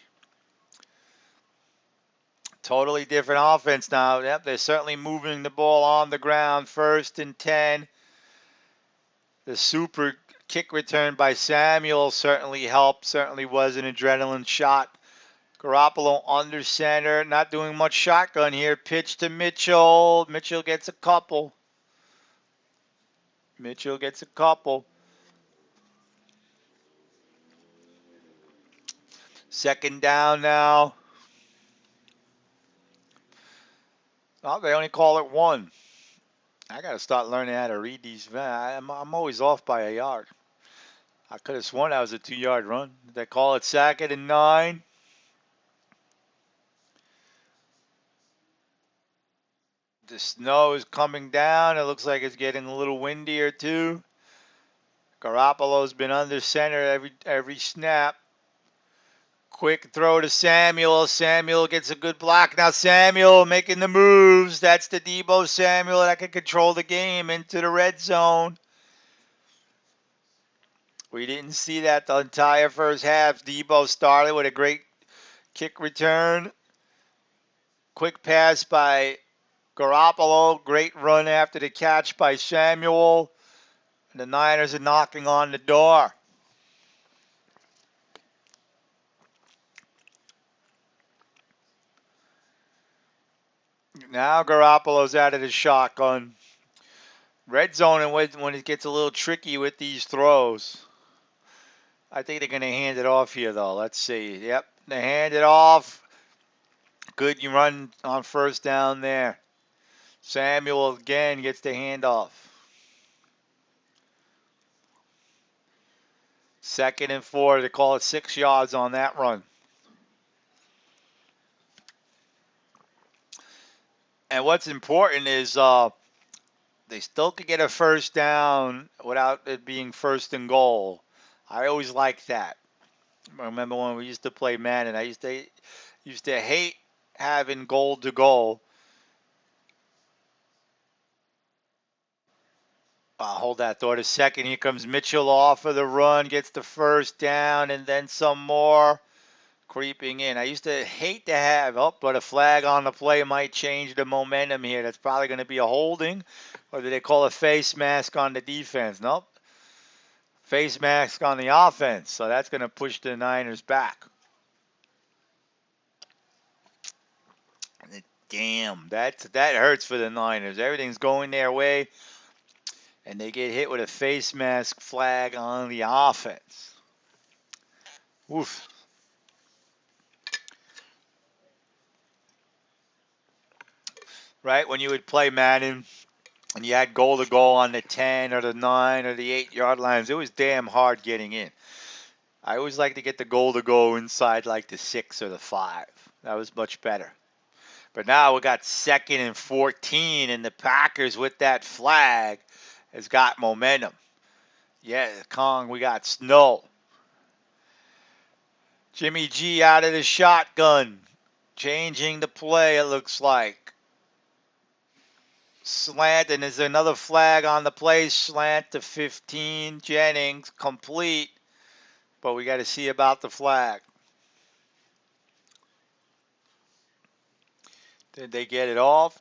Speaker 1: Totally different offense now. Yep, they're certainly moving the ball on the ground. 1st and 10. The super kick return by Samuel certainly helped. Certainly was an adrenaline shot. Garoppolo under center. Not doing much shotgun here. Pitch to Mitchell. Mitchell gets a couple. Mitchell gets a couple. 2nd down now. Oh, they only call it 1. I got to start learning how to read these. I'm always off by a yard. I could have sworn that was a 2-yard run. They call it 2nd and 9. The snow is coming down. It looks like it's getting a little windier too. Garoppolo's been under center every snap. Quick throw to Samuel. Samuel gets a good block. Now Samuel making the moves. That's the Deebo Samuel that can control the game into the red zone. We didn't see that the entire first half. Deebo started with a great kick return. Quick pass by Garoppolo. Great run after the catch by Samuel. The Niners are knocking on the door. Now Garoppolo's out of the shotgun. Red zone, and when it gets a little tricky with these throws. I think they're going to hand it off here, though. Let's see. Yep, they hand it off. Good run on first down there. Samuel again gets the handoff. 2nd and 4. They call it 6 yards on that run. And what's important is they still could get a first down without it being 1st and goal. I always liked that. I remember when we used to play Madden, I used to hate having goal to goal. Hold that thought a second. Here comes Mitchell off of the run, gets the first down, and then some more creeping in. I used to hate to have, but a flag on the play might change the momentum here. That's probably going to be a holding, or do they call a face mask on the defense? Nope. Face mask on the offense. So that's going to push the Niners back. Damn, that hurts for the Niners. Everything's going their way, and they get hit with a face mask flag on the offense. Oof. Right when you would play Madden and you had goal to goal on the 10 or the 9 or the 8-yard lines, it was damn hard getting in. I always like to get the goal to go inside like the 6 or the 5. That was much better. But now we got 2nd and 14, and the Packers with that flag has got momentum. Yeah, Kong, we got snow. Jimmy G out of the shotgun. Changing the play, it looks like. Slant, and there's another flag on the play. Slant to 15. Jennings, complete. But we got to see about the flag. Did they get it off?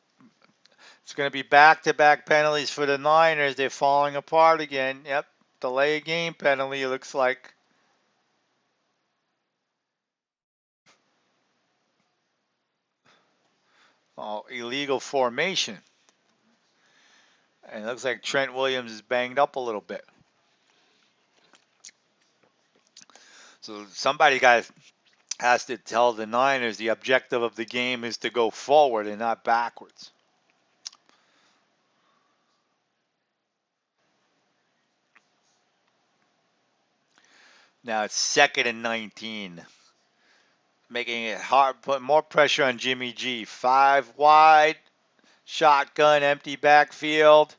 Speaker 1: It's going to be back-to-back penalties for the Niners. They're falling apart again. Yep, delay of game penalty, it looks like. Oh, illegal formation. And it looks like Trent Williams is banged up a little bit. So somebody has to tell the Niners the objective of the game is to go forward and not backwards. Now it's 2nd and 19. Making it hard, putting more pressure on Jimmy G. 5 wide, shotgun, empty backfield.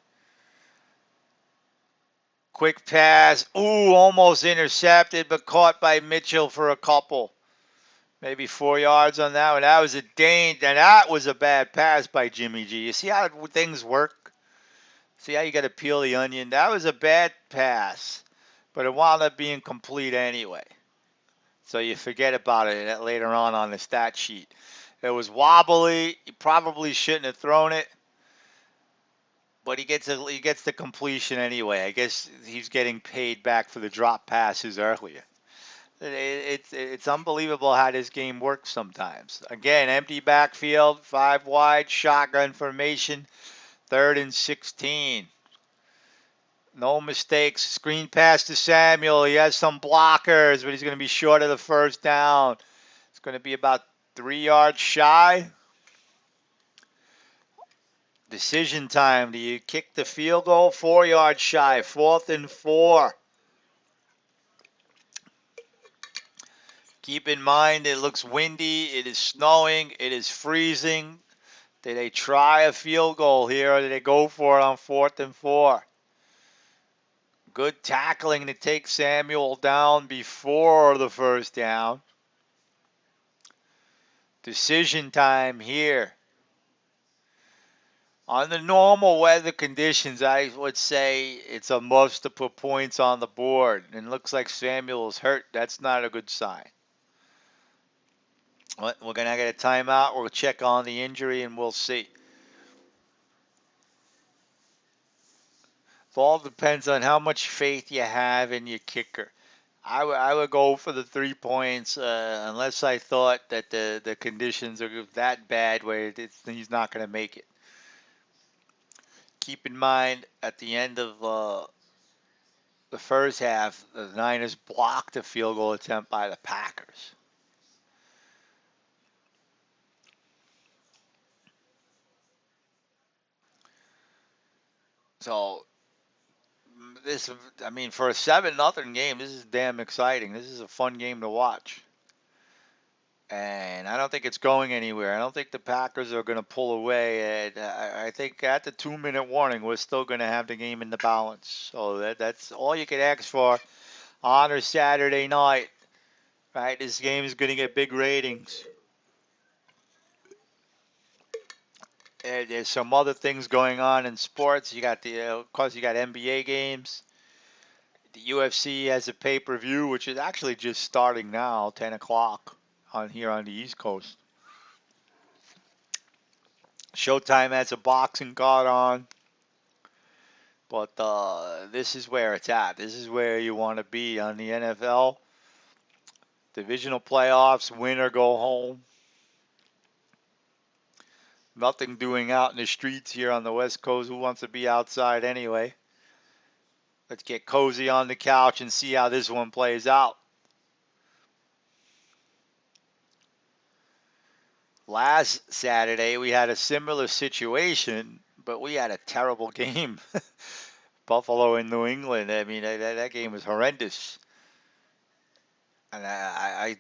Speaker 1: Quick pass. Ooh, almost intercepted, but caught by Mitchell for a couple. Maybe 4 yards on that one. That was a danger, and that was a bad pass by Jimmy G. You see how things work? See how you got to peel the onion? That was a bad pass, but it wound up being complete anyway. So you forget about it later on the stat sheet. It was wobbly. He probably shouldn't have thrown it, but he gets the completion anyway. I guess he's getting paid back for the drop passes earlier. It's unbelievable how this game works sometimes. Again, empty backfield, 5 wide, shotgun formation, 3rd and 16. No mistakes. Screen pass to Samuel. He has some blockers, but he's going to be short of the first down. It's going to be about 3 yards shy. Decision time. Do you kick the field goal? 4 yards shy. 4th and 4. Keep in mind it looks windy. It is snowing. It is freezing. Did they try a field goal here, or did they go for it on 4th and 4? Good tackling to take Samuel down before the first down. Decision time here. Under normal weather conditions, I would say it's a must to put points on the board. And it looks like Samuel is hurt. That's not a good sign. We're going to get a timeout. We'll check on the injury and we'll see. It all depends on how much faith you have in your kicker. I would go for the 3 points unless I thought that the conditions are that bad where he's not going to make it. Keep in mind, at the end of the first half, the Niners blocked a field goal attempt by the Packers. So this, I mean, for a 7-0 game, this is damn exciting. This is a fun game to watch. And I don't think it's going anywhere. I don't think the Packers are going to pull away. And I think at the 2-minute warning, we're still going to have the game in the balance. So that's all you can ask for on a Saturday night, right? This game is going to get big ratings. And there's some other things going on in sports. You got of course, you got NBA games. The UFC has a pay-per-view, which is actually just starting now, 10 o'clock on here on the East Coast. Showtime has a boxing card on. But this is where it's at. This is where you want to be on the NFL. Divisional playoffs, win or go home. Nothing doing out in the streets here on the West Coast. Who wants to be outside anyway? Let's get cozy on the couch and see how this one plays out. Last Saturday, we had a similar situation, but we had a terrible game. Buffalo and New England. I mean, that game was horrendous. And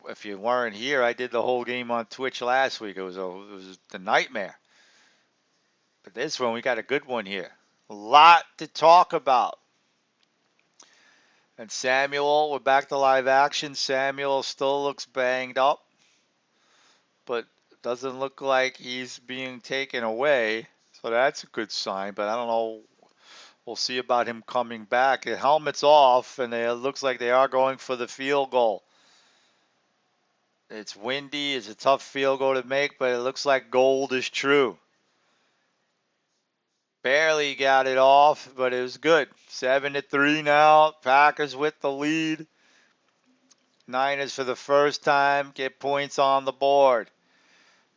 Speaker 1: if you weren't here, I did the whole game on Twitch last week. It was a nightmare. But this one, we got a good one here. A lot to talk about. And Samuel, we're back to live action. Samuel still looks banged up, but doesn't look like he's being taken away. So that's a good sign. But I don't know. We'll see about him coming back. The helmet's off, and it looks like they are going for the field goal. It's windy. It's a tough field goal to make, but it looks like gold is true. Barely got it off, but it was good. 7-3 now. Packers with the lead. Niners for the first time get points on the board.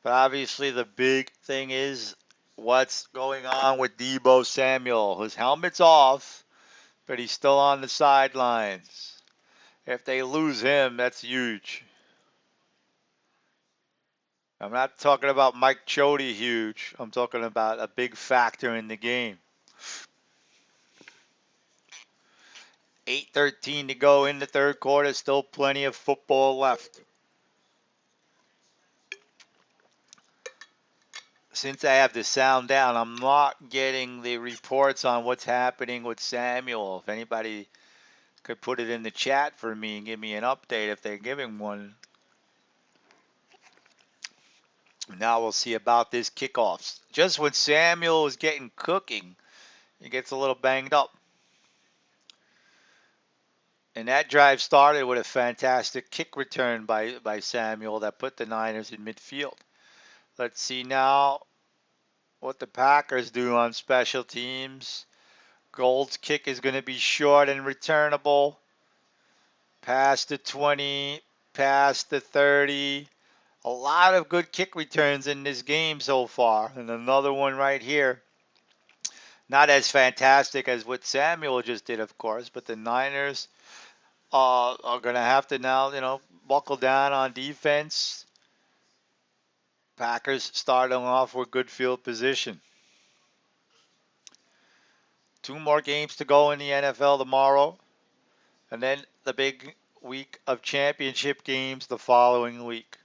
Speaker 1: But obviously the big thing is what's going on with Deebo Samuel. His helmet's off, but he's still on the sidelines. If they lose him, that's huge. I'm not talking about Mike Chody huge. I'm talking about a big factor in the game. 8:13 to go in the third quarter. Still plenty of football left. Since I have the sound down, I'm not getting the reports on what's happening with Samuel. If anybody could put it in the chat for me and give me an update if they're giving one. Now we'll see about this kickoffs. Just when Samuel is getting cooking, he gets a little banged up. And that drive started with a fantastic kick return by Samuel that put the Niners in midfield. Let's see now what the Packers do on special teams. Gold's kick is going to be short and returnable. Past the 20, past the 30. A lot of good kick returns in this game so far. And another one right here. Not as fantastic as what Samuel just did, of course, but the Niners are going to have to now, buckle down on defense. Packers starting off with good field position. 2 more games to go in the NFL tomorrow. And then the big week of championship games the following week.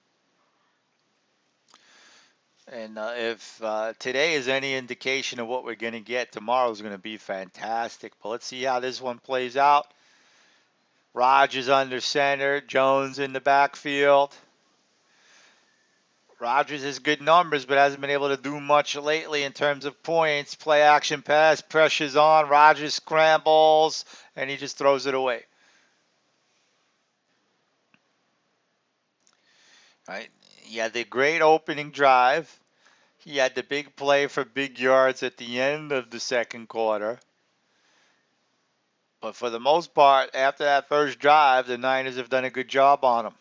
Speaker 1: And if today is any indication of what we're going to get, tomorrow is going to be fantastic. But let's see how this one plays out. Rodgers under center, Jones in the backfield. Rodgers has good numbers, but hasn't been able to do much lately in terms of points. Play action pass, pressure's on. Rodgers scrambles, and he just throws it away. Right? He had the great opening drive. He had the big play for big yards at the end of the second quarter. But for the most part, after that first drive, the Niners have done a good job on him.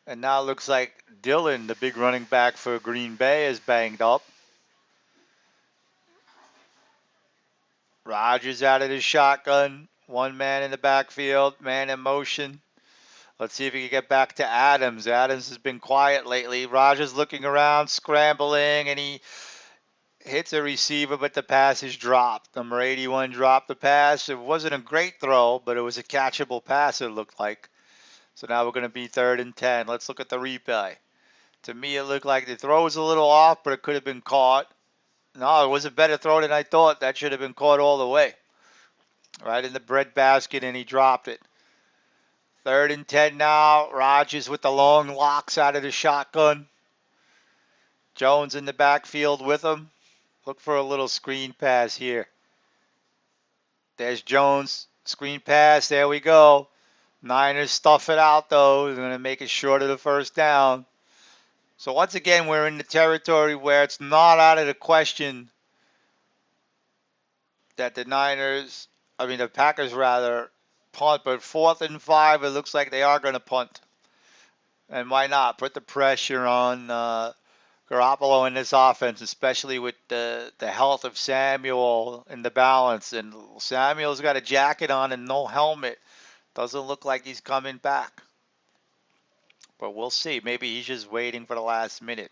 Speaker 1: And now it looks like Dillon, the big running back for Green Bay, is banged up. Rodgers out of the shotgun. One man in the backfield, man in motion. Let's see if he can get back to Adams. Adams has been quiet lately. Rodgers looking around, scrambling, and he hits a receiver, but the pass is dropped. Number 81 dropped the pass. It wasn't a great throw, but it was a catchable pass, it looked like. So now we're going to be 3rd and 10. Let's look at the replay. To me, it looked like the throw was a little off, but it could have been caught. No, it was a better throw than I thought. That should have been caught all the way. Right in the bread basket, and he dropped it. 3rd and 10 now. Rodgers with the long locks out of the shotgun. Jones in the backfield with him. Look for a little screen pass here. There's Jones. Screen pass. There we go. Niners stuff it out, though. They're going to make it short of the first down. So once again, we're in the territory where it's not out of the question that the Packers rather, punt. But 4th and 5, it looks like they are going to punt. And why not? Put the pressure on Garoppolo in this offense, especially with the health of Samuel in the balance. And Samuel's got a jacket on and no helmet. Doesn't look like he's coming back. But we'll see. Maybe he's just waiting for the last minute.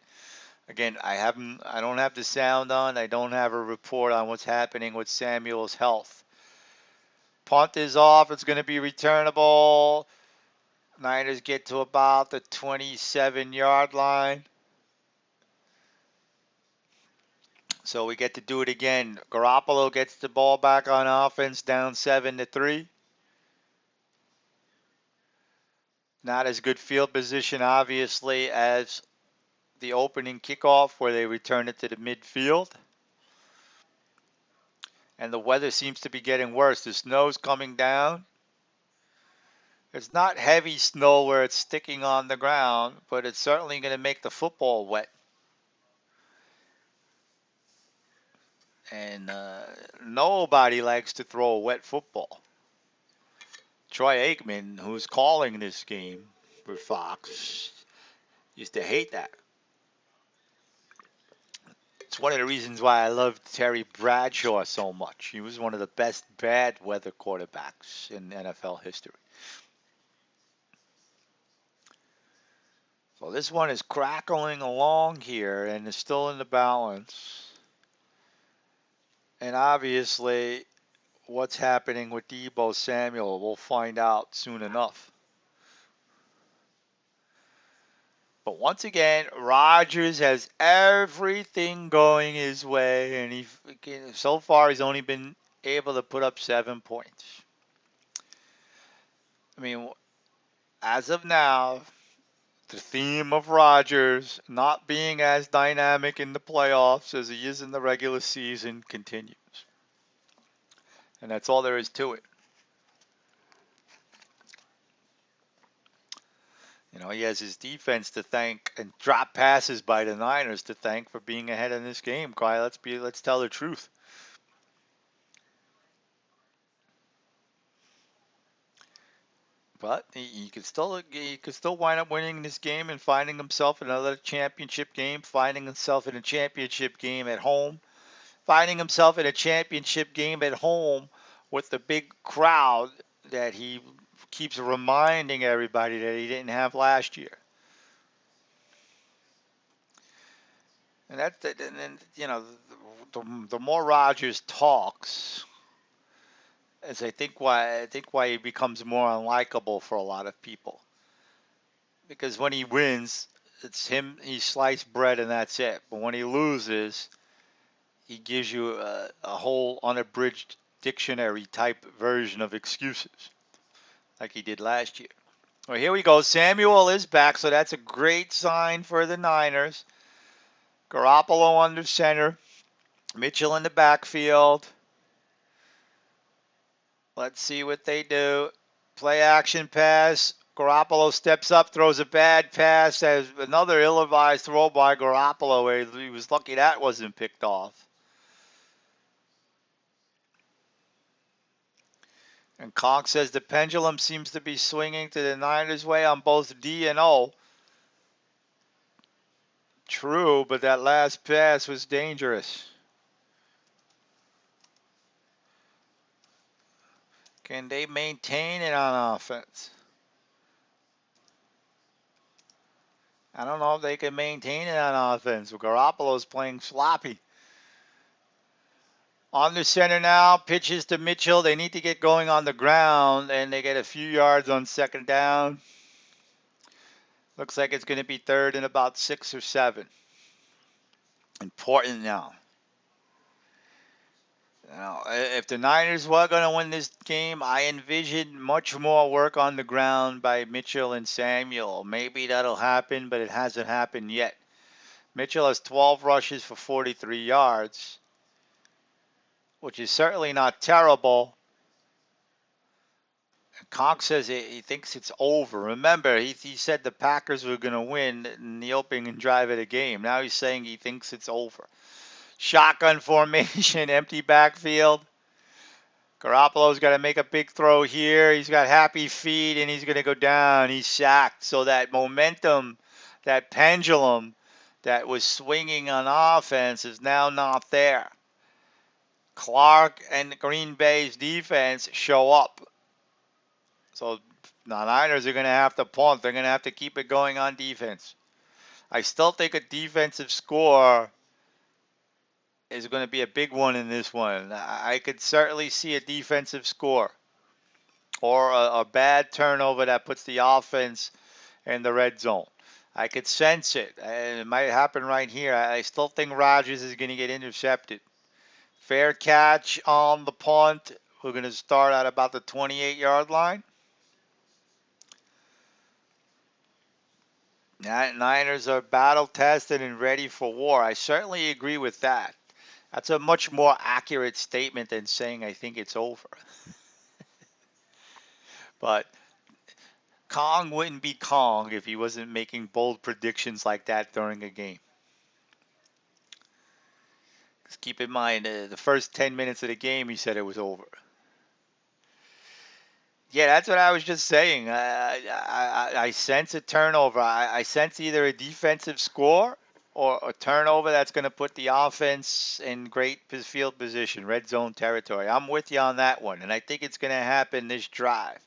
Speaker 1: Again, I don't have the sound on. I don't have a report on what's happening with Samuel's health. Punt is off. It's going to be returnable. Niners get to about the 27-yard line. So we get to do it again. Garoppolo gets the ball back on offense, down 7-3. Not as good field position, obviously, as the opening kickoff where they return it to the midfield. And the weather seems to be getting worse. The snow's coming down. It's not heavy snow where it's sticking on the ground, but it's certainly going to make the football wet. And nobody likes to throw a wet football. Troy Aikman, who's calling this game for Fox, used to hate that. It's one of the reasons why I loved Terry Bradshaw so much. He was one of the best bad weather quarterbacks in NFL history. So this one is crackling along here and is still in the balance. And obviously, what's happening with Deebo Samuel, we'll find out soon enough. But once again, Rodgers has everything going his way, and so far he's only been able to put up 7 points. I mean, as of now, the theme of Rodgers not being as dynamic in the playoffs as he is in the regular season continues. And that's all there is to it. You know, he has his defense to thank and drop passes by the Niners to thank for being ahead in this game. Kyle, let's tell the truth. But he could still wind up winning this game and finding himself in another championship game, finding himself in a championship game at home, finding himself in a championship game at home with the big crowd that he keeps reminding everybody that he didn't have last year. And the more Rodgers talks, as I think why he becomes more unlikable for a lot of people. Because when he wins, it's him. He sliced bread and that's it. But when he loses, he gives you a whole unabridged dictionary type version of excuses, like he did last year. Well, here we go. Samuel is back, so that's a great sign for the Niners. Garoppolo under center. Mitchell in the backfield. Let's see what they do. Play action pass. Garoppolo steps up, throws a bad pass. There's another ill-advised throw by Garoppolo where he was lucky that wasn't picked off. And Conk says the pendulum seems to be swinging to the Niners' way on both D and O. True, but that last pass was dangerous. Can they maintain it on offense? I don't know if they can maintain it on offense. Garoppolo's playing sloppy. On the center now, pitches to Mitchell. They need to get going on the ground, and they get a few yards on second down. Looks like it's going to be third and about 6 or 7. Important now. Now, if the Niners were going to win this game, I envision much more work on the ground by Mitchell and Samuel. Maybe that'll happen, but it hasn't happened yet. Mitchell has 12 rushes for 43 yards, which is certainly not terrible. Conk says he thinks it's over. Remember, he said the Packers were going to win in the opening drive of the game. Now he's saying he thinks it's over. Shotgun formation, empty backfield. Garoppolo's got to make a big throw here. He's got happy feet, and he's going to go down. He's sacked. So that momentum, that pendulum that was swinging on offense is now not there. Clark and Green Bay's defense show up. So the Niners are going to have to punt. They're going to have to keep it going on defense. I still think a defensive score is going to be a big one in this one. I could certainly see a defensive score or a bad turnover that puts the offense in the red zone. I could sense it. And it might happen right here. I still think Rodgers is going to get intercepted. Fair catch on the punt. We're going to start at about the 28-yard line. Niners are battle-tested and ready for war. I certainly agree with that. That's a much more accurate statement than saying I think it's over. But Kong wouldn't be Kong if he wasn't making bold predictions like that during a game. Just keep in mind, the first 10 minutes of the game, he said it was over. Yeah, that's what I was just saying. I sense a turnover. I sense either a defensive score or a turnover that's going to put the offense in great field position, red zone territory. I'm with you on that one, and I think it's going to happen this drive.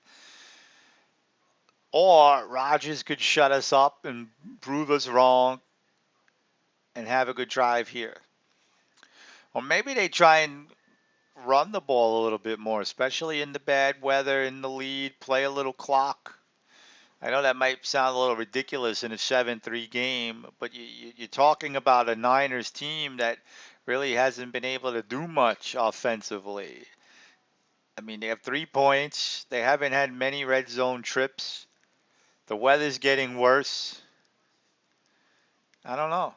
Speaker 1: Or Rodgers could shut us up and prove us wrong and have a good drive here. Or maybe they try and run the ball a little bit more, especially in the bad weather, in the lead, play a little clock. I know that might sound a little ridiculous in a 7-3 game, but you're talking about a Niners team that really hasn't been able to do much offensively. I mean, they have 3 points. They haven't had many red zone trips. The weather's getting worse. I don't know.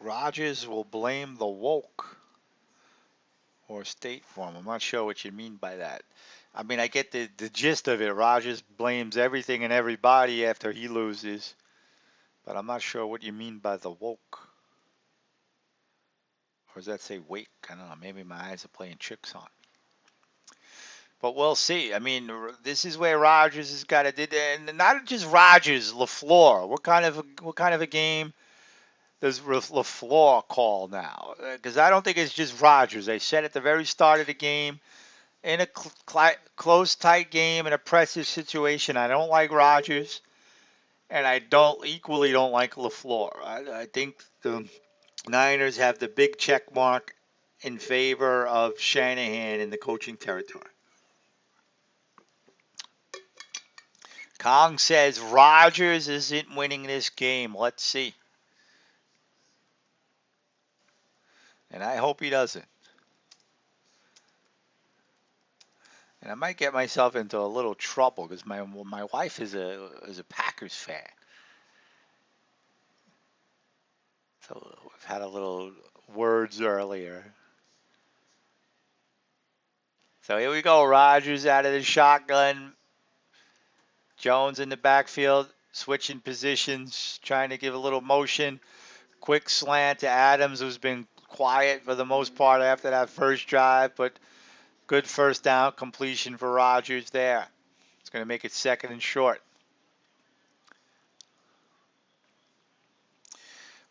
Speaker 1: Rodgers will blame the woke or State Farm. I'm not sure what you mean by that. I mean, I get the gist of it. Rodgers blames everything and everybody after he loses, but I'm not sure what you mean by the woke. Or does that say wake? I don't know. Maybe my eyes are playing tricks on. But we'll see. I mean, this is where Rodgers has got to, and not just Rodgers, LaFleur. What kind of a game does LaFleur call now? Because I don't think it's just Rodgers. I said at the very start of the game, in a close, tight game, in a pressure situation, I don't like Rodgers, and I equally don't like LaFleur. I think the Niners have the big check mark in favor of Shanahan in the coaching territory. Kong says Rodgers isn't winning this game. Let's see. And I hope he doesn't. And I might get myself into a little trouble because my wife is a Packers fan. So we've had a little words earlier. So here we go. Rodgers out of the shotgun. Jones in the backfield, switching positions, trying to give a little motion. Quick slant to Adams, who's been quiet for the most part after that first drive, but good first down completion for Rodgers there. It's going to make it second and short.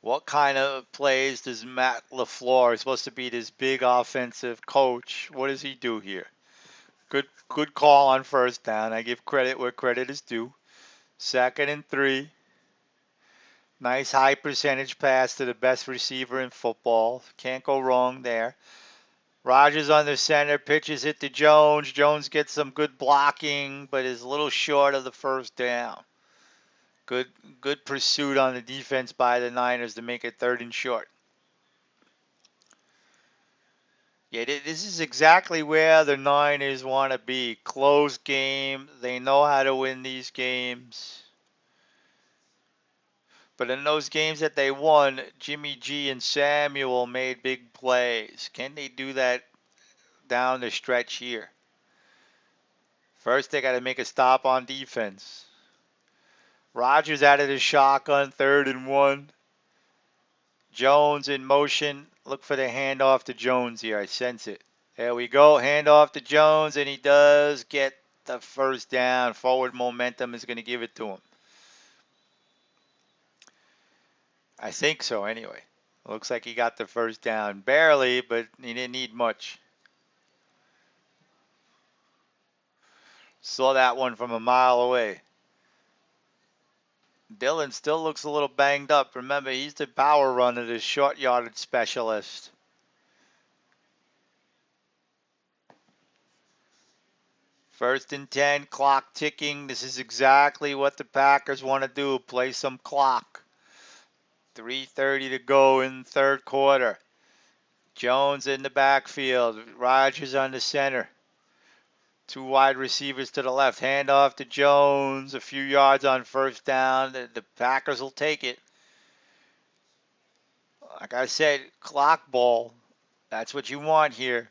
Speaker 1: What kind of plays does Matt LaFleur, supposed to be this big offensive coach, what does he do here? Good call on first down. I give credit where credit is due. Second and 3. Nice high percentage pass to the best receiver in football. Can't go wrong there. Rodgers under center, pitches it to Jones. Jones gets some good blocking, but is a little short of the first down. Good pursuit on the defense by the Niners to make it third and short. Yeah, this is exactly where the Niners want to be. Close game. They know how to win these games. But in those games that they won, Jimmy G and Samuel made big plays. Can they do that down the stretch here? First, they got to make a stop on defense. Rodgers out of the shotgun, 3rd and 1. Jones in motion. Look for the handoff to Jones here. I sense it. There we go. Handoff to Jones, and he does get the first down. Forward momentum is going to give it to him. I think so, anyway. Looks like he got the first down. Barely, but he didn't need much. Saw that one from a mile away. Dillon still looks a little banged up. Remember, he's the power runner, the short yardage specialist. First and 10, clock ticking. This is exactly what the Packers want to do, play some clock. 3:30 to go in the third quarter. Jones in the backfield. Rodgers on the center. 2 wide receivers to the left. Handoff to Jones. A few yards on first down. The Packers will take it. Like I said, clock ball. That's what you want here.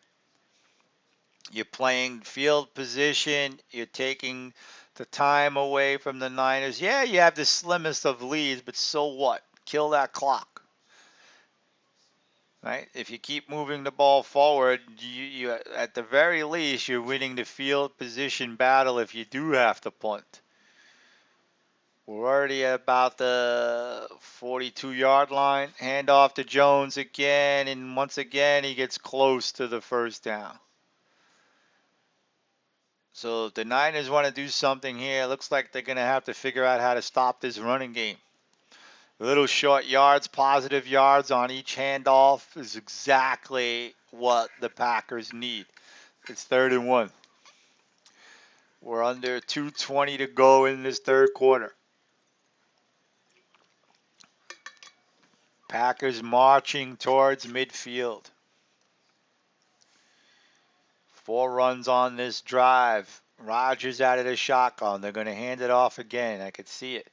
Speaker 1: You're playing field position. You're taking the time away from the Niners. Yeah, you have the slimmest of leads, but so what? Kill that clock. Right? If you keep moving the ball forward, you at the very least you're winning the field position battle if you do have to punt. We're already at about the 42-yard line. Handoff to Jones again, and once again he gets close to the first down. So if the Niners want to do something here, it looks like they're going to have to figure out how to stop this running game. Little short yards, positive yards on each handoff is exactly what the Packers need. It's 3rd and 1. We're under 2:20 to go in this third quarter. Packers marching towards midfield. 4 runs on this drive. Rodgers out of the shotgun. They're going to hand it off again. I could see it.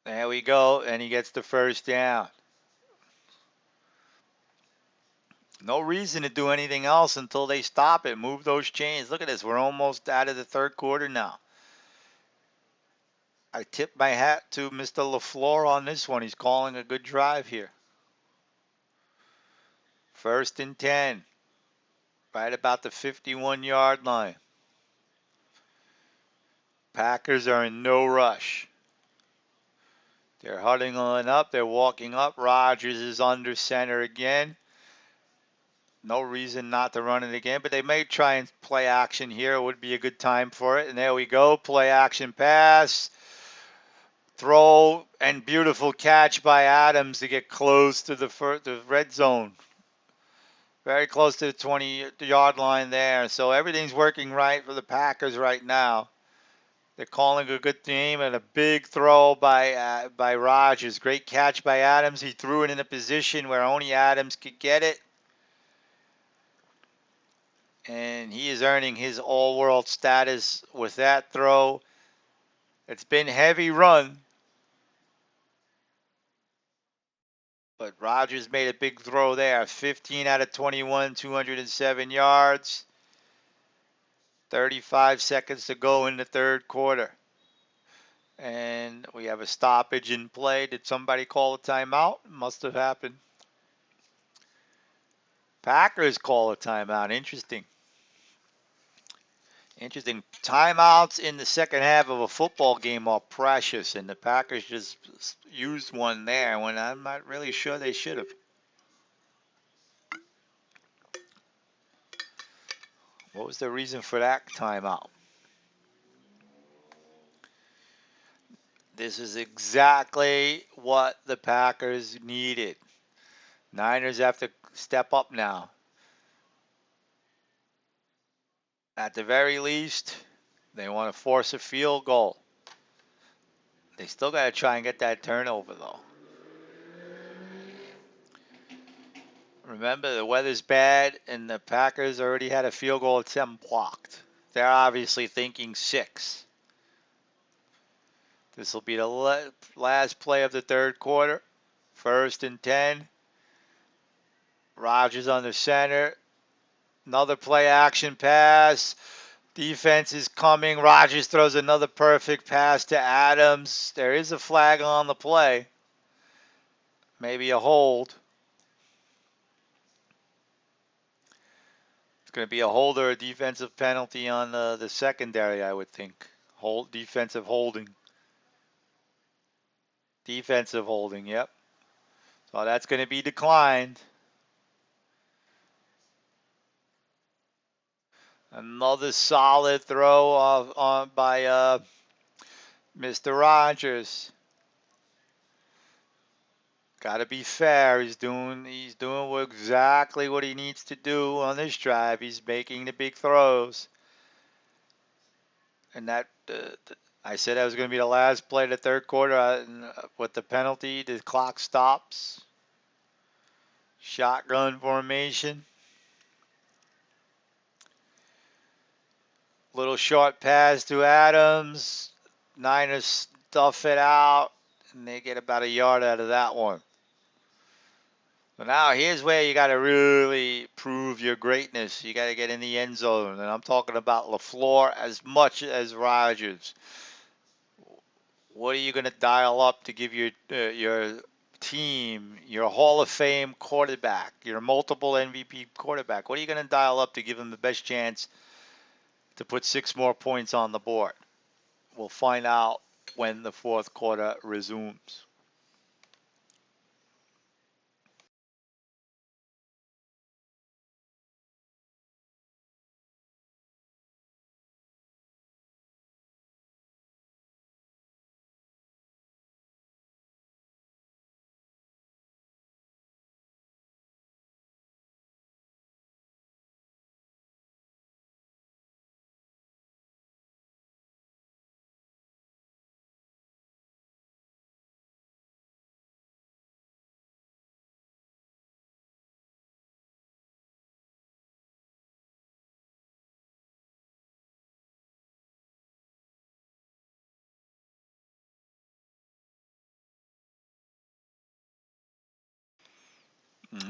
Speaker 1: There we go, and he gets the first down. No reason to do anything else until they stop it. Move those chains. Look at this. We're almost out of the third quarter now. I tip my hat to Mr. LaFleur on this one. He's calling a good drive here. 1st and 10. Right about the 51-yard line. Packers are in no rush. They're huddling up. They're walking up. Rodgers is under center again. No reason not to run it again, but they may try and play action here. It would be a good time for it. And there we go. Play action pass. Throw and beautiful catch by Adams to get close to the red zone. Very close to the 20-yard line there. So everything's working right for the Packers right now. They're calling a good game and a big throw by Rodgers. Great catch by Adams. He threw it in a position where only Adams could get it. And he is earning his all-world status with that throw. It's been heavy run. But Rodgers made a big throw there. 15 out of 21, 207 yards. 35 seconds to go in the third quarter. And we have a stoppage in play. Did somebody call a timeout? Must have happened. Packers call a timeout. Interesting. Interesting. Timeouts in the second half of a football game are precious, and the Packers just used one there when I'm not really sure they should have. What was the reason for that timeout? This is exactly what the Packers needed. Niners have to step up now. At the very least, they want to force a field goal. They still got to try and get that turnover, though. Remember, the weather's bad, and the Packers already had a field goal attempt blocked. They're obviously thinking 6. This will be the last play of the third quarter. 1st and 10. Rodgers under center. Another play action pass. Defense is coming. Rodgers throws another perfect pass to Adams. There is a flag on the play. Maybe a hold. It's going to be a hold or a defensive penalty on the secondary, I would think. Defensive holding. Defensive holding, yep. So that's going to be declined. Another solid throw by Mr. Rodgers. Got to be fair. He's doing exactly what he needs to do on this drive. He's making the big throws. And that I said that was going to be the last play of the third quarter. With the penalty, the clock stops. Shotgun formation. Little short pass to Adams. Niners stuff it out, and they get about a yard out of that one. So now here's where you got to really prove your greatness. You got to get in the end zone, and I'm talking about LaFleur as much as Rodgers. What are you going to dial up to give your team, your Hall of Fame quarterback, your multiple MVP quarterback? What are you going to dial up to give him the best chance to put 6 more points on the board? We'll find out when the fourth quarter resumes.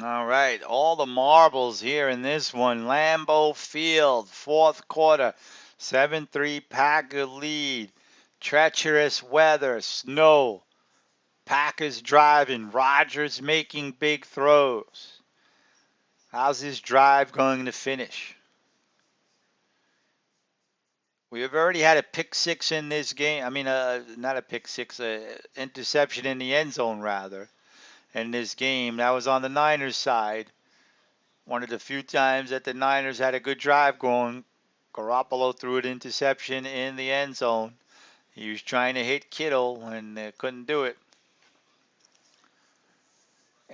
Speaker 1: All right, all the marbles here in this one. Lambeau Field, fourth quarter, 7-3 Packer lead. Treacherous weather, snow. Packers driving, Rodgers making big throws. How's this drive going to finish? We have already had a pick 6 in this game. I mean, not a pick 6, interception in the end zone, rather, in this game. That was on the Niners side. One of the few times that the Niners had a good drive going. Garoppolo threw an interception in the end zone. He was trying to hit Kittle and couldn't do it.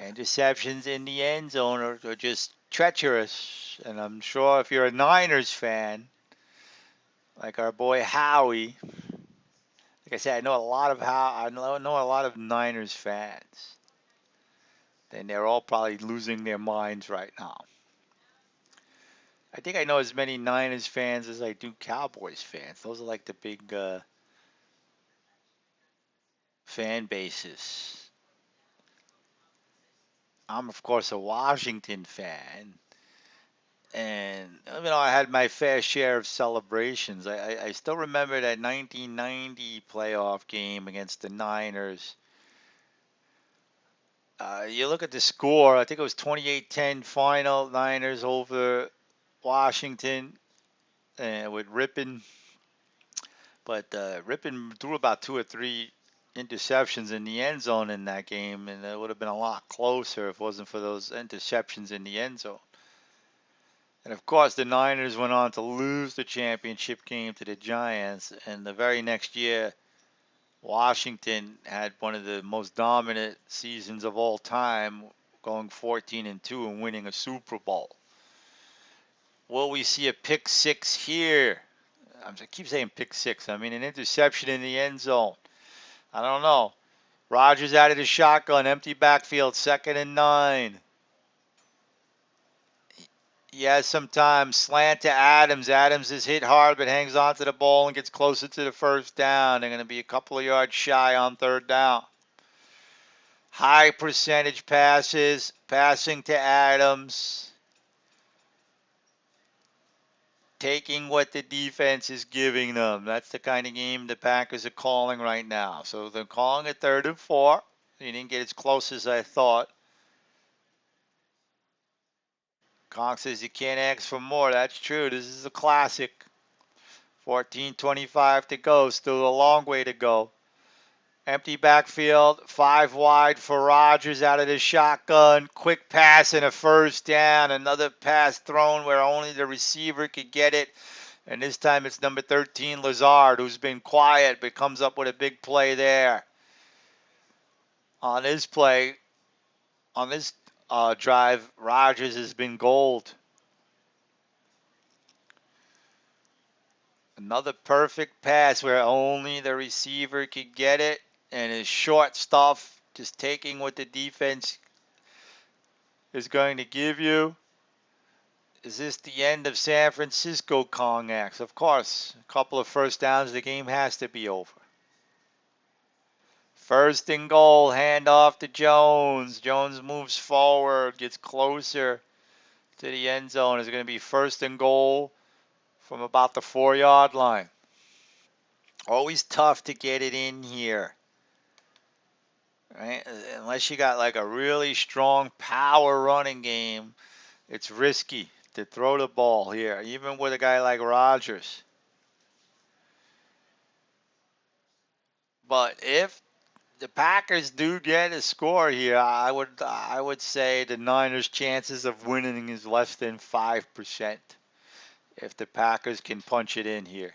Speaker 1: Interceptions in the end zone are just treacherous. And I'm sure if you're a Niners fan, like our boy Howie, like I said, I know a lot of Niners fans. And they're all probably losing their minds right now. I think I know as many Niners fans as I do Cowboys fans. Those are like the big fan bases. I'm, of course, a Washington fan. And I had my fair share of celebrations. I still remember that 1990 playoff game against the Niners. You look at the score, I think it was 28-10 final, Niners over Washington, with Rippon. But Rippon threw about two or three interceptions in the end zone in that game, and it would have been a lot closer if it wasn't for those interceptions in the end zone. And of course, the Niners went on to lose the championship game to the Giants. And the very next year, Washington had one of the most dominant seasons of all time, going 14-2 and winning a Super Bowl. Will we see a pick six here? I keep saying pick six. I mean an interception in the end zone. I don't know. Rodgers out of the shotgun, empty backfield, 2nd and 9. Yeah, sometimes slant to Adams. Adams is hit hard but hangs on to the ball and gets closer to the first down. They're going to be a couple of yards shy on 3rd down. High percentage passes, passing to Adams, taking what the defense is giving them. That's the kind of game the Packers are calling right now. So they're calling it 3rd and 4. He didn't get as close as I thought. Conk says you can't ask for more. That's true. This is a classic. 14:25 to go. Still a long way to go. Empty backfield. 5 wide for Rodgers out of the shotgun. Quick pass and a first down. Another pass thrown where only the receiver could get it. And this time it's number 13, Lazard, who's been quiet but comes up with a big play there. On this play, on this drive, Rodgers has been gold. Another perfect pass where only the receiver could get it, and his short stuff, just taking what the defense is going to give you. Is this the end of San Francisco, Cognacs? Of course, a couple of first downs, the game has to be over. 1st and goal, handoff to Jones. Jones moves forward, gets closer to the end zone. It's going to be 1st and goal from about the 4-yard line. Always tough to get it in here, right? Unless you got like a really strong power running game, it's risky to throw the ball here, even with a guy like Rodgers. But if the Packers do get a score here, I would say the Niners' chances of winning is less than 5% if the Packers can punch it in here.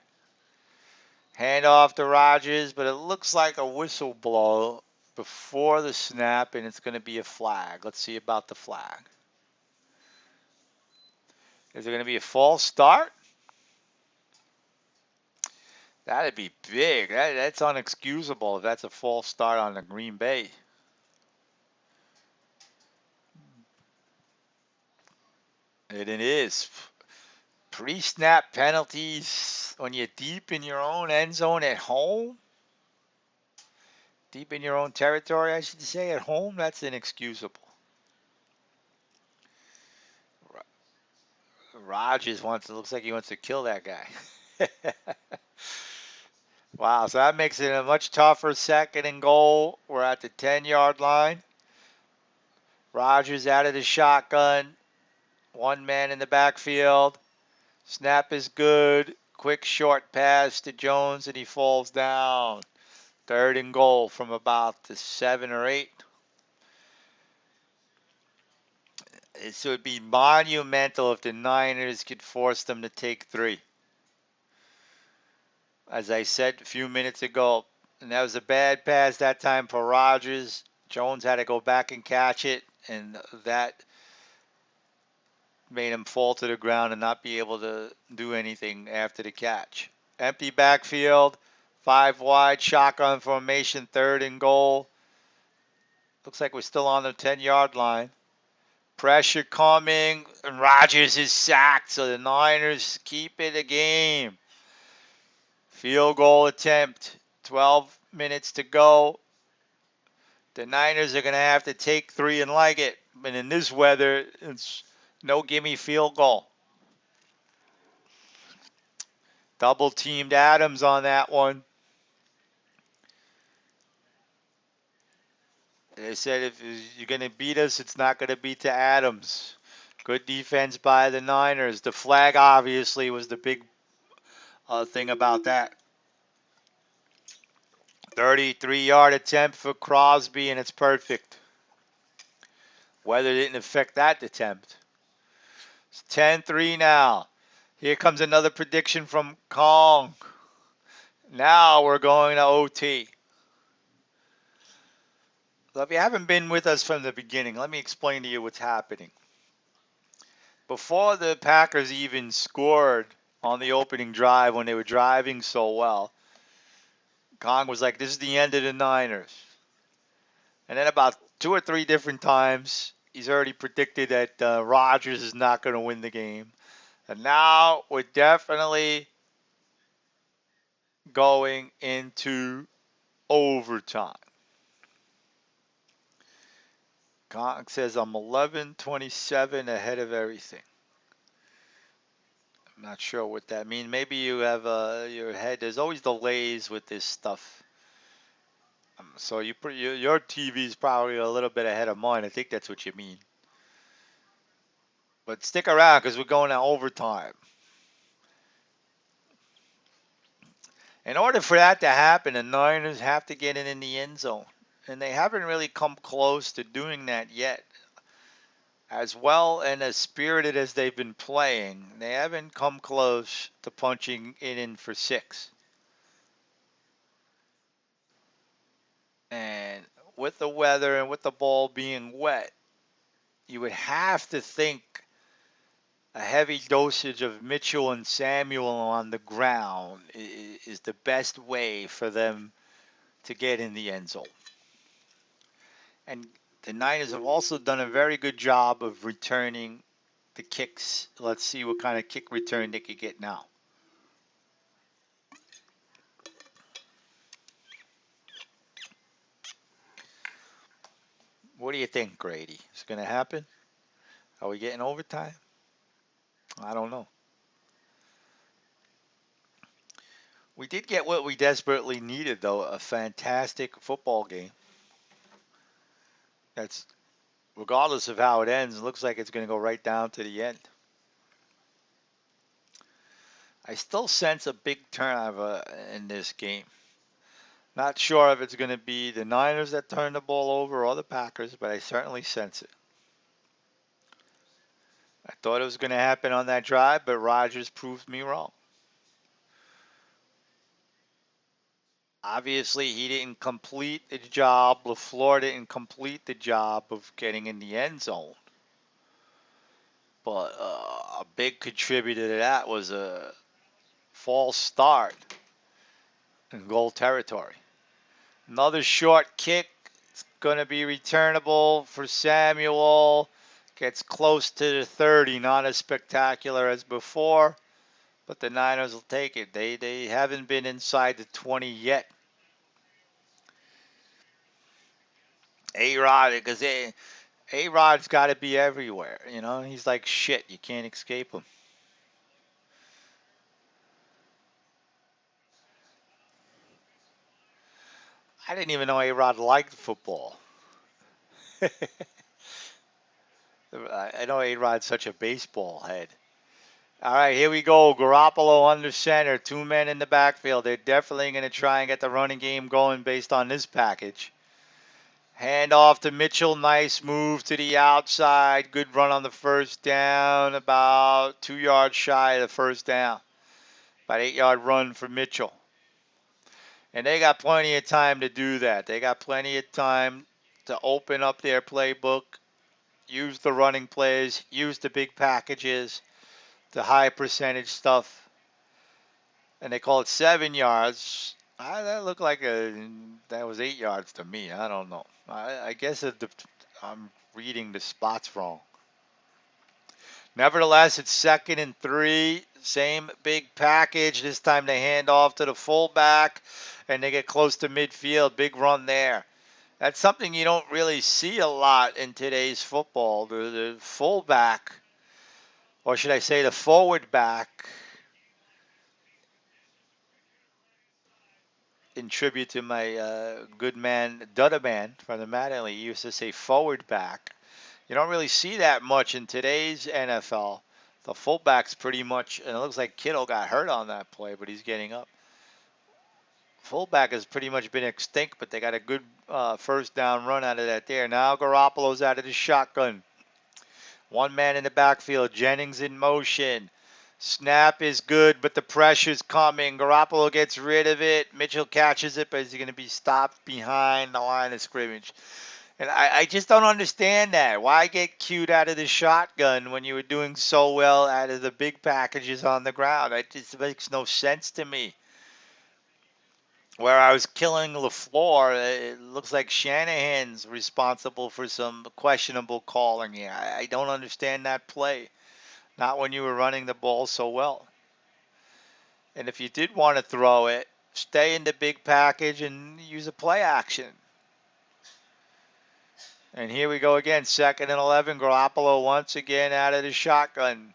Speaker 1: Hand off to Rodgers, but it looks like a whistle blow before the snap, and it's going to be a flag. Let's see about the flag. Is it going to be a false start? That'd be big. That's unexcusable if that's a false start on the Green Bay. And it is. Pre-snap penalties when you're deep in your own end zone at home. Deep in your own territory, I should say, at home. That's inexcusable. Rodgers looks like he wants to kill that guy. Wow, so that makes it a much tougher 2nd and goal. We're at the 10-yard line. Rodgers out of the shotgun. One man in the backfield. Snap is good. Quick short pass to Jones, and he falls down. 3rd and goal from about the 7 or 8. This would be monumental if the Niners could force them to take 3. As I said a few minutes ago, and that was a bad pass that time for Rodgers. Jones had to go back and catch it, and that made him fall to the ground and not be able to do anything after the catch. Empty backfield, 5 wide, shotgun formation, 3rd and goal. Looks like we're still on the 10-yard line. Pressure coming, and Rodgers is sacked, so the Niners keep it a game. Field goal attempt, 12 minutes to go. The Niners are going to have to take 3 and like it. And in this weather, it's no gimme field goal. Double teamed Adams on that one. They said if you're going to beat us, it's not going to be to Adams. Good defense by the Niners. The flag obviously was the big thing about that. 33-yard attempt for Crosby, and it's perfect. Weather didn't affect that attempt. It's 10-3 now. Here comes another prediction from Kong. Now we're going to OT. So if you haven't been with us from the beginning, let me explain to you what's happening. Before the Packers even scored on the opening drive when they were driving so well, Kong was like, this is the end of the Niners. And then about 2 or 3 different times, he's already predicted that Rodgers is not going to win the game. And now we're definitely going into overtime. Kong says I'm 11-27 ahead of everything. I'm not sure what that means. Maybe you have your head. There's always delays with this stuff. So your TV is probably a little bit ahead of mine. I think that's what you mean. But stick around because we're going to overtime. In order for that to happen, the Niners have to get it in the end zone. And they haven't really come close to doing that yet. As well and as spirited as they've been playing, they haven't come close to punching it in for 6. And with the weather and with the ball being wet, you would have to think a heavy dosage of Mitchell and Samuel on the ground is the best way for them to get in the end zone. And the Niners have also done a very good job of returning the kicks. Let's see what kind of kick return they could get now. What do you think, Grady? Is it going to happen? Are we getting overtime? I don't know. We did get what we desperately needed, though, a fantastic football game. That's, regardless of how it ends, it looks like it's going to go right down to the end. I still sense a big turnover in this game. Not sure if it's going to be the Niners that turn the ball over or the Packers, but I certainly sense it. I thought it was going to happen on that drive, but Rodgers proved me wrong. Obviously, he didn't complete the job. LaFleur didn't complete the job of getting in the end zone. But a big contributor to that was a false start in goal territory. Another short kick. It's going to be returnable for Samuel. Gets close to the 30. Not as spectacular as before, but the Niners will take it. They haven't been inside the 20 yet. A-Rod, because A-Rod's got to be everywhere. You know, he's like shit. You can't escape him. I didn't even know A-Rod liked football. I know A-Rod's such a baseball head. All right, here we go. Garoppolo under center. 2 men in the backfield. They're definitely going to try and get the running game going based on this package. Hand off to Mitchell. Nice move to the outside. Good run on the first down. About 2 yards shy of the first down. About 8-yard run for Mitchell. And they got plenty of time to do that. They got plenty of time to open up their playbook, use the running plays, use the big packages, the high percentage stuff. And they call it 7 yards. That looked like that was 8 yards to me. I don't know. I guess I'm reading the spots wrong. Nevertheless, it's 2nd and 3. Same big package. This time they hand off to the fullback, and they get close to midfield. Big run there. That's something you don't really see a lot in today's football. The fullback, or should I say the forward back, in tribute to my good man Dudaman from the Madden League, he used to say forward back. You don't really see that much in today's NFL. The fullback's pretty much, and it looks like Kittle got hurt on that play, but he's getting up. Fullback has pretty much been extinct, but they got a good first down run out of that there. Now Garoppolo's out of the shotgun. One man in the backfield. Jennings in motion. Snap is good, but the pressure's coming. Garoppolo gets rid of it. Mitchell catches it, but he's going to be stopped behind the line of scrimmage. And I just don't understand that. Why get cued out of the shotgun when you were doing so well out of the big packages on the ground? It just makes no sense to me. Where I was killing LaFleur, it looks like Shanahan's responsible for some questionable calling here. I don't understand that play. Not when you were running the ball so well. And if you did want to throw it, stay in the big package and use a play action. And here we go again, 2nd and 11. Garoppolo once again out of the shotgun.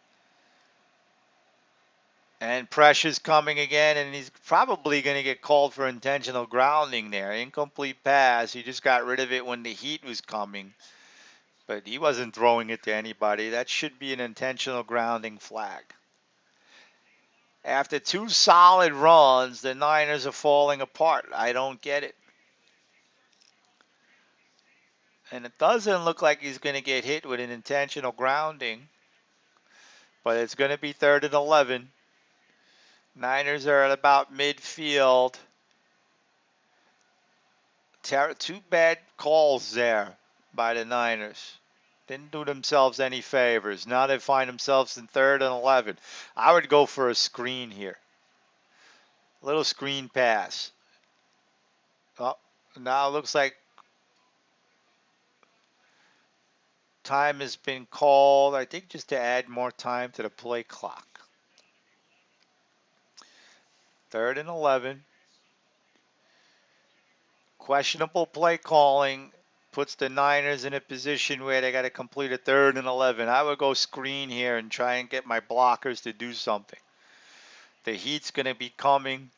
Speaker 1: And pressure's coming again, and he's probably going to get called for intentional grounding there. Incomplete pass. He just got rid of it when the heat was coming. But he wasn't throwing it to anybody. That should be an intentional grounding flag. After 2 solid runs, the Niners are falling apart. I don't get it. And it doesn't look like he's going to get hit with an intentional grounding. But it's going to be 3rd and 11. Niners are at about midfield. Two bad calls there by the Niners. Didn't do themselves any favors. Now they find themselves in 3rd and 11. I would go for a screen here. A little screen pass. Oh, now it looks like time has been called, I think just to add more time to the play clock. 3rd and 11. Questionable play calling puts the Niners in a position where they got to complete a 3rd and 11. I would go screen here and try and get my blockers to do something. The heat's going to be coming.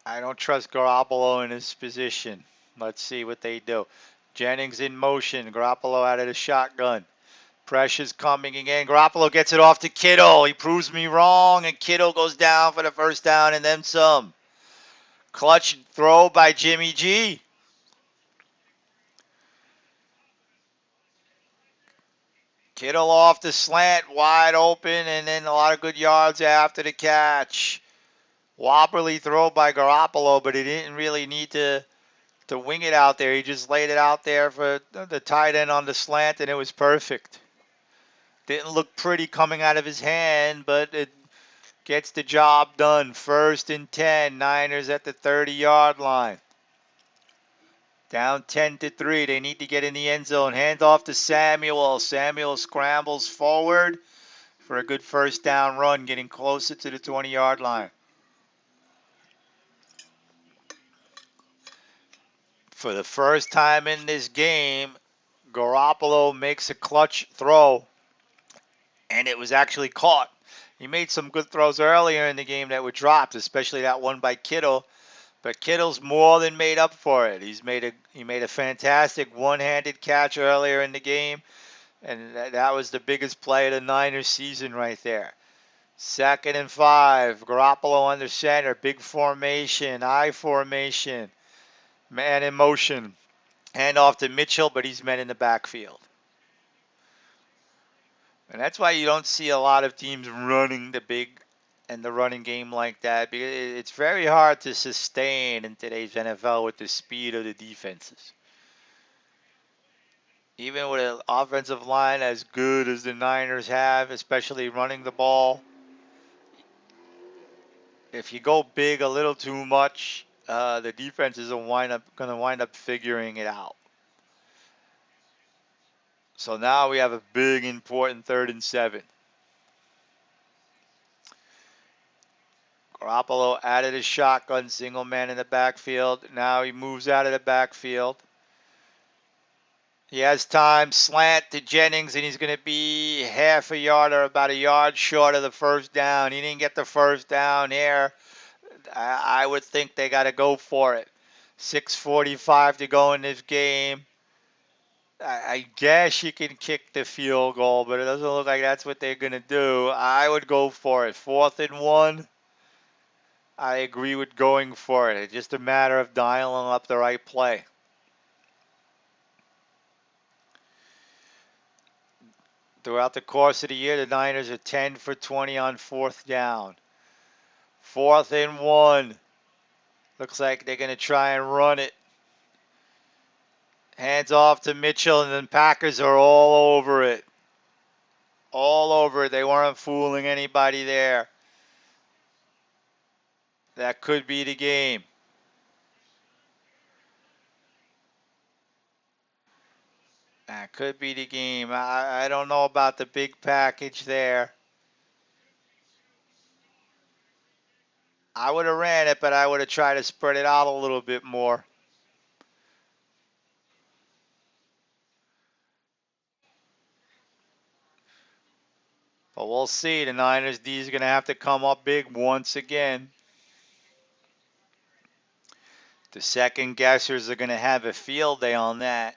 Speaker 1: I don't trust Garoppolo in his position. Let's see what they do. Jennings in motion. Garoppolo out of the shotgun. Pressure's coming again. Garoppolo gets it off to Kittle. He proves me wrong, and Kittle goes down for the first down and then some. Clutch throw by Jimmy G. Kittle off the slant, wide open, and then a lot of good yards after the catch. Wobbly throw by Garoppolo, but he didn't really need to wing it out there. He just laid it out there for the tight end on the slant, and it was perfect. Didn't look pretty coming out of his hand, but it gets the job done. 1st and 10. Niners at the 30-yard line. Down 10-3. They need to get in the end zone. Hand off to Samuel. Samuel scrambles forward for a good first down run, getting closer to the 20-yard line. For the first time in this game, Garoppolo makes a clutch throw, and it was actually caught. He made some good throws earlier in the game that were dropped, especially that one by Kittle. But Kittle's more than made up for it. He made a fantastic one-handed catch earlier in the game, and that was the biggest play of the Niners season right there. 2nd and 5. Garoppolo under center. Big formation. I formation. Man in motion. Hand off to Mitchell, but he's met in the backfield. And that's why you don't see a lot of teams running the big and the running game like that, because it's very hard to sustain in today's NFL with the speed of the defenses. Even with an offensive line as good as the Niners have, especially running the ball, if you go big a little too much, the defenses are going to wind up figuring it out. So now we have a big, important 3rd and 7. Garoppolo out of the shotgun, single man in the backfield. Now he moves out of the backfield. He has time, slant to Jennings, and he's going to be half a yard or about a yard short of the first down. He didn't get the first down here. I would think they got to go for it. 6:45 to go in this game. I guess you can kick the field goal, but it doesn't look like that's what they're going to do. I would go for it. 4th and 1. I agree with going for it. It's just a matter of dialing up the right play. Throughout the course of the year, the Niners are 10 for 20 on 4th down. 4th and 1. Looks like they're going to try and run it. Hands off to Mitchell, and then Packers are all over it. All over it. They weren't fooling anybody there. That could be the game. That could be the game. I don't know about the big package there. I would have ran it, but I would have tried to spread it out a little bit more. But we'll see. The Niners D is going to have to come up big once again. The second guessers are going to have a field day on that.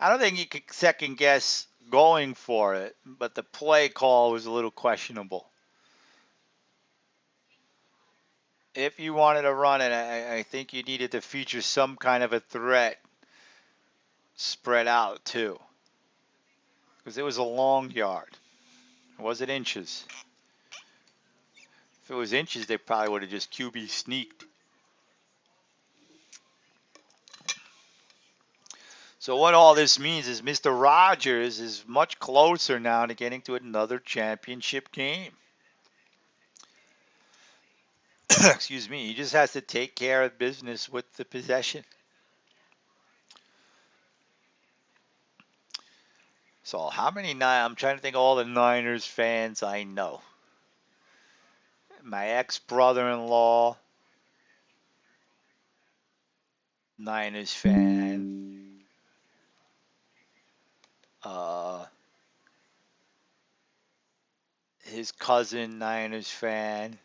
Speaker 1: I don't think you could second guess going for it, but the play call was a little questionable. If you wanted to run it, I think you needed to feature some kind of a threat spread out too, because it was a long yard. Was it inches? If it was inches, they probably would have just QB sneaked. So what all this means is Mr. Rogers is much closer now to getting to another championship game. Excuse me. He just has to take care of business with the possession. So how many I'm trying to think of all the Niners fans I know. My ex-brother-in-law, Niners fan. His cousin, Niners fan.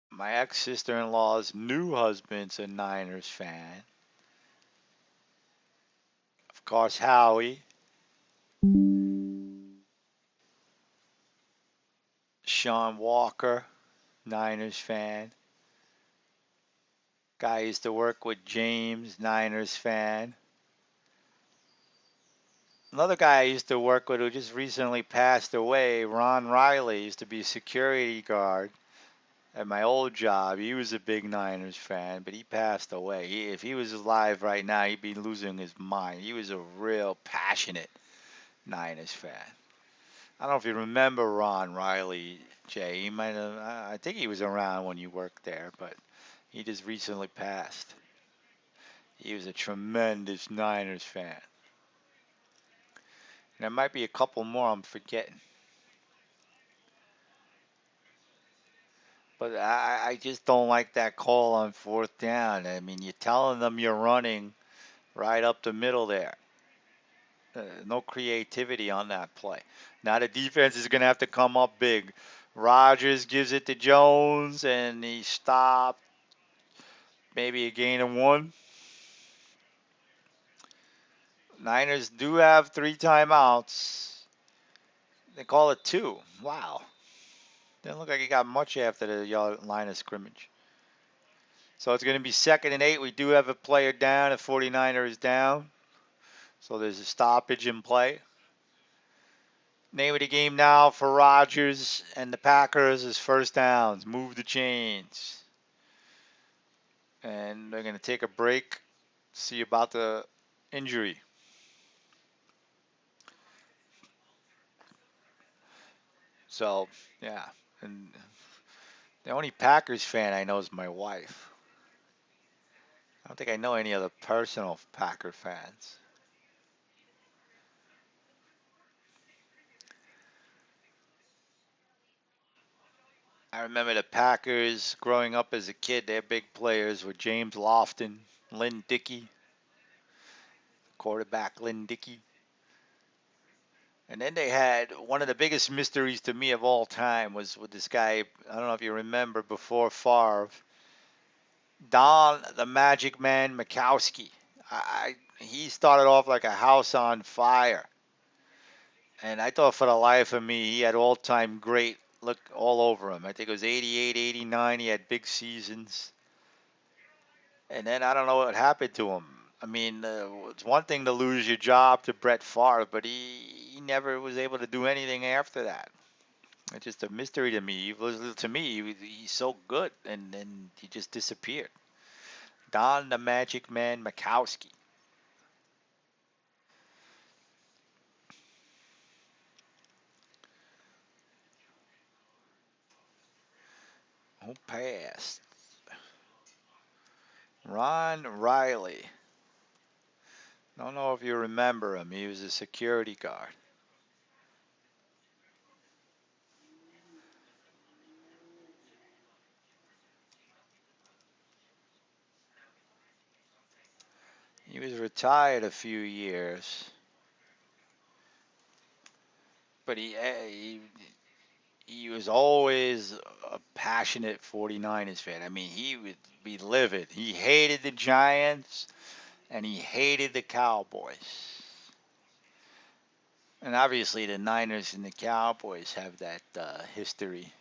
Speaker 1: My ex-sister-in-law's new husband's a Niners fan. Of course, Howie. Sean Walker, Niners fan. Guy I used to work with, James, Niners fan. Another guy I used to work with who just recently passed away, Ron Riley, used to be a security guard at my old job. He was a big Niners fan, but he passed away. If he was alive right now, he'd be losing his mind. He was a real passionate Niners fan. I don't know if you remember Ron Riley, Jay. He might have. I think he was around when you worked there, but he just recently passed. He was a tremendous Niners fan. There might be a couple more I'm forgetting. But I just don't like that call on 4th down. I mean, you're telling them you're running right up the middle there. No creativity on that play. Now the defense is going to have to come up big. Rodgers gives it to Jones, and he stopped. Maybe a gain of 1. Niners do have 3 timeouts. They call it 2. Wow. Didn't look like he got much after the line of scrimmage. So it's going to be 2nd and 8. We do have a player down. A 49er is down. So there's a stoppage in play. Name of the game now for Rodgers and the Packers is first downs. Move the chains. And they're going to take a break. See about the injury. So, yeah. And the only Packers fan I know is my wife. I don't think I know any other personal Packer fans. I remember the Packers growing up as a kid. Their big players were James Lofton, Lynn Dickey, quarterback Lynn Dickey. And then they had one of the biggest mysteries to me of all time was with this guy. I don't know if you remember before Favre, Don the Magic Man Mikowski. He started off like a house on fire, and I thought for the life of me he had all-time great look all over him. I think it was 88, 89. He had big seasons, and then I don't know what happened to him. I mean, it's one thing to lose your job to Brett Favre, but he never was able to do anything after that. It's just a mystery to me. To me, he's so good, and then he just disappeared. Don the Magic Man Mikowski. Who passed? Ron Riley. Don't know if you remember him. He was a security guard. He was retired a few years, but he was always a passionate 49ers fan. I mean, he would be livid. He hated the Giants and he hated the Cowboys. And obviously, the Niners and the Cowboys have that history.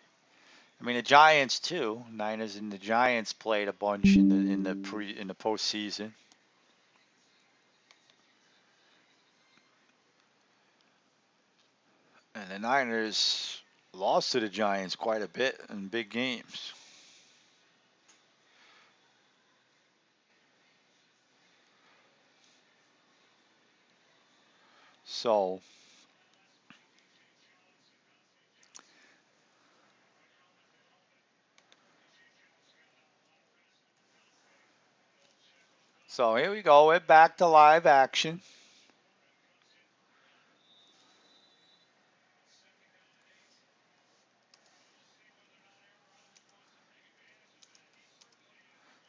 Speaker 1: I mean, the Giants too. Niners and the Giants played a bunch in the postseason. And the Niners lost to the Giants quite a bit in big games. So, so here we go. We're back to live action.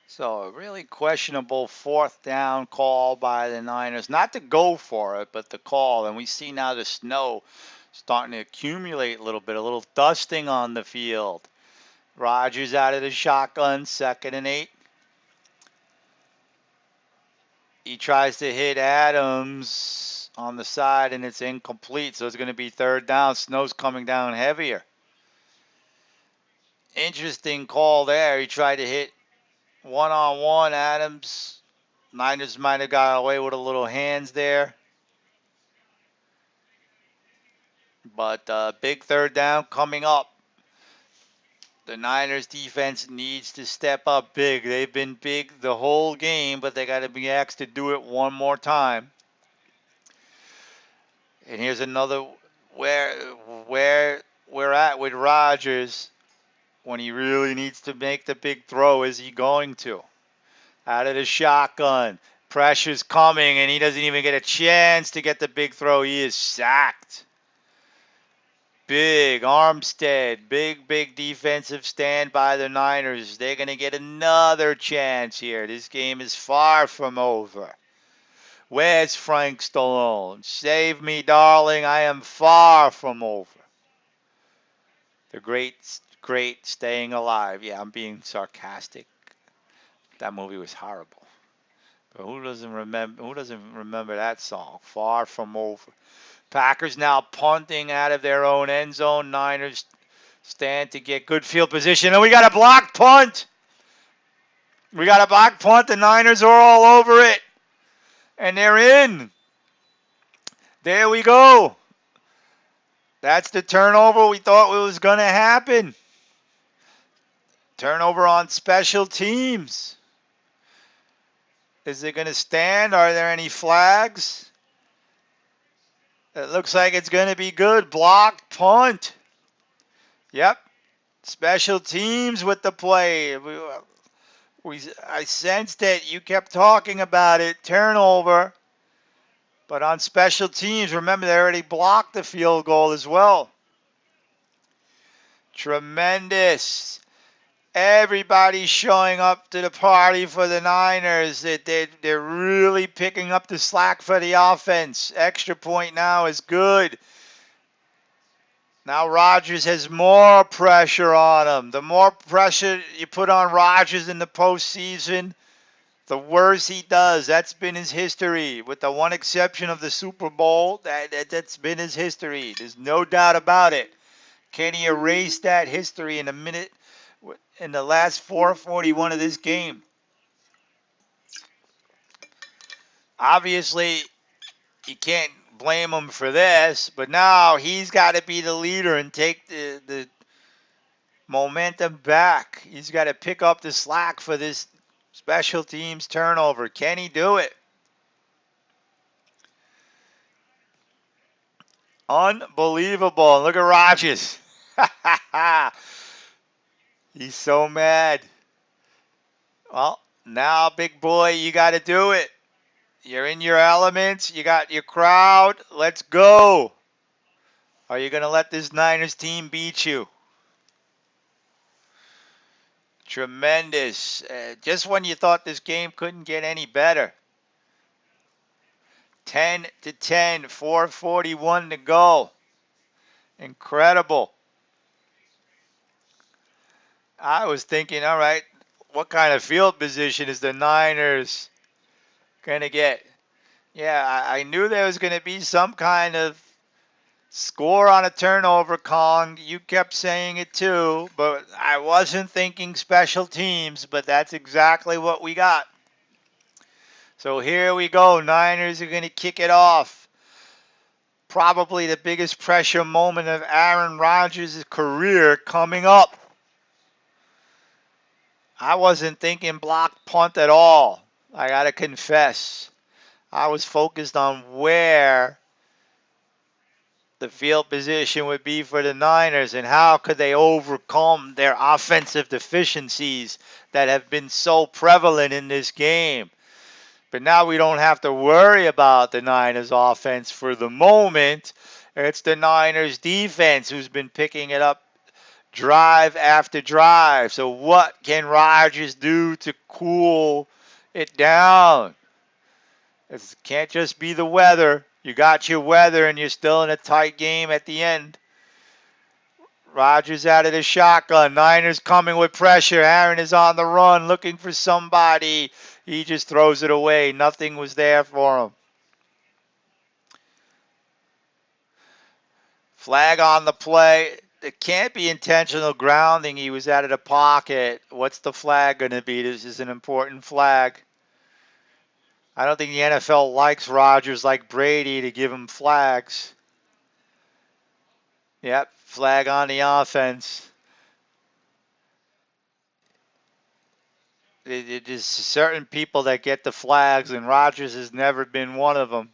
Speaker 1: So, a really questionable fourth down call by the Niners. Not to go for it, but the call. And we see now the snow starting to accumulate a little dusting on the field. Rodgers out of the shotgun, 2nd and 8. He tries to hit Adams on the side, and it's incomplete. So it's going to be 3rd down. Snow's coming down heavier. Interesting call there. He tried to hit one-on-one Adams. Niners might have got away with a little hands there. But big 3rd down coming up. The Niners defense needs to step up big. They've been big the whole game, but they got to be asked to do it one more time. And here's another where where we're at with Rodgers when he really needs to make the big throw. Is he going to? Out of the shotgun. Pressure's coming, and he doesn't even get a chance to get the big throw. He is sacked. Big Armstead, big defensive stand by the Niners. They're going to get another chance here. This game is far from over. Where's Frank Stallone? Save me, darling. I am far from over. The great Staying Alive. Yeah, I'm being sarcastic. That movie was horrible. But who doesn't remember that song? Far from over. Packers now punting out of their own end zone. Niners stand to get good field position. And we got a blocked punt. We got a blocked punt. The Niners are all over it. And they're in. There we go. That's the turnover we thought was going to happen. Turnover on special teams. Is it going to stand? Are there any flags? It looks like it's going to be good. Blocked punt. Yep. Special teams with the play. I sensed that you kept talking about it. Turnover. But on special teams, remember, they already blocked the field goal as well. Tremendous. Everybody's showing up to the party for the Niners. They're really picking up the slack for the offense. Extra point now is good. Now Rodgers has more pressure on him. The more pressure you put on Rodgers in the postseason, the worse he does. That's been his history. With the one exception of the Super Bowl, that's been his history. There's no doubt about it. Can he erase that history in a minute, in the last 4:41 of this game? Obviously, you can't blame him for this, but now he's got to be the leader and take the momentum back. He's got to pick up the slack for this special teams turnover. Can he do it? Unbelievable. Look at Rodgers. He's so mad. Well, now, big boy, you got to do it. You're in your elements. You got your crowd. Let's go. Are you going to let this Niners team beat you? Tremendous. Just when you thought this game couldn't get any better. 10-10, 4:41 to go. Incredible. I was thinking, all right, what kind of field position is the Niners going to get? Yeah, I knew there was going to be some kind of score on a turnover, Kong. You kept saying it too, but I wasn't thinking special teams, but that's exactly what we got. So here we go. Niners are going to kick it off. Probably the biggest pressure moment of Aaron Rodgers' career coming up. I wasn't thinking block punt at all. I got to confess. I was focused on where the field position would be for the Niners and how could they overcome their offensive deficiencies that have been so prevalent in this game. But now we don't have to worry about the Niners offense for the moment. It's the Niners defense who's been picking it up drive after drive. So what can Rodgers do to cool it down? It can't just be the weather. You got your weather and you're still in a tight game at the end. Rodgers out of the shotgun. Niners coming with pressure. Aaron is on the run looking for somebody. He just throws it away. Nothing was there for him. Flag on the play. It can't be intentional grounding. He was out of the pocket. What's the flag going to be? This is an important flag. I don't think the NFL likes Rodgers like Brady to give him flags. Yep, flag on the offense. There's certain people that get the flags, and Rodgers has never been one of them.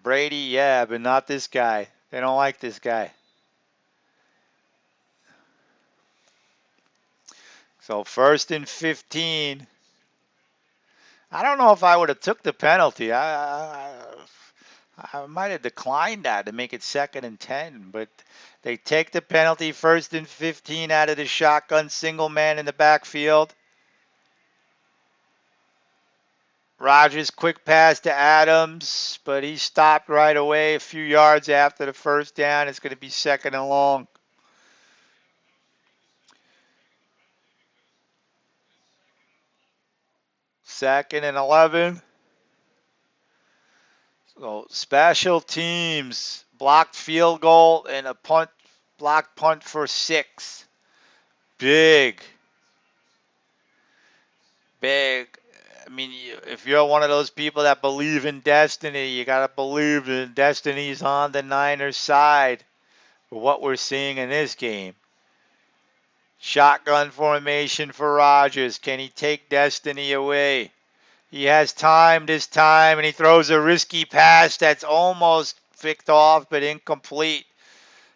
Speaker 1: Brady, yeah, but not this guy. They don't like this guy. So 1st and 15. I don't know if I would have took the penalty. I might have declined that to make it 2nd and 10, but they take the penalty. 1st and 15 out of the shotgun, single man in the backfield. Rodgers quick pass to Adams, but he stopped right away a few yards after the first down. It's going to be 2nd and long. Second and 11. So special teams, blocked field goal and a punt, blocked punt for 6. Big. Big. I mean, if you're one of those people that believe in destiny, you got to believe that destiny's on the Niners' side for what we're seeing in this game. Shotgun formation for Rodgers. Can he take destiny away? He has time this time, and he throws a risky pass that's almost picked off but incomplete.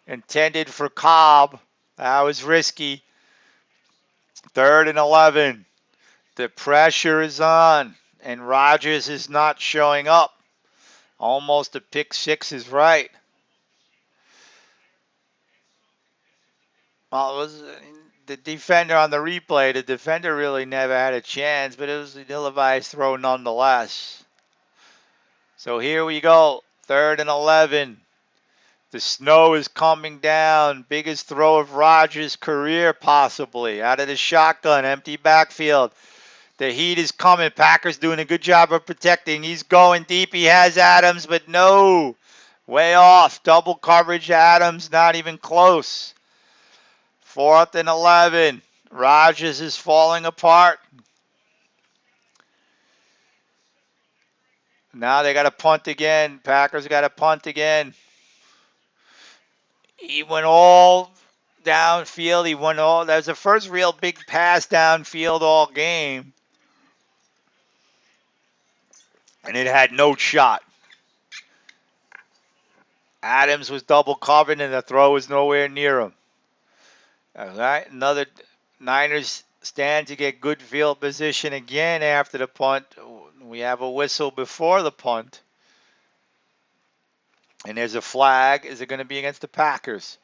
Speaker 1: Intended for Cobb. That was risky. 3rd and 11. The pressure is on, and Rodgers is not showing up. Almost a pick 6 is right. Well, it was the defender on the replay. The defender really never had a chance, but it was an ill-advised throw nonetheless. So here we go, 3rd and 11. The snow is coming down. Biggest throw of Rodgers' career, possibly. Out of the shotgun, empty backfield. The heat is coming. Packers doing a good job of protecting. He's going deep. He has Adams, but no. Way off. Double coverage. Adams, not even close. 4th and 11. Rodgers is falling apart. Now they got to punt again. Packers got to punt again. He went all downfield. He went all. That was the first real big pass downfield all game, and it had no shot. Adams was double covered, and the throw was nowhere near him. All right, another Niners stand to get good field position again after the punt. We have a whistle before the punt, and there's a flag. Is it going to be against the Packers?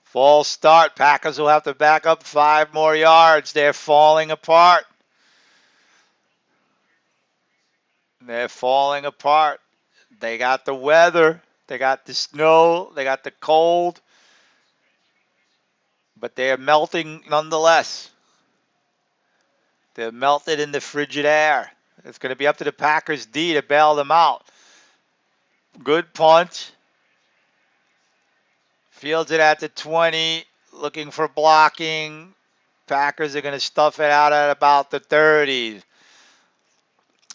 Speaker 1: False start. Packers will have to back up 5 more yards. They're falling apart. They're falling apart. They got the weather. They got the snow. They got the cold. But they're melting nonetheless. They're melted in the frigid air. It's going to be up to the Packers D to bail them out. Good punt. Fields it at the 20. Looking for blocking. Packers are going to stuff it out at about the 30.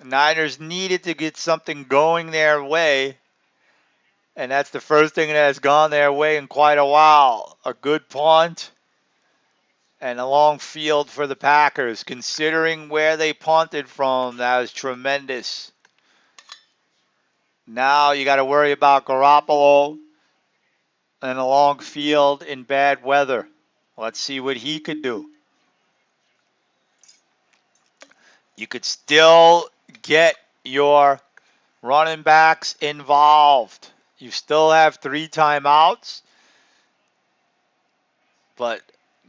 Speaker 1: Niners needed to get something going their way. And that's the first thing that has gone their way in quite a while. A good punt and a long field for the Packers. Considering where they punted from, that was tremendous. Now you got to worry about Garoppolo and a long field in bad weather. Let's see what he could do. You could still get your running backs involved. You still have 3 timeouts, but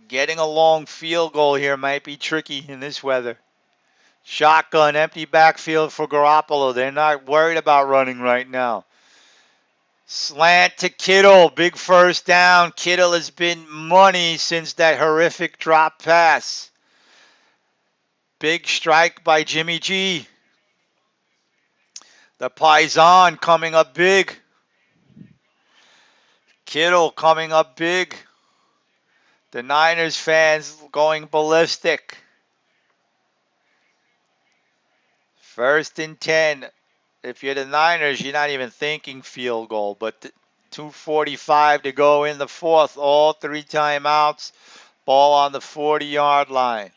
Speaker 1: getting a long field goal here might be tricky in this weather. Shotgun, empty backfield for Garoppolo. They're not worried about running right now. Slant to Kittle, big first down. Kittle has been money since that horrific drop pass. Big strike by Jimmy G. The Paisan coming up big. Kittle coming up big. The Niners fans going ballistic. 1st and 10. If you're the Niners, you're not even thinking field goal, but 2:45 to go in the 4th. All 3 timeouts. Ball on the 40-yard line.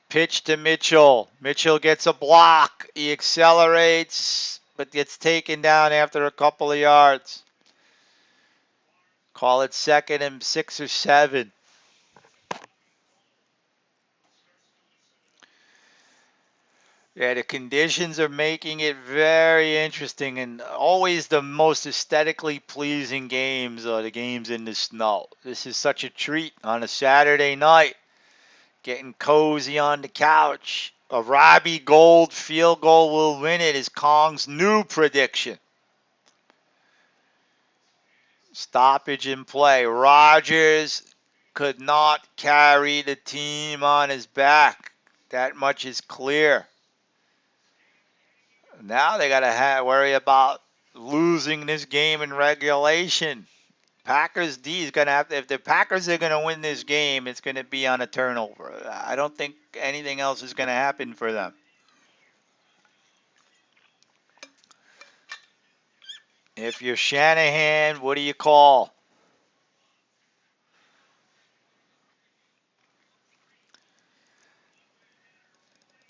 Speaker 1: Pitch to Mitchell. Mitchell gets a block. He accelerates, but gets taken down after a couple of yards. Call it 2nd and 6 or 7. Yeah, the conditions are making it very interesting, and always the most aesthetically pleasing games are the games in the snow. This is such a treat on a Saturday night. Getting cozy on the couch. A Robbie Gould field goal will win it is Kong's new prediction. Stoppage in play. Rodgers could not carry the team on his back. That much is clear. Now they got to worry about losing this game in regulation. Packers D is going to have to, if the Packers are going to win this game, it's going to be on a turnover. I don't think anything else is going to happen for them. If you're Shanahan, what do you call?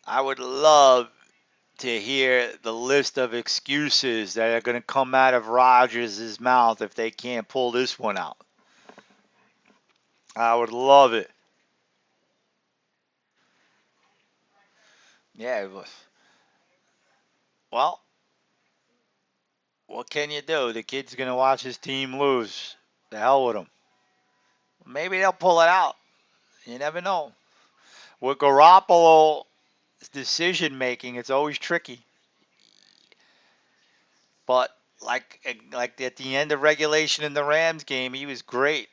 Speaker 1: I would love to hear the list of excuses that are going to come out of Rodgers' mouth if they can't pull this one out. I would love it. Yeah. Well, what can you do? The kid's going to watch his team lose. The hell with him. Maybe they'll pull it out. You never know. With Garoppolo's decision making, it's always tricky. But like at the end of regulation in the Rams game, he was great,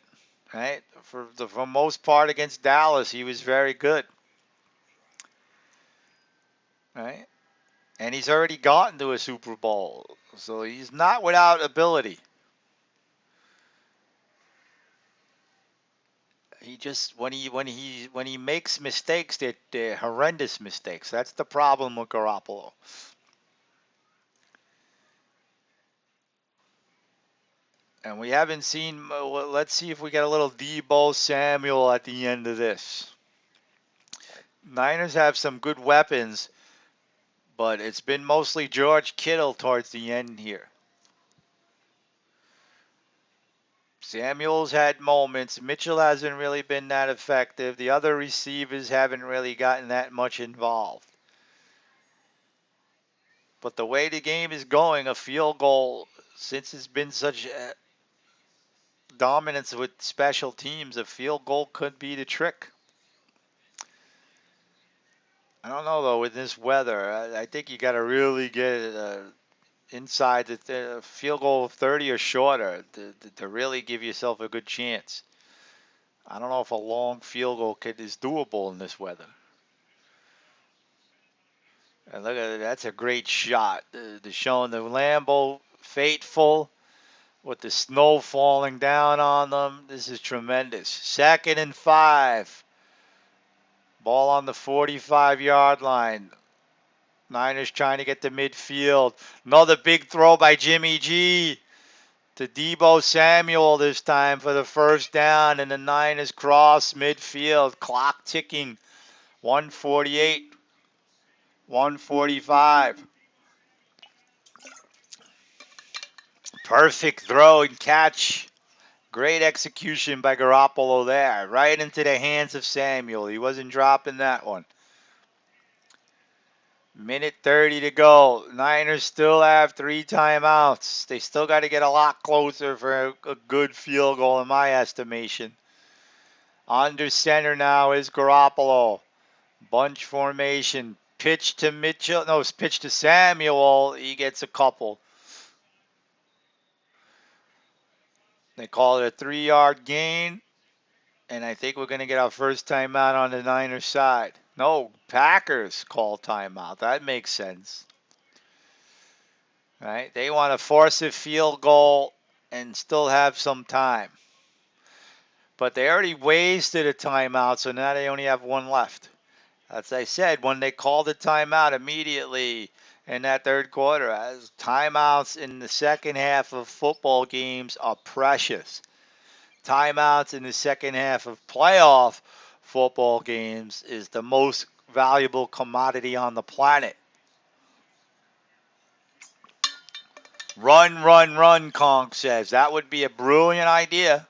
Speaker 1: right? For most part against Dallas, he was very good, right? And he's already gotten to a Super Bowl, so he's not without ability. He just when he makes mistakes, they're horrendous mistakes. That's the problem with Garoppolo. And we haven't seen. Let's see if we get a little Deebo Samuel at the end of this. Niners have some good weapons, but it's been mostly George Kittle towards the end here. Samuel's had moments. Mitchell hasn't really been that effective. The other receivers haven't really gotten that much involved. But the way the game is going, a field goal, since it's been such dominance with special teams, a field goal could be the trick. I don't know though with this weather. I think you got to really get inside the field goal of 30 or shorter to really give yourself a good chance. I don't know if a long field goal is doable in this weather. And look at it, that's a great shot. The showing the Lambeau faithful with the snow falling down on them. This is tremendous. 2nd and 5. Ball on the 45-yard line. Niners trying to get to midfield. Another big throw by Jimmy G to Deebo Samuel this time for the first down, and the Niners cross midfield. Clock ticking. 148, 145. Perfect throw and catch. Great execution by Garoppolo there. Right into the hands of Samuel. He wasn't dropping that one. Minute 30 to go. Niners still have 3 timeouts. They still got to get a lot closer for a good field goal in my estimation. Under center now is Garoppolo. Bunch formation. Pitch to Mitchell. No, it's pitch to Samuel. He gets a couple. They call it a 3-yard gain. And I think we're going to get our first timeout on the Niners side. No, Packers call timeout. That makes sense. Right? They want to force a field goal and still have some time. But they already wasted a timeout, so now they only have one left. As I said, when they called the timeout immediately in that third quarter, as timeouts in the second half of football games are precious. Timeouts in the second half of playoff football games is the most valuable commodity on the planet. Run, run, run, Conk says. That would be a brilliant idea.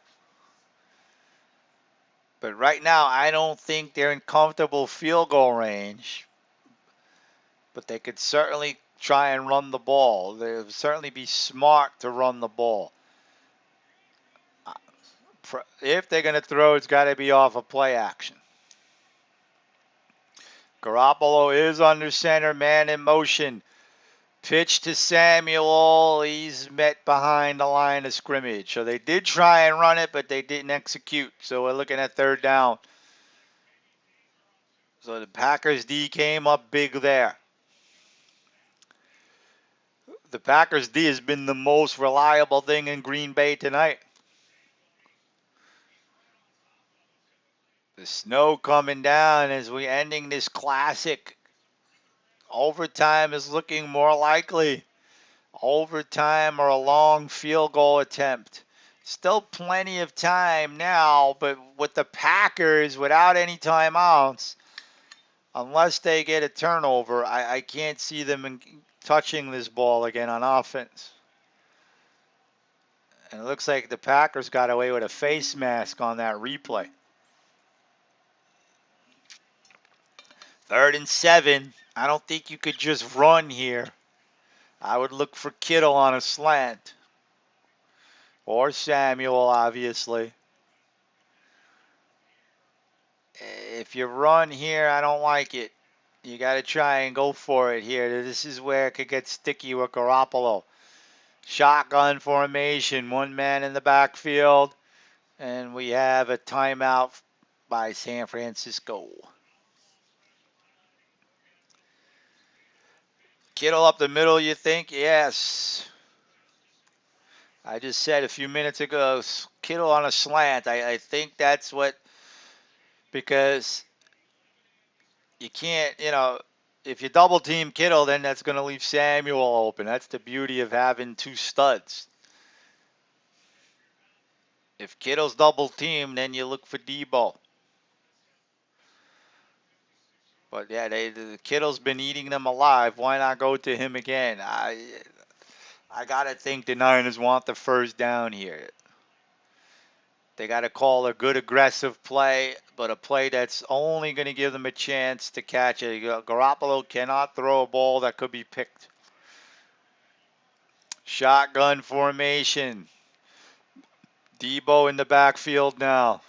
Speaker 1: But right now, I don't think they're in comfortable field goal range. But they could certainly try and run the ball. They would certainly be smart to run the ball. If they're going to throw, it's got to be off of play action. Garoppolo is under center, man in motion. Pitch to Samuel. He's met behind the line of scrimmage. So they did try and run it, but they didn't execute. So we're looking at third down. So the Packers D came up big there. The Packers D has been the most reliable thing in Green Bay tonight. The snow coming down as we ending this classic. Overtime is looking more likely. Overtime or a long field goal attempt. Still plenty of time now, but with the Packers without any timeouts, unless they get a turnover, I can't see them touching this ball again on offense. And it looks like the Packers got away with a face mask on that replay. 3rd and 7. I don't think you could just run here. I would look for Kittle on a slant. Or Samuel, obviously. If you run here, I don't like it. You got to try and go for it here. This is where it could get sticky with Garoppolo. Shotgun formation, one man in the backfield, and we have a timeout by San Francisco. Kittle up the middle, you think? Yes. I just said a few minutes ago, Kittle on a slant. I think that's what, because you can't, if you double team Kittle, then that's going to leave Samuel open. That's the beauty of having two studs. If Kittle's double team, then you look for Debo. But yeah, the Kittle's been eating them alive. Why not go to him again? I gotta think the Niners want the first down here. They got to call a good aggressive play, but a play that's only going to give them a chance to catch it. Garoppolo cannot throw a ball that could be picked. Shotgun formation. Debo in the backfield now.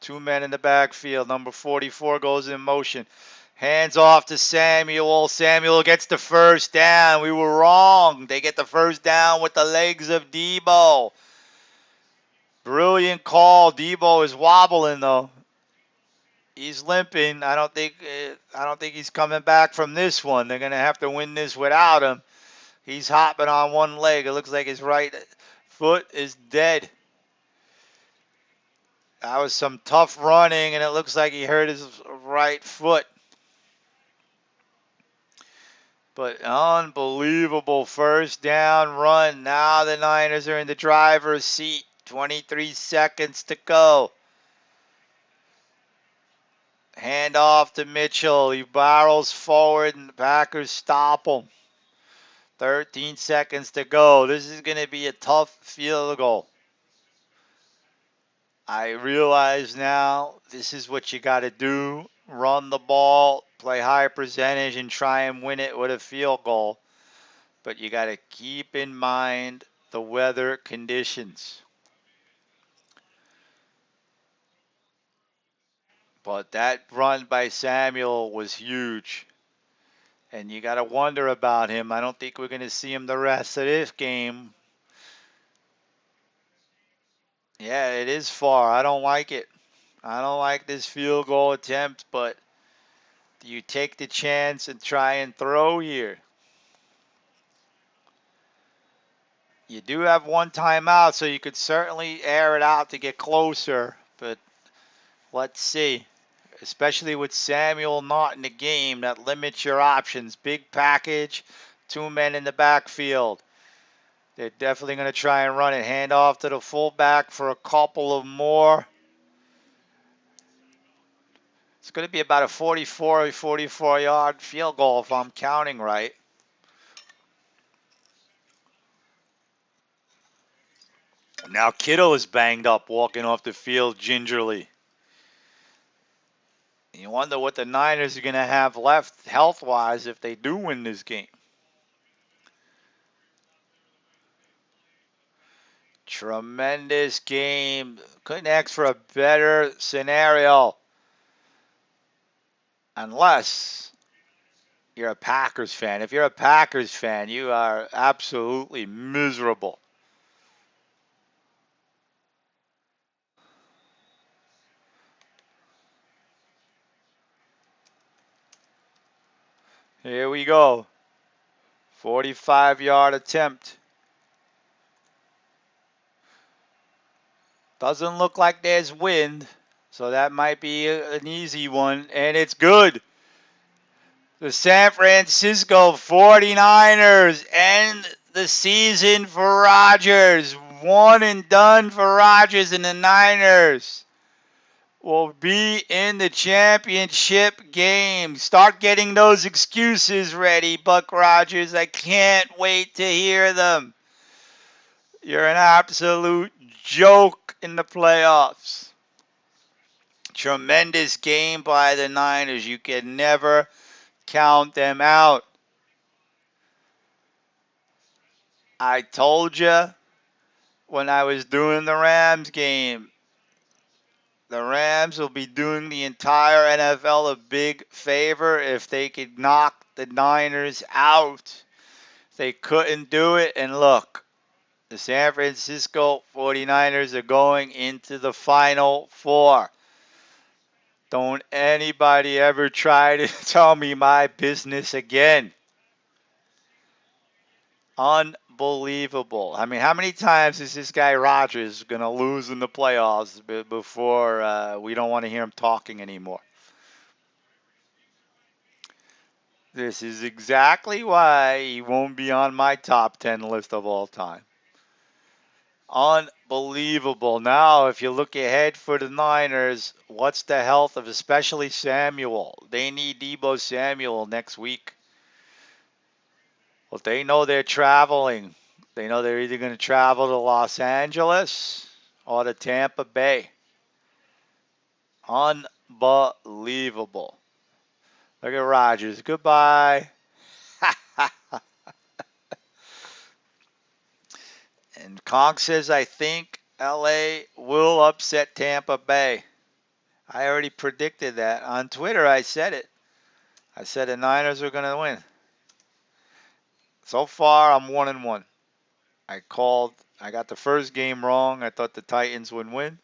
Speaker 1: Two men in the backfield. Number 44 goes in motion. Hands off to Samuel. Samuel gets the first down. We were wrong. They get the first down with the legs of Debo. Brilliant call. Debo is wobbling though. He's limping. I don't think he's coming back from this one. They're gonna have to win this without him. He's hopping on one leg. It looks like his right foot is dead. That was some tough running, and it looks like he hurt his right foot. But unbelievable first down run. Now the Niners are in the driver's seat. 23 seconds to go. Hand off to Mitchell. He barrels forward, and the Packers stop him. 13 seconds to go. This is going to be a tough field goal. I realize now this is what you got to do. Run the ball, play high percentage, and try and win it with a field goal. But you got to keep in mind the weather conditions. But that run by Samuel was huge. And you got to wonder about him. I don't think we're going to see him the rest of this game. Yeah, it is far. I don't like it. I don't like this field goal attempt, but do you take the chance and try and throw here? You do have one timeout, so you could certainly air it out to get closer, but let's see. Especially with Samuel not in the game, that limits your options. Big package, two men in the backfield. They're definitely going to try and run it. Hand off to the fullback for a couple of more. It's going to be about a 44-yard field goal if I'm counting right. Now Kittle is banged up walking off the field gingerly. You wonder what the Niners are going to have left health-wise if they do win this game. Tremendous game. Couldn't ask for a better scenario. Unless you're a Packers fan. If you're a Packers fan, you are absolutely miserable. Here we go. 45-yard attempt. Doesn't look like there's wind, so that might be an easy one, and it's good. The San Francisco 49ers end the season for Rodgers. One and done for Rodgers and the Niners. Will be in the championship game. Start getting those excuses ready, Buck Rodgers. I can't wait to hear them. You're an absolute joke in the playoffs. Tremendous game by the Niners. You can never count them out. I told you when I was doing the Rams game, The Rams will be doing the entire NFL a big favor if they could knock the Niners out. They couldn't do it, and look, the San Francisco 49ers are going into the Final Four. Don't anybody ever try to tell me my business again. Unbelievable. I mean, how many times is this guy Rodgers going to lose in the playoffs before we don't want to hear him talking anymore? This is exactly why he won't be on my top 10 list of all time. Unbelievable. Now, if you look ahead for the Niners, what's the health of especially Samuel? They need Deebo Samuel next week. Well, they know they're traveling. They know they're either going to travel to Los Angeles or to Tampa Bay. Unbelievable. Look at Rodgers. Goodbye. And Conk says, I think LA will upset Tampa Bay. I already predicted that. On Twitter, I said it. I said the Niners are going to win. So far, I'm 1-1. I got the first game wrong. I thought the Titans would win.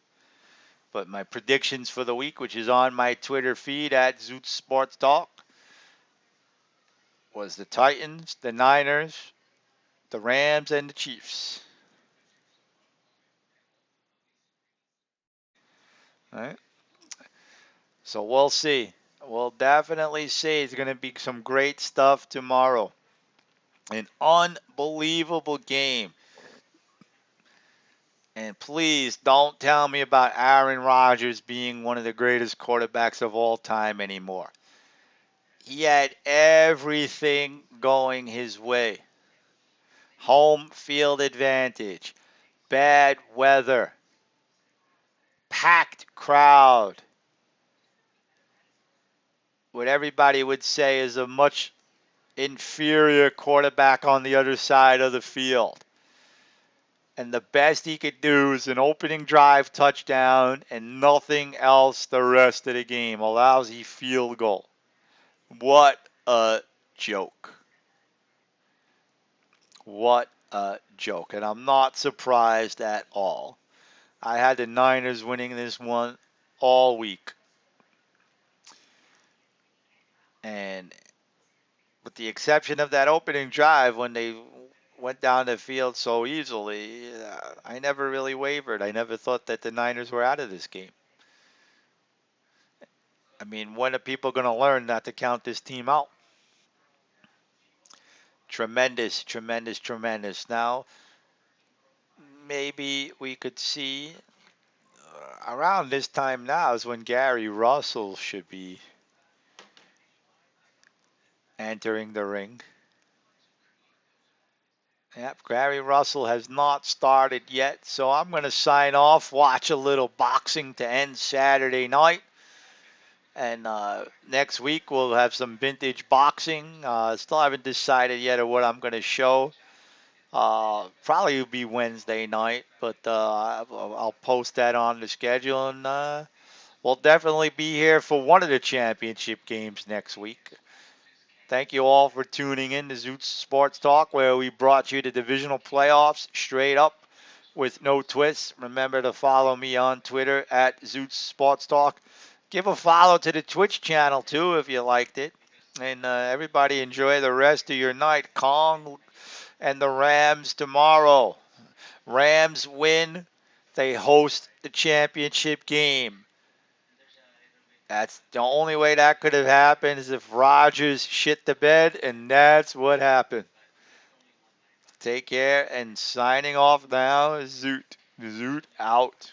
Speaker 1: But my predictions for the week, which is on my Twitter feed at Zoot Sports Talk, was the Titans, the Niners, the Rams, and the Chiefs. All right. So we'll see. We'll definitely see. It's going to be some great stuff tomorrow. An unbelievable game. And please don't tell me about Aaron Rodgers being one of the greatest quarterbacks of all time anymore. He had everything going his way. Home field advantage, bad weather, packed crowd. What everybody would say is a much inferior quarterback on the other side of the field. And the best he could do is an opening drive touchdown and nothing else the rest of the game. A lousy field goal. What a joke. What a joke. And I'm not surprised at all. I had the Niners winning this one all week. And with the exception of that opening drive when they went down the field so easily, I never really wavered. I never thought that the Niners were out of this game. I mean, when are people going to learn not to count this team out? Tremendous, tremendous, tremendous. Now, maybe we could see around this time now is when Gary Russell should be entering the ring. Yep, Gary Russell has not started yet, so I'm going to sign off, watch a little boxing to end Saturday night. And next week we'll have some vintage boxing. Still haven't decided yet of what I'm going to show. Probably will be Wednesday night, but I'll post that on the schedule, and we'll definitely be here for one of the championship games next week. Thank you all for tuning in to Zoots Sports Talk, where we brought you the divisional playoffs straight up with no twists. Remember to follow me on Twitter at Zoots Sports Talk. Give a follow to the Twitch channel too if you liked it. And everybody enjoy the rest of your night. Kong and the Rams tomorrow. Rams win. They host the championship game. That's the only way that could have happened is if Rodgers shit the bed, and that's what happened. Take care, and signing off now, Zoot. Zoot out.